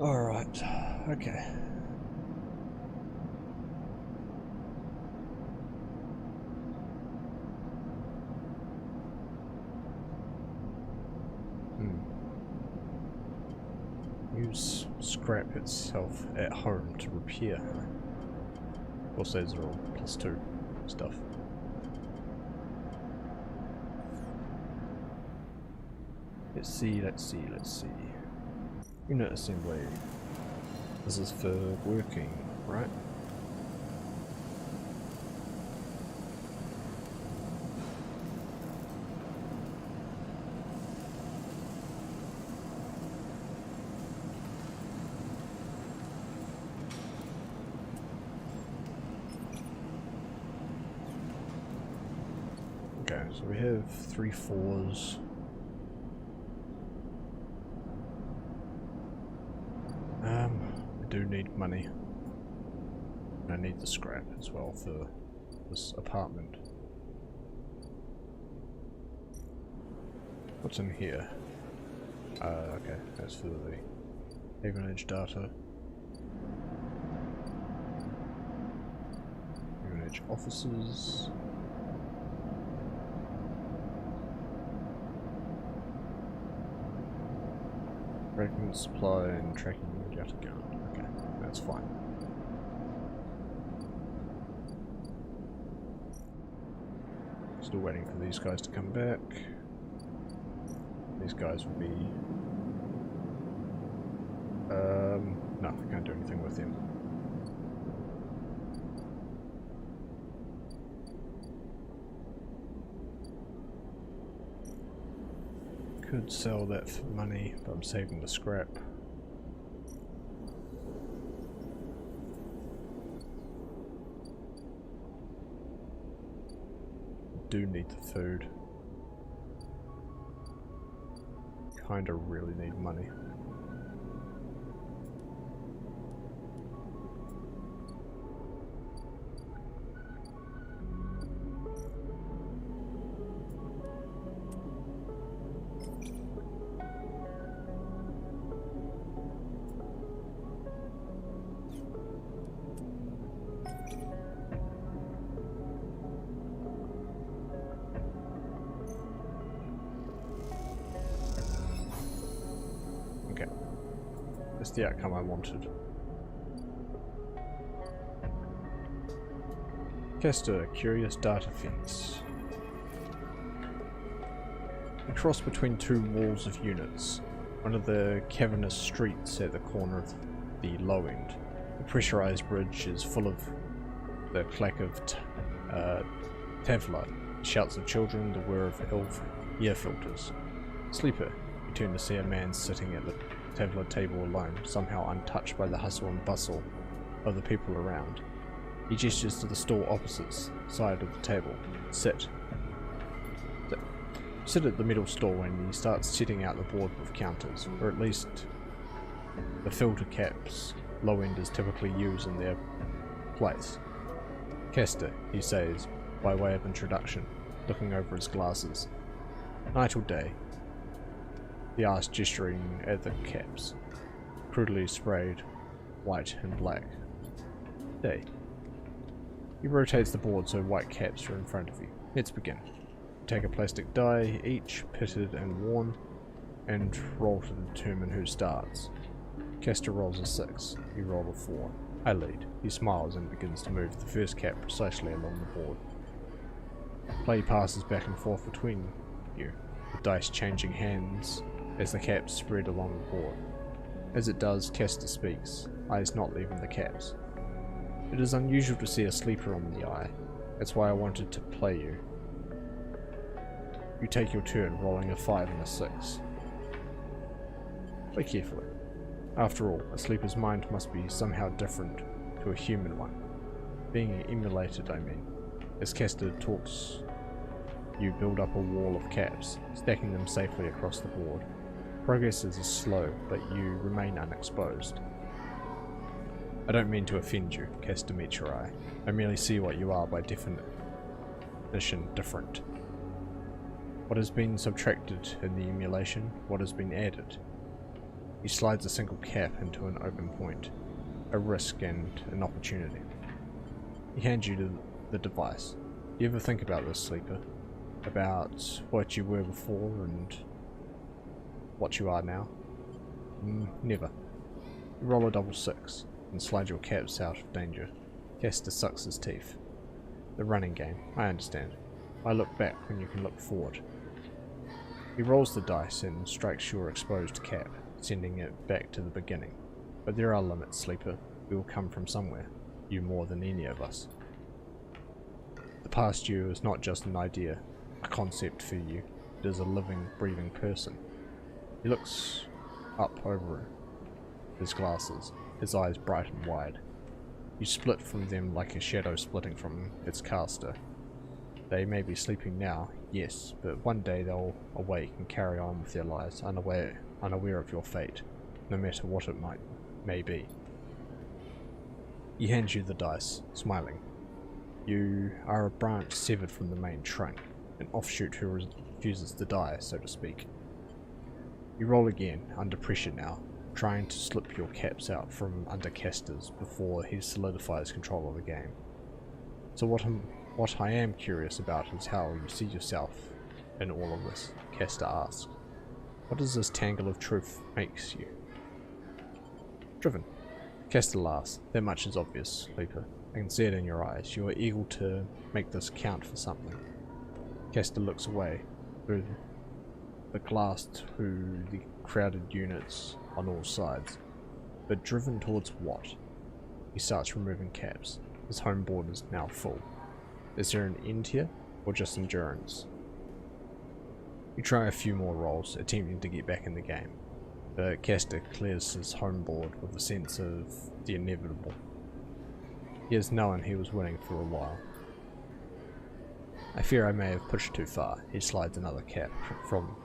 Alright, okay. Use scrap itself at home to repair. Of course, those are all +2 stuff. Let's see. Unit assembly. This is for working, right? Okay, so we have 3 4s. I do need money. I need the scrap as well for this apartment. What's in here? Okay, that's for the Haven Edge data. Haven Edge offices. Tracking supply and tracking yet again. Okay, that's fine. Still waiting for these guys to come back. These guys will be... no, I can't do anything with him. Could sell that for money, but I'm saving the scrap. Do need the food. Kinda really need money. That's the outcome I wanted. Kester, curious data fence. A cross between 2 walls of units. One of the cavernous streets at the corner of the low end. The pressurized bridge is full of the clack of Tavla, shouts of children, the whir of elf ear filters. Sleeper, you turn to see a man sitting at the Tavla table alone, somehow untouched by the hustle and bustle of the people around. He gestures to the stall opposite side of the table. Sit. Sit at the middle stall and he starts setting out the board with counters, or at least the filter caps low-enders typically use in their place. Kester, he says, by way of introduction, looking over his glasses. Night or day? He asked, gesturing at the caps, crudely sprayed white and black. Day. He rotates the board so white caps are in front of you. Let's begin. Take a plastic die, each pitted and worn, and roll to determine who starts. Kester rolls a 6. You roll a 4. I lead. He smiles and begins to move the first cap precisely along the board. Play passes back and forth between you, the dice changing hands as the caps spread along the board. As it does, Kester speaks, eyes not leaving the caps. It is unusual to see a sleeper on the eye. That's why I wanted to play you. You take your turn, rolling a 5 and a 6. Play carefully. After all, a sleeper's mind must be somehow different to a human one. Being emulated, I mean. As Kester talks, you build up a wall of caps, stacking them safely across the board. Progress is slow, but you remain unexposed. I don't mean to offend you, Kester meets your eye. I merely see what you are by definition different. What has been subtracted in the emulation? What has been added? He slides a single cap into an open point, a risk and an opportunity. He hands you the device. Do you ever think about this, Sleeper? About what you were before and what you are now? Never. You roll a double 6 and slide your caps out of danger. Castor sucks his teeth. The running game, I understand. I look back when you can look forward. He rolls the dice and strikes your exposed cap, sending it back to the beginning. But there are limits, Sleeper. We will come from somewhere. You more than any of us. The past you is not just an idea, a concept for you. It is a living, breathing person. He looks up over his glasses, his eyes bright and wide. You split from them like a shadow splitting from its caster. They may be sleeping now, yes, but one day they'll awake and carry on with their lives, unaware of your fate, no matter what it may be. He hands you the dice, smiling. You are a branch severed from the main trunk, an offshoot who refuses to die, so to speak. You roll again, under pressure now, trying to slip your caps out from under Castor's before he solidifies control of the game. So what I am curious about is how you see yourself in all of this, Castor asks. What does this tangle of truth makes you? Driven. Castor laughs. That much is obvious, Sleeper. I can see it in your eyes. You are eager to make this count for something. Castor looks away through the glass to the crowded units on all sides. But driven towards what? He starts removing caps. His home board is now full. Is there an end here, or just endurance? You try a few more rolls, attempting to get back in the game, but Castor clears his home board with a sense of the inevitable. He has known he was winning for a while. I fear I may have pushed too far. He slides another cap from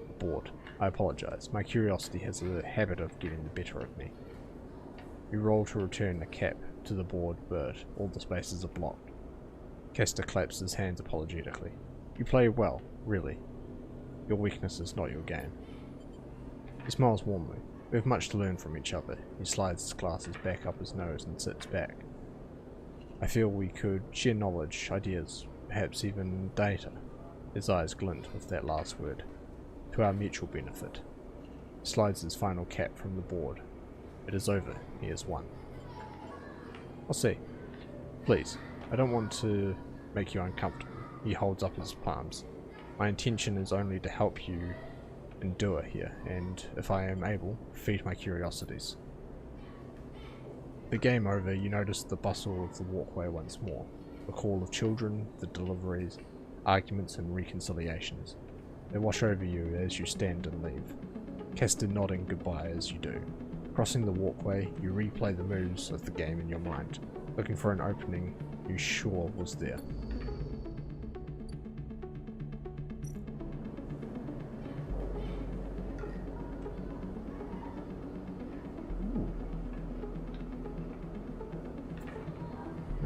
the board. I apologize. My curiosity has a habit of getting the better of me. You roll to return the cap to the board, but all the spaces are blocked. Castor claps his hands apologetically. You play well, really. Your weakness is not your game. He smiles warmly. We have much to learn from each other. He slides his glasses back up his nose and sits back. I feel we could share knowledge, ideas, perhaps even data. His eyes glint with that last word. To our mutual benefit. He slides his final cap from the board. It is over. He has won. I'll see. Please. I don't want to make you uncomfortable. He holds up his palms. My intention is only to help you endure here, and if I am able, feed my curiosities. The game over, you notice the bustle of the walkway once more. The call of children, the deliveries, arguments and reconciliations. They wash over you as you stand and leave. Castor nodding goodbye as you do. Crossing the walkway, you replay the moves of the game in your mind, looking for an opening you sure was there.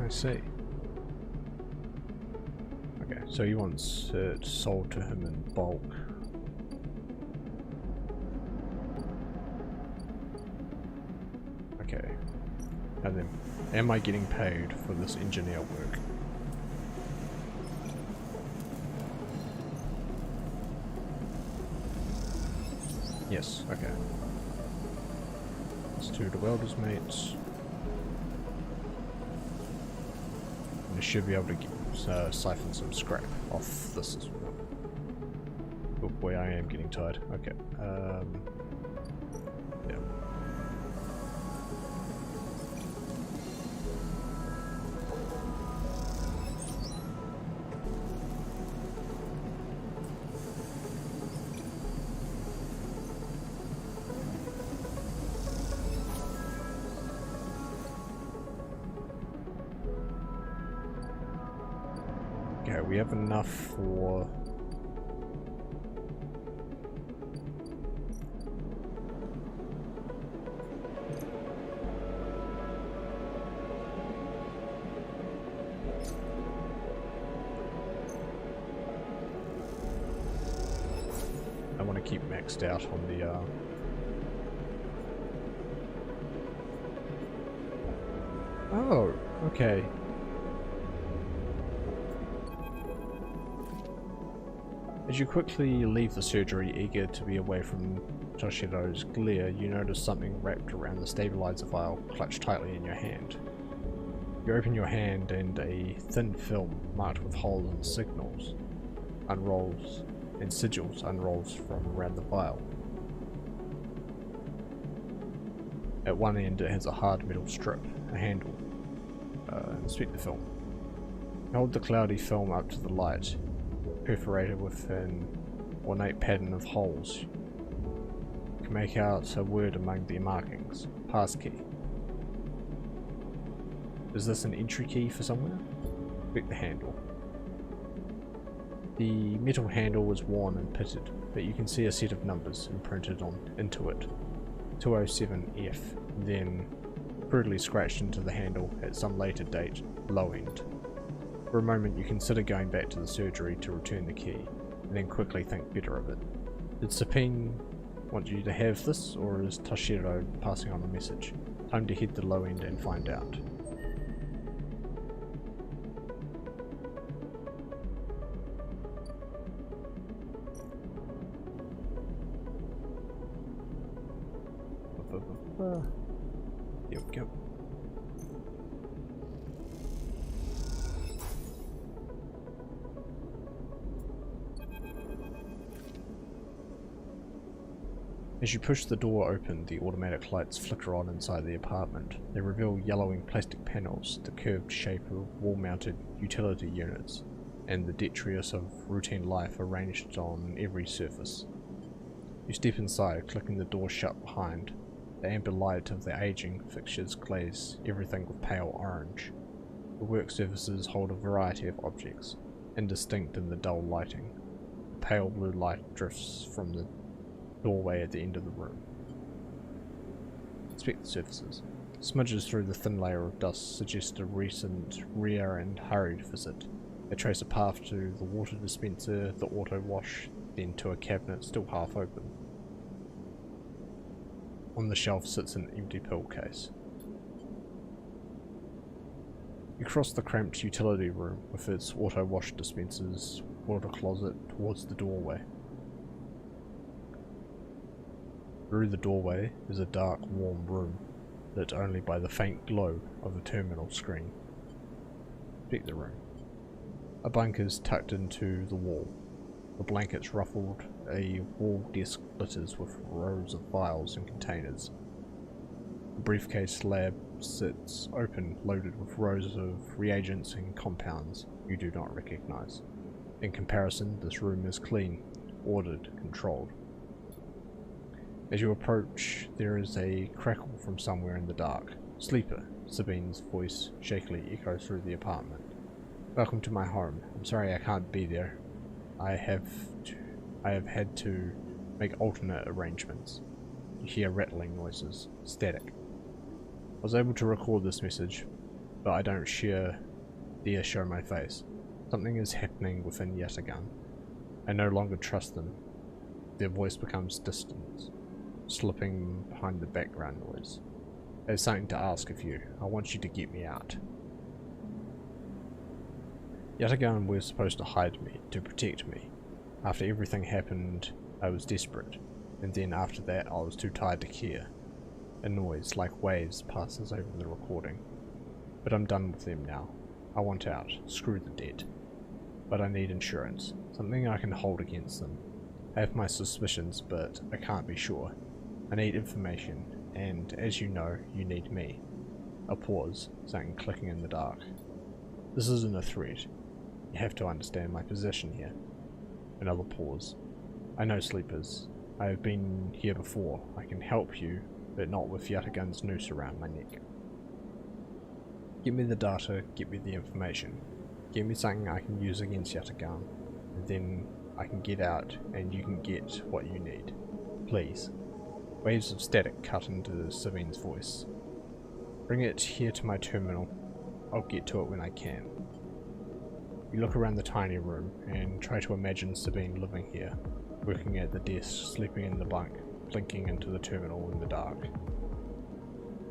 I see. Okay, so he wants it sold to him in bulk. Okay. And then, am I getting paid for this engineer work? Yes, okay. Let's do the welder's mates. And I should be able to get, siphon some scrap off this as well. Oh boy, I am getting tired. Okay, yeah. Okay, we have enough for... I want to keep maxed out on the Oh, okay. As you quickly leave the surgery, eager to be away from Toshiro's glare, you notice something wrapped around the stabilizer vial, clutched tightly in your hand. You open your hand and a thin film marked with holes and signals unrolls, and sigils unrolls from around the vial. At one end it has a hard metal strip, a handle. Inspect the film. Hold the cloudy film up to the light, perforated with an ornate pattern of holes. You can make out a word among the markings, passkey. Is this an entry key for somewhere? Inspect the handle. The metal handle was worn and pitted, but you can see a set of numbers imprinted into it. 207F, then crudely scratched into the handle at some later date, low end. For a moment you consider going back to the surgery to return the key, and then quickly think better of it. Did Sapine want you to have this, or is Toshiro passing on a message? Time to head to low end and find out. Here we go. As you push the door open, the automatic lights flicker on inside the apartment. They reveal yellowing plastic panels, the curved shape of wall-mounted utility units, and the detritus of routine life arranged on every surface. You step inside, clicking the door shut behind. The amber light of the aging fixtures glaze everything with pale orange. The work surfaces hold a variety of objects, indistinct in the dull lighting. The pale blue light drifts from the doorway at the end of the room. Inspect the surfaces. Smudges through the thin layer of dust suggest a recent, rare and hurried visit. They trace a path to the water dispenser, the auto wash, then to a cabinet still half open. On the shelf sits an empty pill case. You cross the cramped utility room with its auto wash dispensers, water closet towards the doorway. Through the doorway is a dark, warm room, lit only by the faint glow of a terminal screen. Inspect the room. A bunk is tucked into the wall. The blankets ruffled, a wall desk glitters with rows of vials and containers. The briefcase slab sits open, loaded with rows of reagents and compounds you do not recognize. In comparison, this room is clean, ordered, controlled. As you approach, there is a crackle from somewhere in the dark. Sleeper, Sabine's voice shakily echoes through the apartment. Welcome to my home. I'm sorry I can't be there. I have had to make alternate arrangements. You hear rattling noises, static. I was able to record this message, but I don't dare show my face. Something is happening within Yatagan. I no longer trust them. Their voice becomes distant, slipping behind the background noise. I have something to ask of you. I want you to get me out. Yatagan were supposed to hide me, to protect me. After everything happened, I was desperate, and then after that I was too tired to care. A noise, like waves, passes over the recording. But I'm done with them now. I want out. Screw the debt. But I need insurance. Something I can hold against them. I have my suspicions, but I can't be sure. I need information, and as you know, you need me. A pause, something clicking in the dark. This isn't a threat. You have to understand my position here. Another pause. I know sleepers. I have been here before. I can help you, but not with Yatagan's noose around my neck. Give me the data, give me the information. Give me something I can use against Yatagan, and then I can get out and you can get what you need. Please. Waves of static cut into Sabine's voice. Bring it here to my terminal. I'll get to it when I can. You look around the tiny room and try to imagine Sabine living here, working at the desk, sleeping in the bunk, blinking into the terminal in the dark.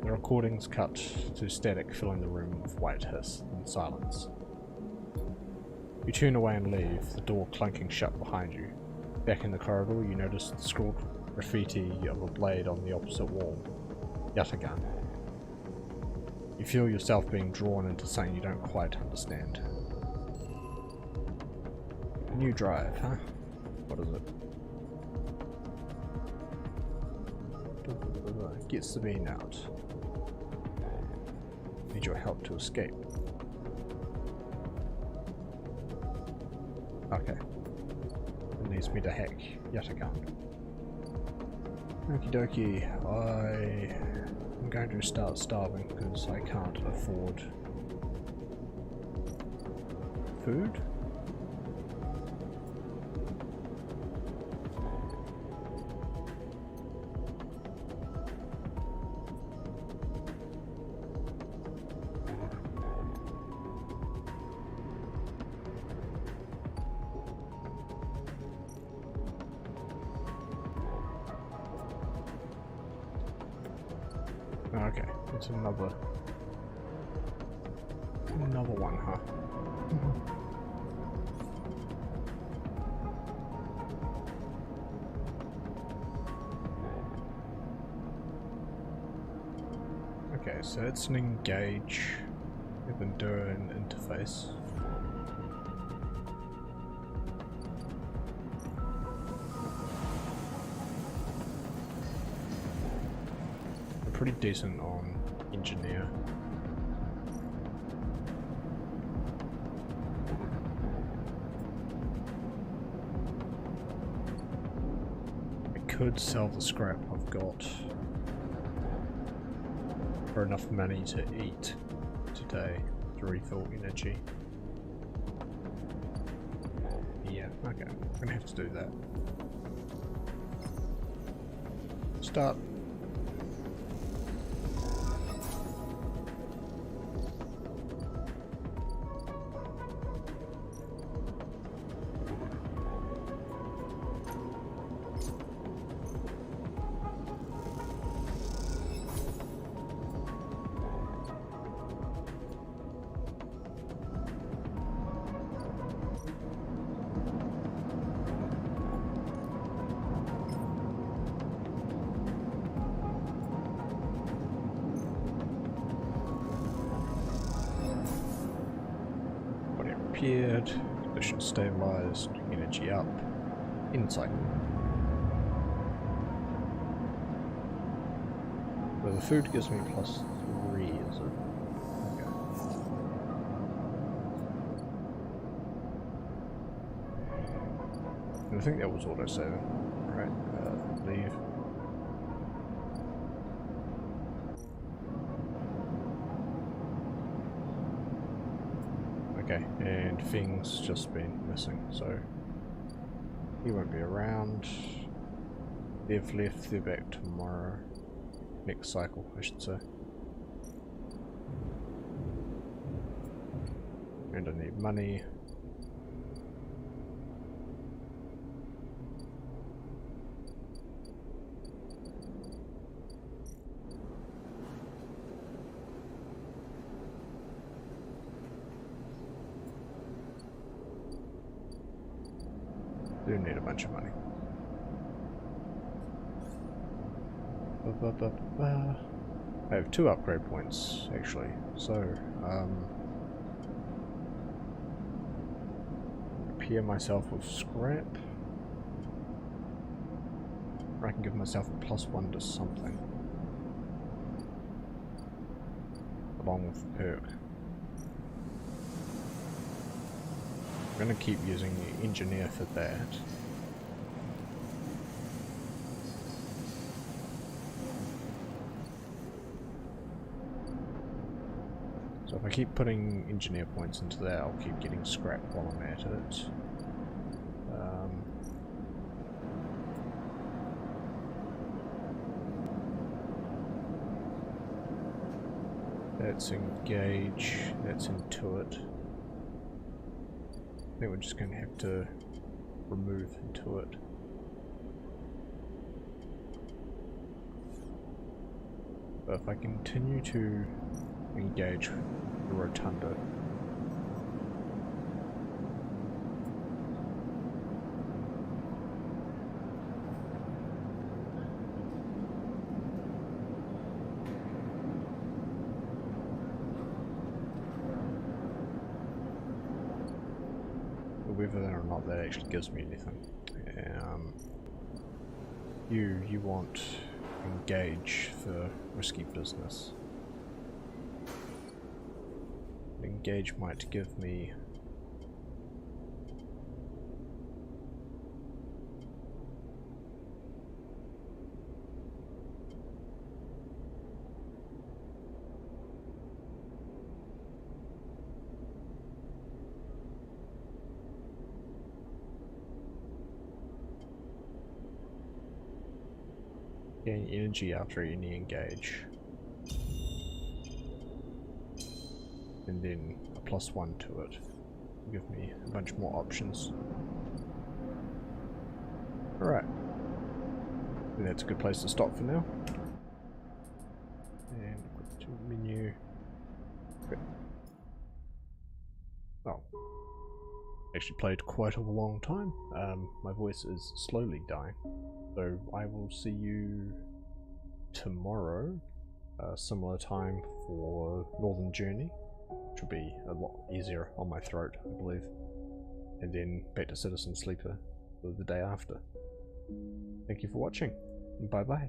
The recordings cut to static, filling the room with white hiss and silence. You turn away and leave, the door clunking shut behind you. Back in the corridor, you notice the scrawled graffiti of a blade on the opposite wall. Yatagan. You feel yourself being drawn into something you don't quite understand. New drive, huh? What is it? Gets the bean out. Need your help to escape. Okay. It needs me to hack Yatagan. Okie dokie, I'm going to start starving because I can't afford food. Okay, it's another one, huh? Okay, so it's an engage with Endure interface. Pretty decent on engineer. I could sell the scrap I've got for enough money to eat today to refill energy. Yeah, okay, I'm gonna have to do that. Start. Repaired, condition stabilized, energy up, insight. Well, the food gives me +3, is it? Okay. And I think that was auto-saving. Right, leave. Okay, and Fing's just been missing, so he won't be around. They've left, they're back tomorrow. Next cycle, I should say. And I need money. Do need a bunch of money. I have 2 upgrade points actually, so repair myself with scrap. Or I can give myself a +1 to something along with the perk. I'm going to keep using the engineer for that. So if I keep putting engineer points into that, I'll keep getting scrap while I'm at it. That's engage, that's Intuit. I think we're just going to have to remove But if I continue to engage the rotunda, whether or not that actually gives me anything. You want engage for risky business. Engage might give me gain energy after any engage, and then a +1 to it. Give me a bunch more options. Alright, I think that's a good place to stop for now. And quick to menu. Okay. Oh, actually played quite a long time. My voice is slowly dying. So I will see you tomorrow, similar time for Northern Journey, which will be a lot easier on my throat, I believe, and then back to Citizen Sleeper for the day after. Thank you for watching, bye bye.